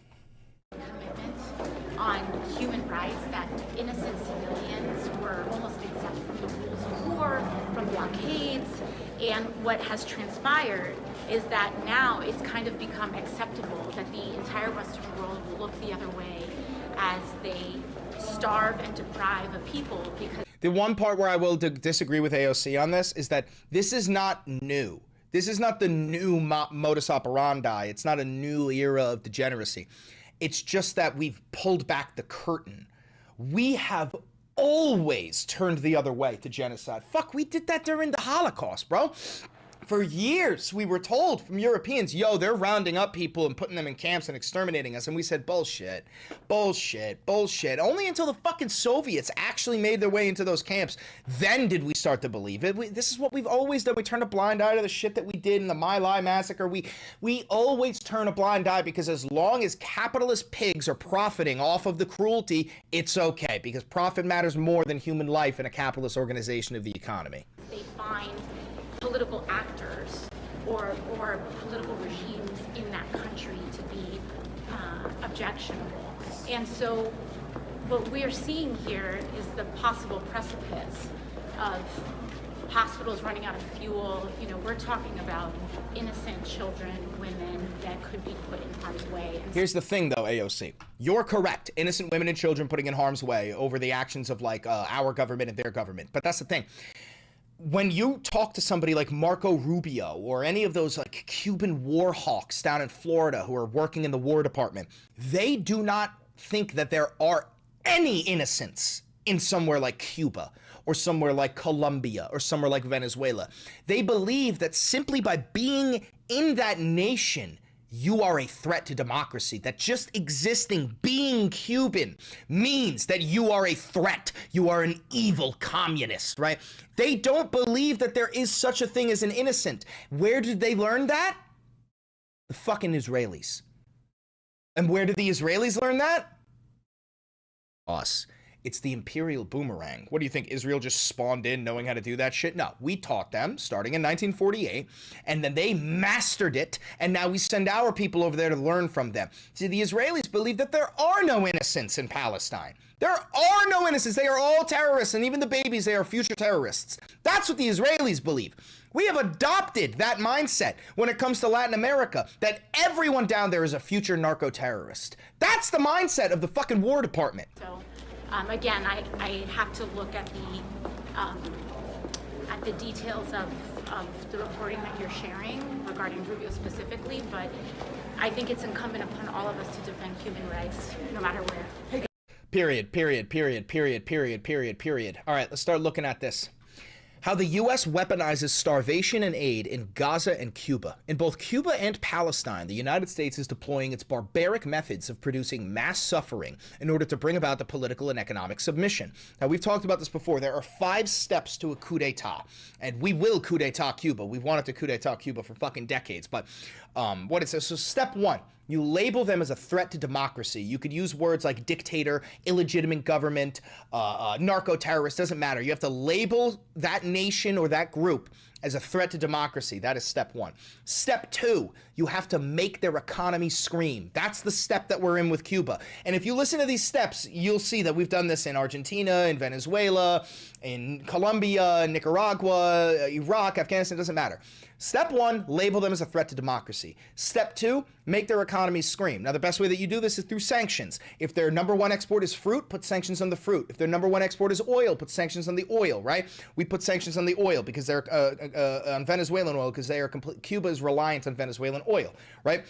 [SPEAKER 6] Commitment on human rights that innocent civilians were almost exempt from the rules of war, from blockades, and what has transpired is that now it's kind of become acceptable that the entire Western world will look the other way as they starve and deprive a people because...
[SPEAKER 1] The one part where I will disagree with AOC on this is that this is not new. This is not the new modus operandi. It's not a new era of degeneracy. It's just that we've pulled back the curtain. We have always turned the other way to genocide. Fuck, we did that during the Holocaust, bro. For years, we were told from Europeans, yo, they're rounding up people and putting them in camps and exterminating us. And we said, bullshit, bullshit, bullshit. Only until the fucking Soviets actually made their way into those camps, then did we start to believe it. This is what we've always done. We turn a blind eye to the shit that we did in the My Lai massacre. We always turn a blind eye because as long as capitalist pigs are profiting off of the cruelty, it's okay. Because profit matters more than human life in a capitalist organization of the economy.
[SPEAKER 6] They find political actors or political regimes in that country to be objectionable. And so what we are seeing here is the possible precipice of hospitals running out of fuel. You know, we're talking about innocent children, women that could be put in harm's way. And
[SPEAKER 1] here's the thing though, AOC. You're correct. Innocent women and children putting in harm's way over the actions of like our government and their government. But that's the thing. When you talk to somebody like Marco Rubio or any of those like Cuban war hawks down in Florida who are working in the War Department, they do not think that there are any innocents in somewhere like Cuba or somewhere like Colombia or somewhere like Venezuela. They believe that simply by being in that nation, you are a threat to democracy, that just existing, being Cuban, means that you are a threat. You are an evil communist, right? They don't believe that there is such a thing as an innocent. Where did they learn that? The fucking Israelis. And where did the Israelis learn that? Us. It's the imperial boomerang. What do you think? Israel just spawned in knowing how to do that shit? No, we taught them starting in 1948, and then they mastered it, and now we send our people over there to learn from them. See, the Israelis believe that there are no innocents in Palestine. There are no innocents. They are all terrorists, and even the babies, they are future terrorists. That's what the Israelis believe. We have adopted that mindset when it comes to Latin America, that everyone down there is a future narco-terrorist. That's the mindset of the fucking War Department.
[SPEAKER 6] So, again, I have to look at the details of the reporting that you're sharing regarding Rubio specifically, but I think it's incumbent upon all of us to defend human rights, no matter where.
[SPEAKER 1] Period, period, period, period, period, period, period. All right, let's start looking at this. How the U.S. weaponizes starvation and aid in Gaza and Cuba. In both Cuba and Palestine, the United States is deploying its barbaric methods of producing mass suffering in order to bring about the political and economic submission. Now, we've talked about this before. There are 5 steps to a coup d'etat, and we will coup d'etat Cuba. We've wanted to coup d'etat Cuba for fucking decades, but what it says, so step 1, you label them as a threat to democracy. You could use words like dictator, illegitimate government, narco-terrorist, doesn't matter. You have to label that nation or that group as a threat to democracy. That is step one. Step two, you have to make their economy scream. That's the step that we're in with Cuba. And if you listen to these steps, you'll see that we've done this in Argentina, in Venezuela, in Colombia, Nicaragua, Iraq, Afghanistan, doesn't matter. Step one, label them as a threat to democracy. Step two, make their economies scream. Now, the best way that you do this is through sanctions. If their number one export is fruit, put sanctions on the fruit. If their number one export is oil, put sanctions on the oil, right? We put sanctions on the oil because they're on Venezuelan oil because they are Cuba is reliant on Venezuelan oil, right?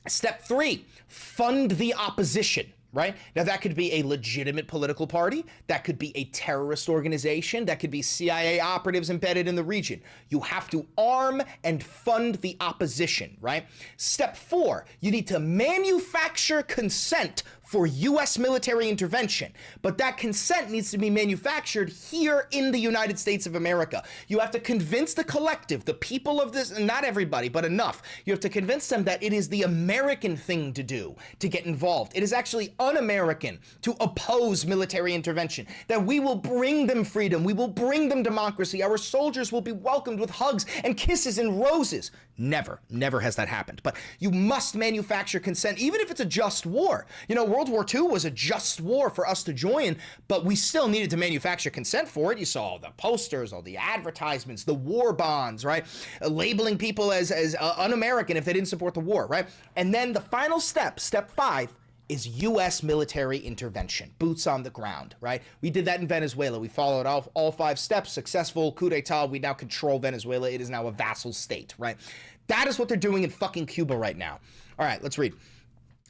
[SPEAKER 1] Step three, fund the opposition. Right? Now, that could be a legitimate political party. That could be a terrorist organization. That could be CIA operatives embedded in the region. You have to arm and fund the opposition, right? Step four, you need to manufacture consent for U.S. military intervention. But that consent needs to be manufactured here in the United States of America. You have to convince the collective, the people of this, not everybody, but enough. You have to convince them that it is the American thing to do to get involved. It is actually un-American to oppose military intervention, that we will bring them freedom, we will bring them democracy, our soldiers will be welcomed with hugs and kisses and roses. Never has that happened. But you must manufacture consent, even if it's a just war. You know, World War II was a just war for us to join, but we still needed to manufacture consent for it. You saw all the posters, all the advertisements, the war bonds, right? Labeling people as un-American if they didn't support the war, right? And then the final step, step five, is U.S. military intervention, boots on the ground, right? We did that in Venezuela. We followed all five steps, successful coup d'etat. We now control Venezuela. It is now a vassal state, right? That is what they're doing in fucking Cuba right now. All right, let's read.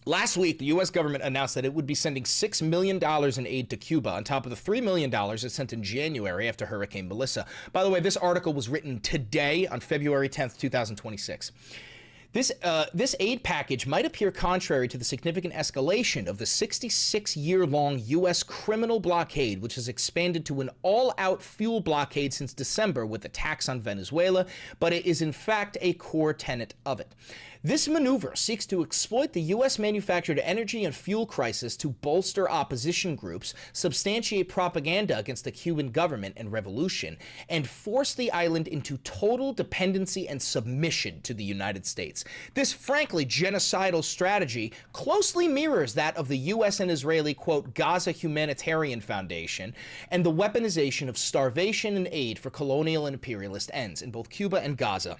[SPEAKER 1] Last week, the U.S. government announced that it would be sending $6 million in aid to Cuba on top of the $3 million it sent in January after Hurricane Melissa. By the way, this article was written today on February 10th, 2026. This aid package might appear contrary to the significant escalation of the 66-year-long U.S. criminal blockade, which has expanded to an all-out fuel blockade since December with attacks on Venezuela, but it is in fact a core tenet of it. This maneuver seeks to exploit the U.S. manufactured energy and fuel crisis to bolster opposition groups, substantiate propaganda against the Cuban government and revolution, and force the island into total dependency and submission to the United States. This frankly genocidal strategy closely mirrors that of the U.S. and Israeli, quote, Gaza Humanitarian Foundation, and the weaponization of starvation and aid for colonial and imperialist ends in both Cuba and Gaza.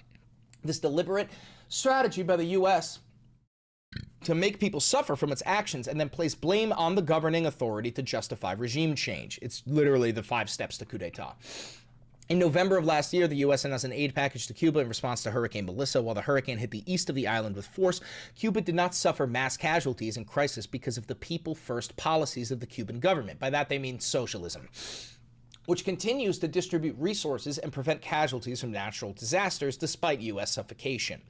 [SPEAKER 1] This deliberate strategy by the U.S. to make people suffer from its actions and then place blame on the governing authority to justify regime change. It's literally the 5 steps to coup d'etat. In November of last year, the U.S. announced an aid package to Cuba in response to Hurricane Melissa. While the hurricane hit the east of the island with force, Cuba did not suffer mass casualties in crisis because of the people-first policies of the Cuban government. By that, they mean socialism, which continues to distribute resources and prevent casualties from natural disasters despite U.S. suffocation.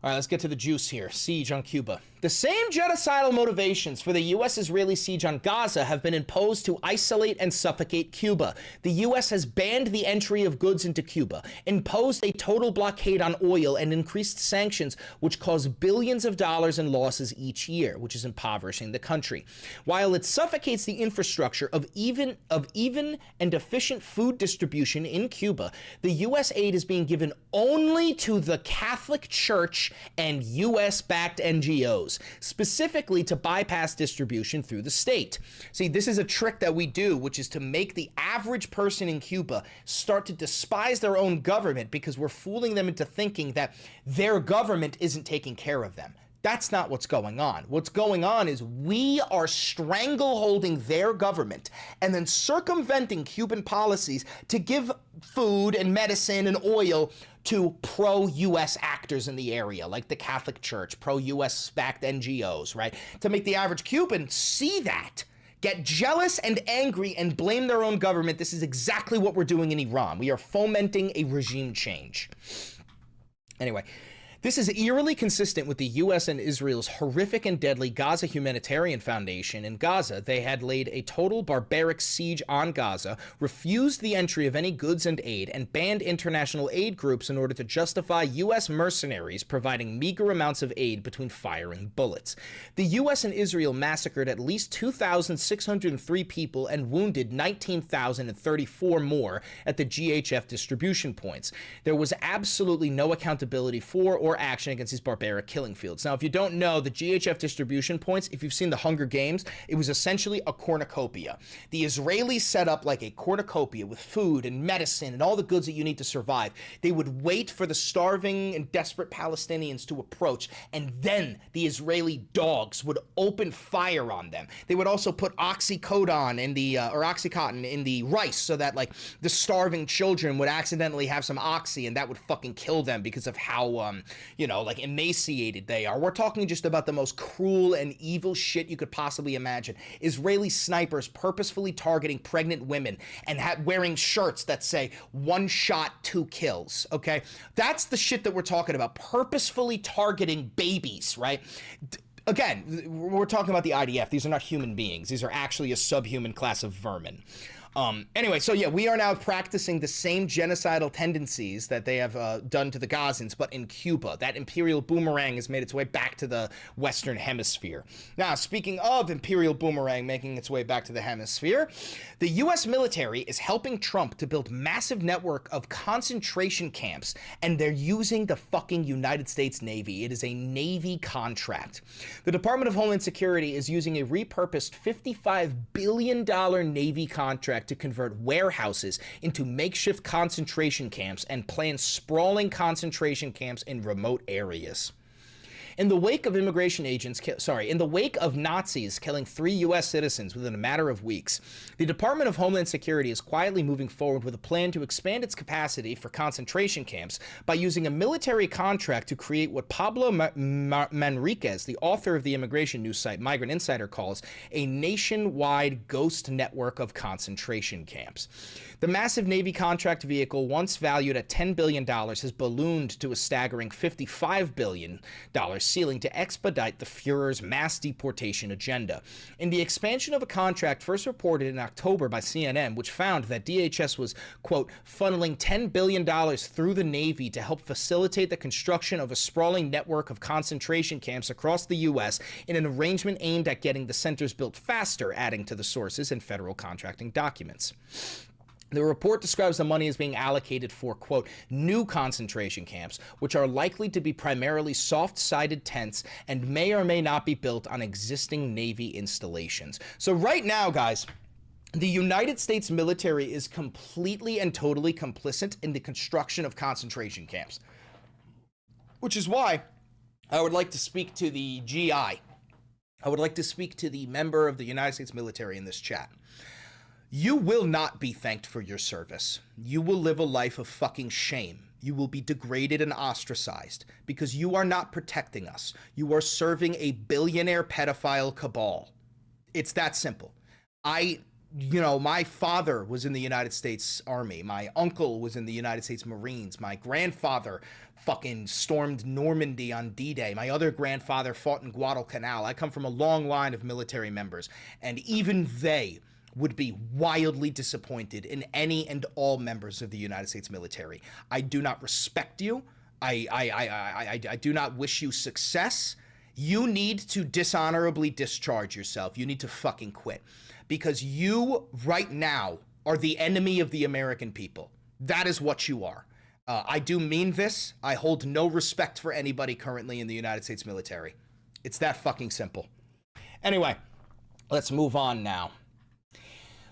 [SPEAKER 1] All right, let's get to the juice here. Siege on Cuba. The same genocidal motivations for the U.S.-Israeli siege on Gaza have been imposed to isolate and suffocate Cuba. The U.S. has banned the entry of goods into Cuba, imposed a total blockade on oil, and increased sanctions, which cause billions of dollars in losses each year, which is impoverishing the country. While it suffocates the infrastructure of even and efficient food distribution in Cuba, the U.S. aid is being given only to the Catholic Church and U.S.-backed NGOs, specifically to bypass distribution through the state. See, this is a trick that we do, which is to make the average person in Cuba start to despise their own government because we're fooling them into thinking that their government isn't taking care of them. That's not what's going on. What's going on is we are strangleholding their government and then circumventing Cuban policies to give food and medicine and oil to pro-U.S. actors in the area, like the Catholic Church, pro-U.S. backed NGOs, right? To make the average Cuban see that, get jealous and angry and blame their own government. This is exactly what we're doing in Iran. We are fomenting a regime change. Anyway, This is eerily consistent with the U.S. and Israel's horrific and deadly Gaza Humanitarian Foundation. In Gaza, they had laid a total barbaric siege on Gaza, refused the entry of any goods and aid, and banned international aid groups in order to justify U.S. mercenaries providing meager amounts of aid between firing bullets. The U.S. and Israel massacred at least 2,603 people and wounded 19,034 more at the GHF distribution points. There was absolutely no accountability for or action against these barbaric killing fields. Now, if you don't know, the GHF distribution points, if you've seen the Hunger Games, it was essentially a cornucopia. The Israelis set up like a cornucopia with food and medicine and all the goods that you need to survive. They would wait for the starving and desperate Palestinians to approach, and then the Israeli dogs would open fire on them. They would also put oxycodone in the, or Oxycontin in the rice so that like the starving children would accidentally have some oxy and that would fucking kill them because of how, you know, like emaciated they are. We're talking just about the most cruel and evil shit you could possibly imagine. Israeli snipers purposefully targeting pregnant women and wearing shirts that say 1 shot, 2 kills, okay? That's the shit that we're talking about. Purposefully targeting babies, right? Again, we're talking about the IDF. These are not human beings. These are actually a subhuman class of vermin. Anyway, so yeah, we are now practicing the same genocidal tendencies that they have done to the Gazans, but in Cuba. That imperial boomerang has made its way back to the Western Hemisphere. Now, speaking of imperial boomerang making its way back to the hemisphere, the U.S. military is helping Trump to build massive network of concentration camps, and they're using the fucking United States Navy. It is a Navy contract. The Department of Homeland Security is using a repurposed $55 billion Navy contract to convert warehouses into makeshift concentration camps and plan sprawling concentration camps in remote areas. In the wake of in the wake of Nazis killing 3 U.S. citizens within a matter of weeks, the Department of Homeland Security is quietly moving forward with a plan to expand its capacity for concentration camps by using a military contract to create what Pablo Manriquez, the author of the immigration news site Migrant Insider, calls a nationwide ghost network of concentration camps. The massive Navy contract vehicle, once valued at $10 billion, has ballooned to a staggering $55 billion ceiling to expedite the Fuhrer's mass deportation agenda. In the expansion of a contract first reported in October by CNN, which found that DHS was, quote, funneling $10 billion through the Navy to help facilitate the construction of a sprawling network of concentration camps across the U.S. in an arrangement aimed at getting the centers built faster, adding to the sources in federal contracting documents. The report describes the money as being allocated for, quote, new concentration camps, which are likely to be primarily soft-sided tents and may or may not be built on existing Navy installations. So right now, guys, the United States military is completely and totally complicit in the construction of concentration camps, which is why I would like to speak to the GI. I would like to speak to the member of the United States military in this chat. You will not be thanked for your service. You will live a life of fucking shame. You will be degraded and ostracized because you are not protecting us. You are serving a billionaire pedophile cabal. It's that simple. My father was in the United States Army. My uncle was in the United States Marines. My grandfather fucking stormed Normandy on D-Day. My other grandfather fought in Guadalcanal. I come from a long line of military members, and even they would be wildly disappointed in any and all members of the United States military. I do not respect you. I do not wish you success. You need to dishonorably discharge yourself. You need to fucking quit. Because you, right now, are the enemy of the American people. That is what you are. I do mean this. I hold no respect for anybody currently in the United States military. It's that fucking simple. Anyway, let's move on now.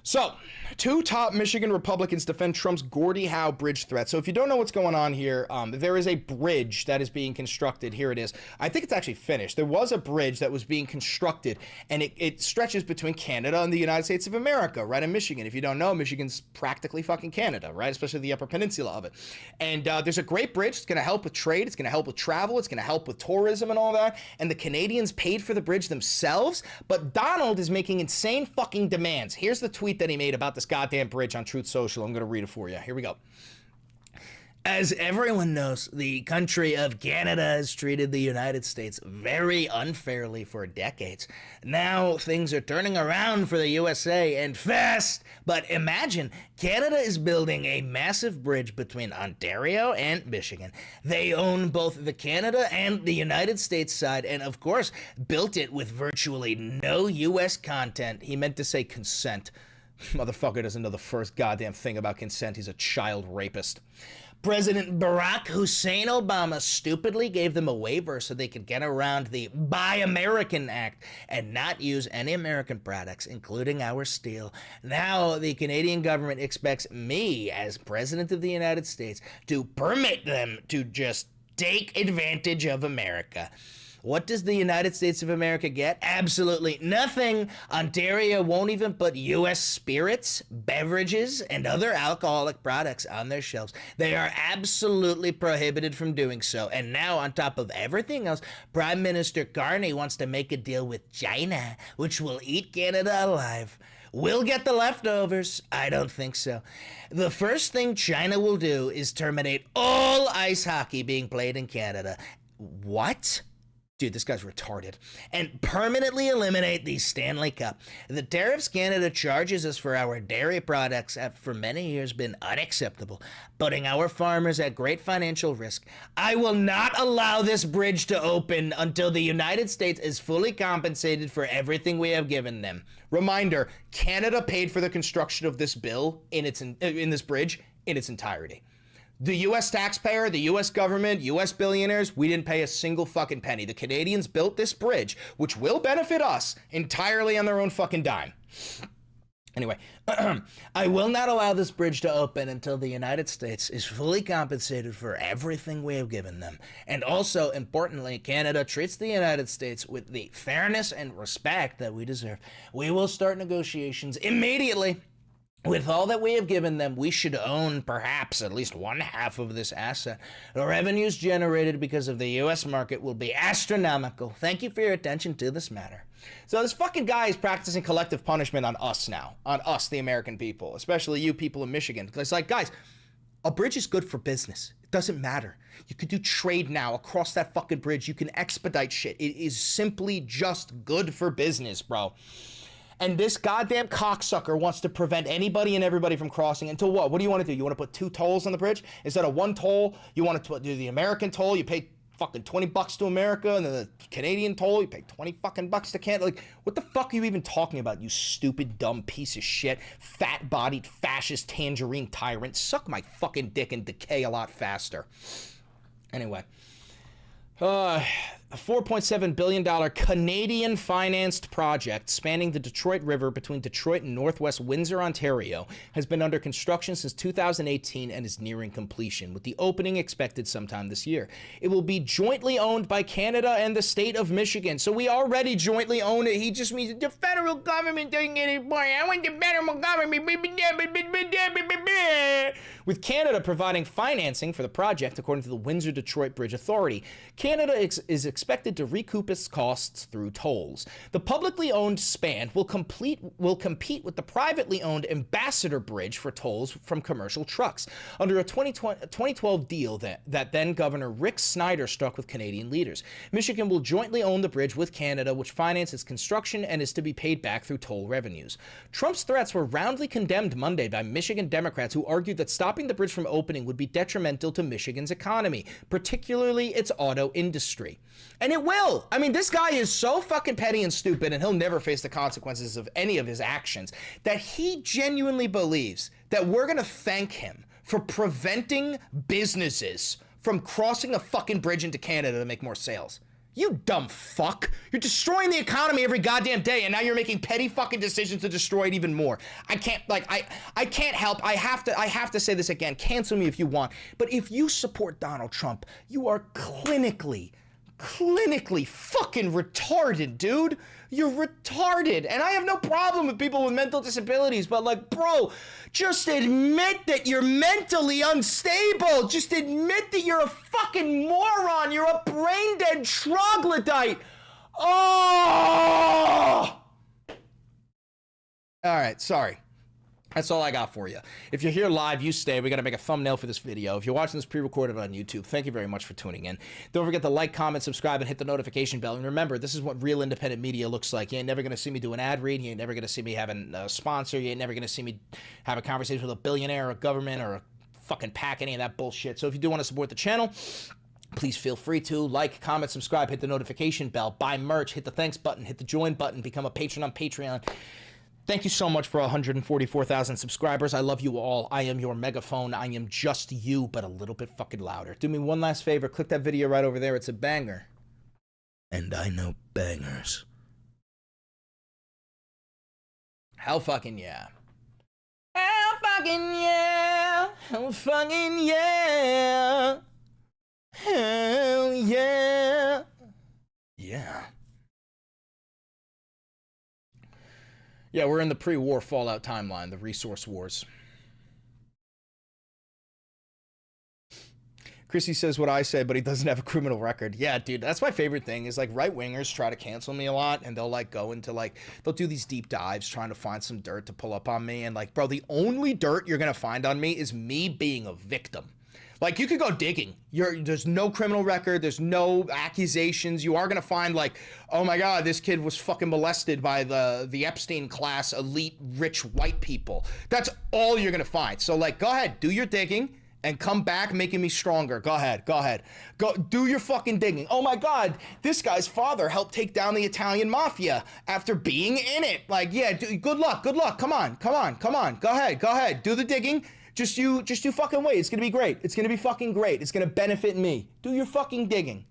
[SPEAKER 1] So, 2 top Michigan Republicans defend Trump's Gordie Howe bridge threat. So if you don't know what's going on here, there is a bridge that is being constructed. Here it is. I think it's actually finished. There was a bridge that was being constructed, and it stretches between Canada and the United States of America, right in Michigan. If you don't know, Michigan's practically fucking Canada, right? Especially the Upper Peninsula of it. And there's a great bridge. It's going to help with trade. It's going to help with travel. It's going to help with tourism and all that. And the Canadians paid for the bridge themselves, but Donald is making insane fucking demands. Here's the tweet that he made about this goddamn bridge on Truth Social. I'm going to read it for you. Here we go. As everyone knows, the country of Canada has treated the United States very unfairly for decades. Now things are turning around for the USA and fast. But imagine, Canada is building a massive bridge between Ontario and Michigan. They own both the Canada and the United States side, and of course, built it with virtually no US content. He meant to say consent. Motherfucker doesn't know the first goddamn thing about consent. He's a child rapist. President Barack Hussein Obama stupidly gave them a waiver so they could get around the Buy American Act and not use any American products, including our steel. Now the Canadian government expects me, as President of the United States, to permit them to just take advantage of America. What does the United States of America get? Absolutely nothing. Ontario won't even put U.S. spirits, beverages, and other alcoholic products on their shelves. They are absolutely prohibited from doing so. And now, on top of everything else, Prime Minister Carney wants to make a deal with China, which will eat Canada alive. We'll get the leftovers. I don't think so. The first thing China will do is terminate all ice hockey being played in Canada. What? Dude, this guy's retarded. And permanently eliminate the Stanley Cup. The tariffs Canada charges us for our dairy products have for many years been unacceptable, putting our farmers at great financial risk. I will not allow this bridge to open until the United States is fully compensated for everything we have given them. Reminder, Canada paid for the construction of this bill in this bridge in its entirety. The U.S. taxpayer, the U.S. government, U.S. billionaires, we didn't pay a single fucking penny. The Canadians built this bridge, which will benefit us, entirely on their own fucking dime. Anyway, I will not allow this bridge to open until the United States is fully compensated for everything we have given them. And also, importantly, Canada treats the United States with the fairness and respect that we deserve. We will start negotiations immediately. With all that we have given them, we should own perhaps at least one half of this asset. The revenues generated because of the U.S. market will be astronomical. Thank you for your attention to this matter. So this fucking guy is practicing collective punishment on us now. On us, the American people. Especially you people in Michigan. It's like, guys, a bridge is good for business. It doesn't matter. You could do trade now across that fucking bridge. You can expedite shit. It is simply just good for business, bro. And this goddamn cocksucker wants to prevent anybody and everybody from crossing until what? What do you want to do? You want to put 2 tolls on the bridge? Instead of 1 toll, you want to do the American toll, you pay fucking $20 to America, and then the Canadian toll, you pay 20 fucking bucks to Canada. Like, what the fuck are you even talking about, you stupid, dumb piece of shit, fat-bodied, fascist, tangerine tyrant? Suck my fucking dick and decay a lot faster. Anyway. A $4.7 billion Canadian-financed project spanning the Detroit River between Detroit and northwest Windsor, Ontario, has been under construction since 2018 and is nearing completion, with the opening expected sometime this year. It will be jointly owned by Canada and the state of Michigan, so we already jointly own it. He just means the federal government doesn't get it. I want the federal government. With Canada providing financing for the project, according to the Windsor-Detroit Bridge Authority. Canada is expected to recoup its costs through tolls. The publicly owned span will compete with the privately owned Ambassador Bridge for tolls from commercial trucks under a 2012 deal that then Governor Rick Snyder struck with Canadian leaders. Michigan will jointly own the bridge with Canada, which finances its construction and is to be paid back through toll revenues. Trump's threats were roundly condemned Monday by Michigan Democrats who argued that stopping the bridge from opening would be detrimental to Michigan's economy, particularly its auto industry. And it will. I mean, this guy is so fucking petty and stupid, and he'll never face the consequences of any of his actions, that he genuinely believes that we're going to thank him for preventing businesses from crossing a fucking bridge into Canada to make more sales. You dumb fuck. You're destroying the economy every goddamn day, and now you're making petty fucking decisions to destroy it even more. I can't help. I have to say this again. Cancel me if you want. But if you support Donald Trump, you are clinically fucking retarded, dude. You're retarded. And I have no problem with people with mental disabilities, but like, bro, just admit that you're mentally unstable. Just admit that you're a fucking moron. You're a brain-dead troglodyte. Oh! All right, sorry. That's all I got for you. If you're here live, you stay. We got to make a thumbnail for this video. If you're watching this pre-recorded on YouTube, thank you very much for tuning in. Don't forget to like, comment, subscribe, and hit the notification bell. And remember, this is what real independent media looks like. You ain't never going to see me do an ad read. You ain't never going to see me having a sponsor. You ain't never going to see me have a conversation with a billionaire or a government or a fucking pack, any of that bullshit. So if you do want to support the channel, please feel free to like, comment, subscribe, hit the notification bell, buy merch, hit the thanks button, hit the join button, become a patron on Patreon. Thank you so much for 144,000 subscribers. I love you all. I am your megaphone. I am just you, but a little bit fucking louder. Do me one last favor. Click that video right over there. It's a banger. And I know bangers. Hell fucking yeah. Hell fucking yeah. Hell fucking yeah. Hell yeah. Yeah. Yeah, we're in the pre-war Fallout timeline, the resource wars. Chrissy says what I say, but he doesn't have a criminal record. Yeah, dude, that's my favorite thing is like right-wingers try to cancel me a lot and they'll like go into like, they'll do these deep dives trying to find some dirt to pull up on me. And like, bro, the only dirt you're going to find on me is me being a victim. Like, you could go digging. There's no criminal record. There's no accusations. You are going to find, like, oh, my God, this kid was fucking molested by the Epstein class, elite, rich, white people. That's all you're going to find. So, like, go ahead. Do your digging and come back making me stronger. Go ahead. Go ahead. Go do your fucking digging. Oh, my God, this guy's father helped take down the Italian mafia after being in it. Like, yeah, good luck. Good luck. Come on. Come on. Come on. Go ahead. Go ahead. Do the digging. Just you fucking wait. It's gonna be great. It's gonna be fucking great. It's gonna benefit me. Do your fucking digging.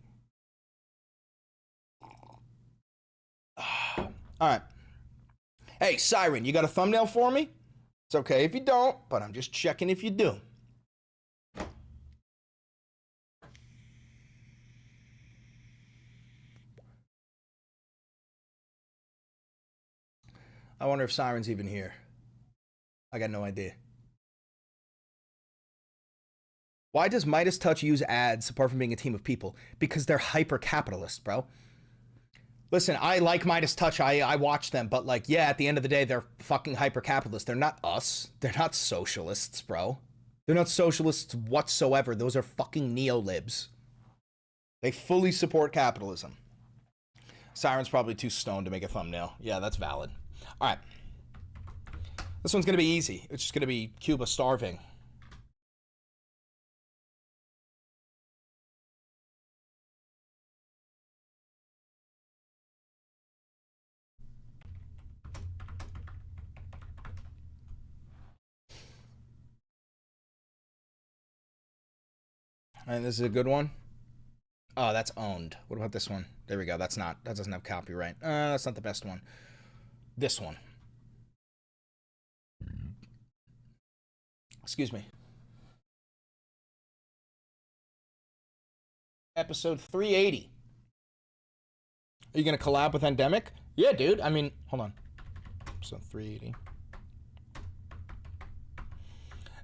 [SPEAKER 1] All right. Hey, Siren, you got a thumbnail for me? It's okay if you don't, but I'm just checking if you do. I wonder if Siren's even here. I got no idea. Why does Midas Touch use ads apart from being a team of people? Because they're hyper-capitalist, bro. Listen, I like Midas Touch. I watch them, but like, yeah, at the end of the day, they're fucking hyper-capitalist. They're not us. They're not socialists, bro. They're not socialists whatsoever. Those are fucking neo-libs. They fully support capitalism. Siren's probably too stoned to make a thumbnail. Yeah, that's valid. All right. This one's going to be easy. It's just going to be Cuba starving. And this is a good one. Oh, that's owned. What about this one? There we go. That doesn't have copyright. That's not the best one. This one. Excuse me. Episode 380. Are you going to collab with Endemic? Yeah, dude. I mean, hold on. Episode 380.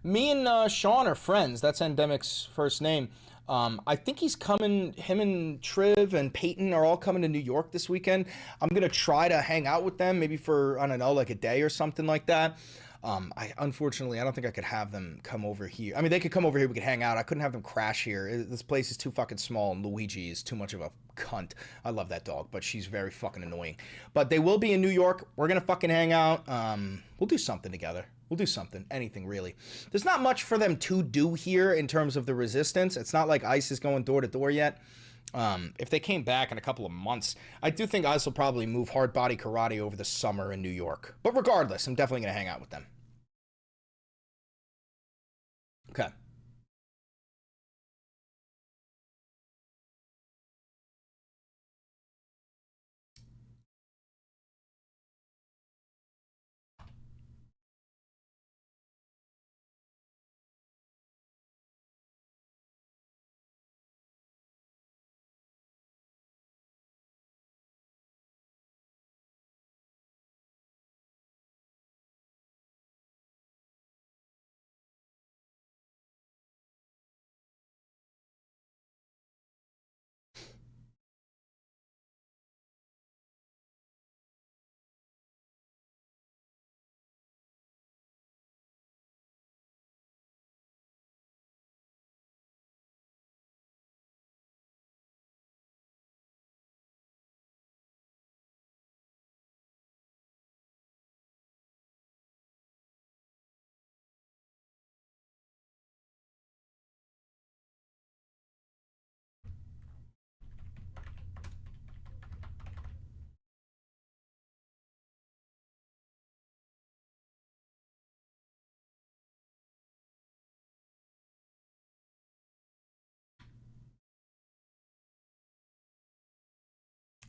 [SPEAKER 1] Me and Sean are friends. That's Endemic's first name. I think he's coming, him and Triv and Peyton are all coming to New York this weekend. I'm going to try to hang out with them maybe for, I don't know, like a day or something like that. Unfortunately, I don't think I could have them come over here. I mean, they could come over here, we could hang out. I couldn't have them crash here. This place is too fucking small, and Luigi is too much of a cunt. I love that dog, but she's very fucking annoying. But they will be in New York. We're gonna fucking hang out. We'll do something together. We'll do something. Anything, really. There's not much for them to do here in terms of the resistance. It's not like ICE is going door to door yet. If they came back in a couple of months, I do think ICE will probably move hard body karate over the summer in New York. But regardless, I'm definitely gonna hang out with them. Okay.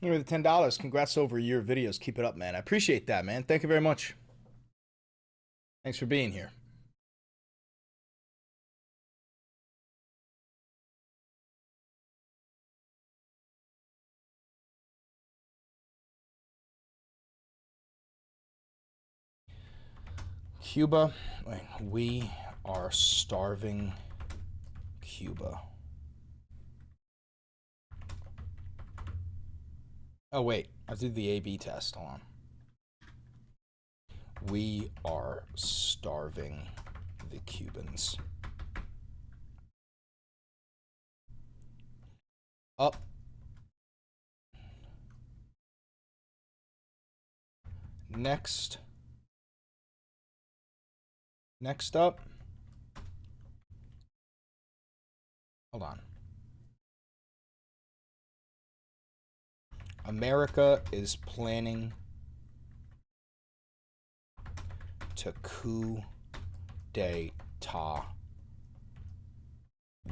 [SPEAKER 1] Here with the $10. Congrats over your videos. Keep it up, man. I appreciate that, man. Thank you very much. Thanks for being here. Cuba. Wait, we are starving Cuba. Oh, wait. I did the A/B test. Hold on. We are starving the Cubans. Up. Next. Next up. Hold on. America is planning to coup d'etat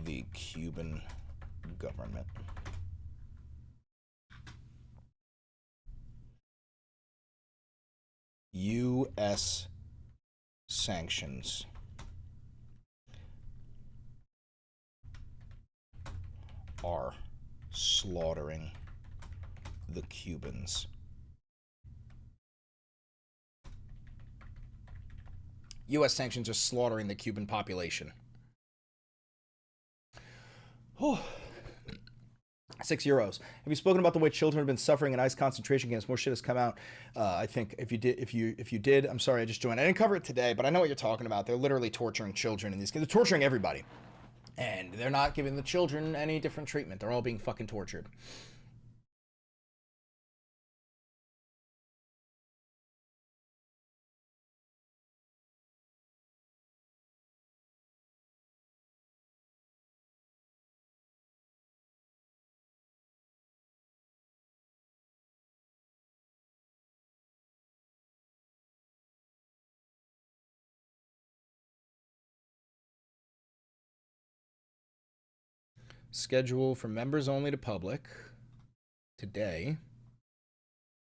[SPEAKER 1] the Cuban government. U.S. sanctions are slaughtering the Cubans. U.S. sanctions are slaughtering the Cuban population. Oh. €6. Have you spoken about the way children have been suffering in ICE concentration camps? More shit has come out. I think if you did, I'm sorry, I just joined. I didn't cover it today, but I know what you're talking about. They're literally torturing children in these. They're torturing everybody, and they're not giving the children any different treatment. They're all being fucking tortured. Schedule for members only to public today,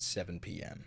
[SPEAKER 1] 7 p.m.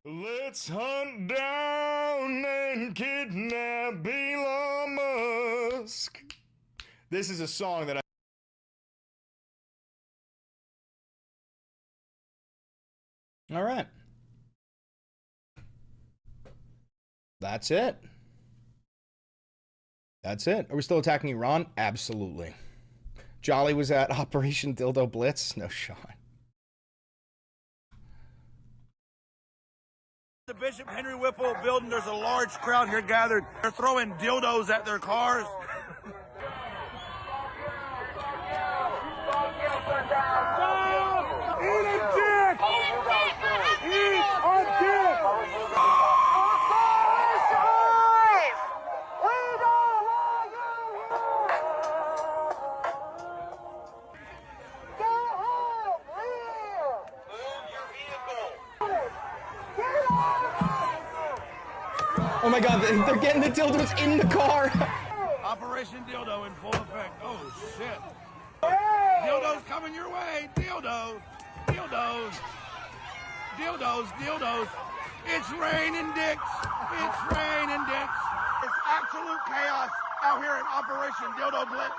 [SPEAKER 1] Let's hunt down and kidnap Elon Musk. This is a song that All right. That's it. That's it. Are we still attacking Iran? Absolutely. Jolly was at Operation Dildo Blitz? No shot.
[SPEAKER 4] The Bishop Henry Whipple building, there's a large crowd here gathered. They're throwing dildos at their cars. Eat a dick! Eat a dick!
[SPEAKER 1] Oh my god, they're getting the dildos in the car.
[SPEAKER 4] Operation Dildo in full effect. Oh shit. Dildos coming your way. Dildos. Dildos. Dildos. Dildos. It's raining dicks. It's raining dicks. It's absolute chaos out here at Operation Dildo Blitz.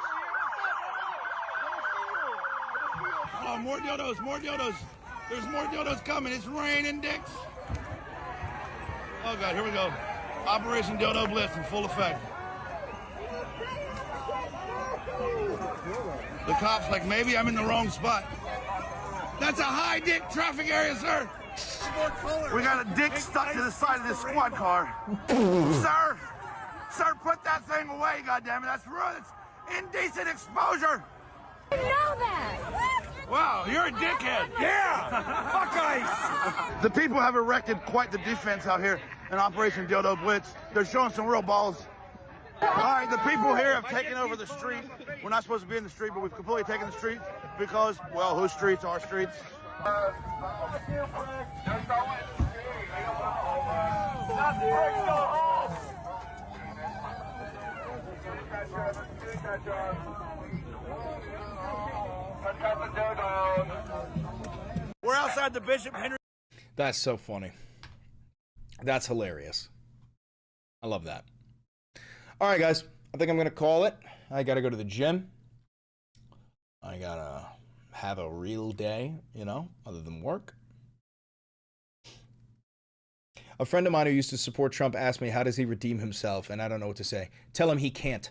[SPEAKER 4] Oh, more dildos. More dildos. There's more dildos coming. It's raining dicks. Oh god, here we go. Operation Dildo Blitz in full effect. The cop's like, maybe I'm in the wrong spot. That's a high dick traffic area, sir. We got a dick stuck to the side of this squad car. Sir, put that thing away, goddammit. That's rude. It's indecent exposure.
[SPEAKER 7] You know that.
[SPEAKER 4] Wow, you're a dickhead. Yeah. Fuck ice. The people have erected quite the defense out here in Operation Dildo Blitz. They're showing some real balls. All right, the people here have taken over the street. We're not supposed to be in the street, but we've completely taken the street because, well, whose streets? Our streets. We're outside the Bishop Henry.
[SPEAKER 1] That's so funny. That's hilarious. I love that. All right, guys. I think I'm going to call it. I got to go to the gym. I got to have a real day, you know, other than work. A friend of mine who used to support Trump asked me, how does he redeem himself? And I don't know what to say. Tell him he can't.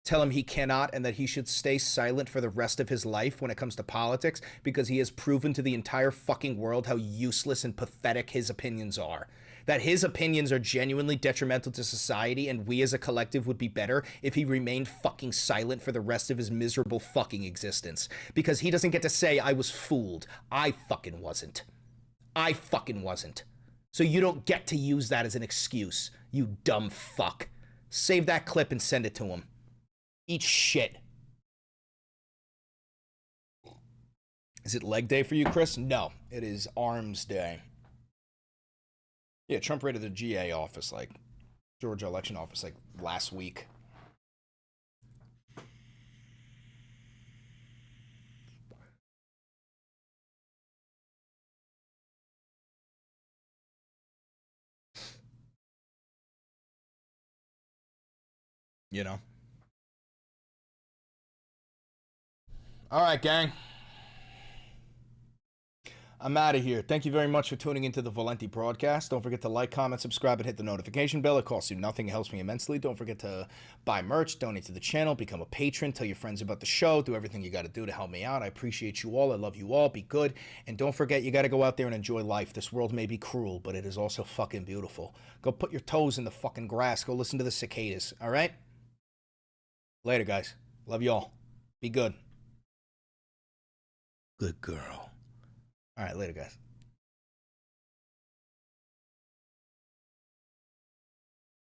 [SPEAKER 1] Tell him he cannot and that he should stay silent for the rest of his life when it comes to politics because he has proven to the entire fucking world how useless and pathetic his opinions are. That his opinions are genuinely detrimental to society and we as a collective would be better if he remained fucking silent for the rest of his miserable fucking existence. Because he doesn't get to say, I was fooled. I fucking wasn't. I fucking wasn't. So you don't get to use that as an excuse, you dumb fuck. Save that clip and send it to him. Eat shit. Is it leg day for you, Chris? No, it is arms day. Yeah, Trump raided the GA office, like, Georgia election office, like, last week. You know? All right, gang. I'm out of here. Thank you very much for tuning into the Valenti broadcast. Don't forget to like, comment, subscribe, and hit the notification bell. It costs you nothing. It helps me immensely. Don't forget to buy merch, donate to the channel, become a patron, tell your friends about the show, do everything you got to do to help me out. I appreciate you all. I love you all. Be good. And don't forget, you got to go out there and enjoy life. This world may be cruel, but it is also fucking beautiful. Go put your toes in the fucking grass. Go listen to the cicadas. All right? Later, guys. Love you all. Be good. Good girl. All right, later, guys.